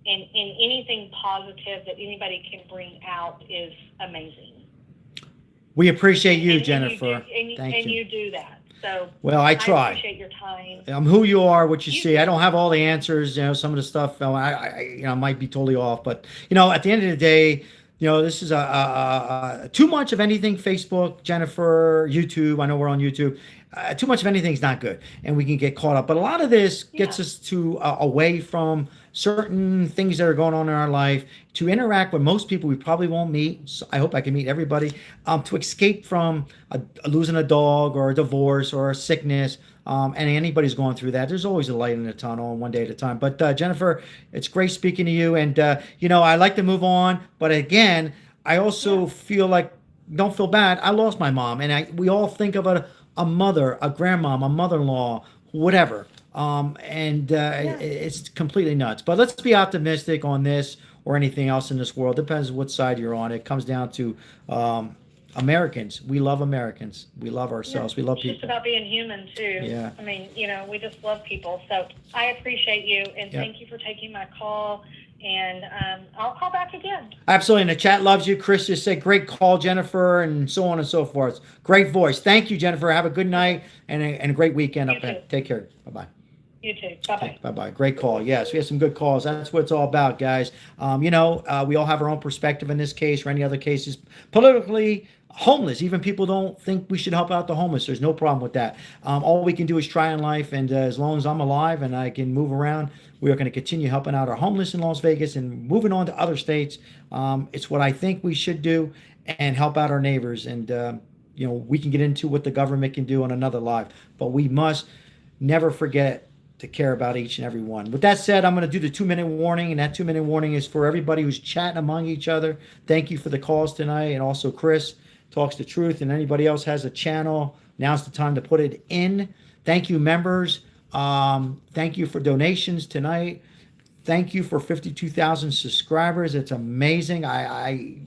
anything positive that anybody can bring out is amazing. We appreciate you, And Jennifer. Thank and you. you do that. So Well, I try. appreciate your time. I'm who you are, what you You see. I do. don't have all the answers. Some of the stuff, might be totally off. But at the end of the day, this is a too much of anything. Facebook, Jennifer, YouTube. I know we're on YouTube. Too much of anything is not good, and we can get caught up. But a lot of this gets us to away from certain things that are going on in our life, to interact with most people we probably won't meet. So I hope I can meet everybody. To escape from losing a dog or a divorce or a sickness. And anybody's going through that. There's always a light in the tunnel, and one day at a time. But Jennifer, it's great speaking to you. And I like to move on, but again, I also feel like, don't feel bad. I lost my mom, and we all think of a mother, a grandmom, a mother-in-law, whatever. It's completely nuts. But let's be optimistic on this or anything else in this world. Depends what side you're on. It comes down to Americans. We love Americans. We love ourselves. We love It's people. just about being human too. Yeah. I mean, we just love people. So I appreciate you, and thank you for taking my call. And I'll call back again. Absolutely. And the chat loves you. Chris just said, great call, Jennifer, and so on and so forth. Great voice. Thank you, Jennifer. Have a good night and a great weekend up there. Take care. Bye-bye. You too. Bye-bye. Bye-bye. Great call. Yes, we have some good calls. That's what it's all about, guys. We all have our own perspective in this case or any other cases. Politically, homeless. Even people don't think we should help out the homeless. There's no problem with that. All we can do is try in life, and as long as I'm alive and I can move around, we are going to continue helping out our homeless in Las Vegas and moving on to other states. It's what I think we should do, and help out our neighbors. And we can get into what the government can do on another live, but we must never forget to care about each and every one. With that said, I'm going to do the 2-minute warning, and that 2-minute warning is for everybody who's chatting among each other. Thank you for the calls tonight, and also Chris Talks the Truth, and anybody else has a channel, now's the time to put it in. Thank you, members. Thank you for donations tonight. Thank you for 52,000 subscribers. It's amazing. I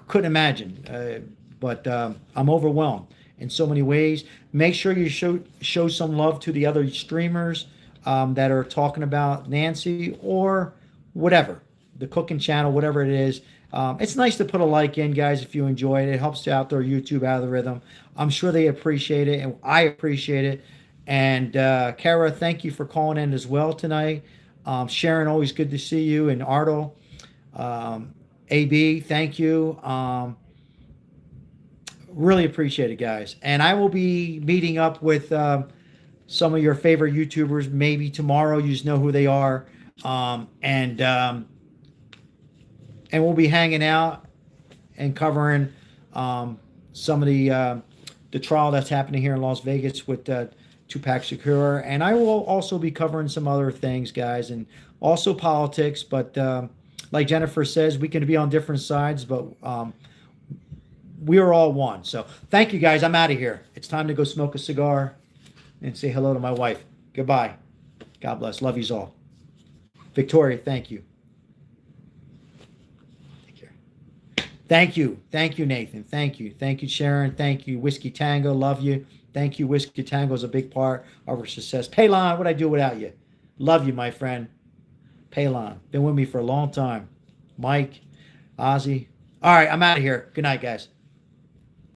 couldn't imagine, but I'm overwhelmed in so many ways. Make sure you show some love to the other streamers that are talking about Nancy or whatever, the cooking channel, whatever it is. It's nice to put a like in, guys, if you enjoy it. It helps out their YouTube algorithm. I'm sure they appreciate it, and I appreciate it. And Kara, thank you for calling in as well tonight. Sharon, always good to see you. And Ardo, AB, thank you. Really appreciate it, guys. And I will be meeting up with some of your favorite YouTubers maybe tomorrow. You just know who they are. And we'll be hanging out and covering some of the trial that's happening here in Las Vegas with Tupac Shakur. And I will also be covering some other things, guys, and also politics. But like Jennifer says, we can be on different sides, but we are all one. So thank you, guys. I'm out of here. It's time to go smoke a cigar and say hello to my wife. Goodbye. God bless. Love yous all. Victoria, thank you. Take care. Thank you. Thank you, Nathan. Thank you. Thank you, Sharon. Thank you, Whiskey Tango. Love you. Thank you. Whiskey Tango is a big part of our success. Palon, what'd I do without you? Love you, my friend. Palon, been with me for a long time. Mike, Ozzy. All right, I'm out of here. Good night, guys.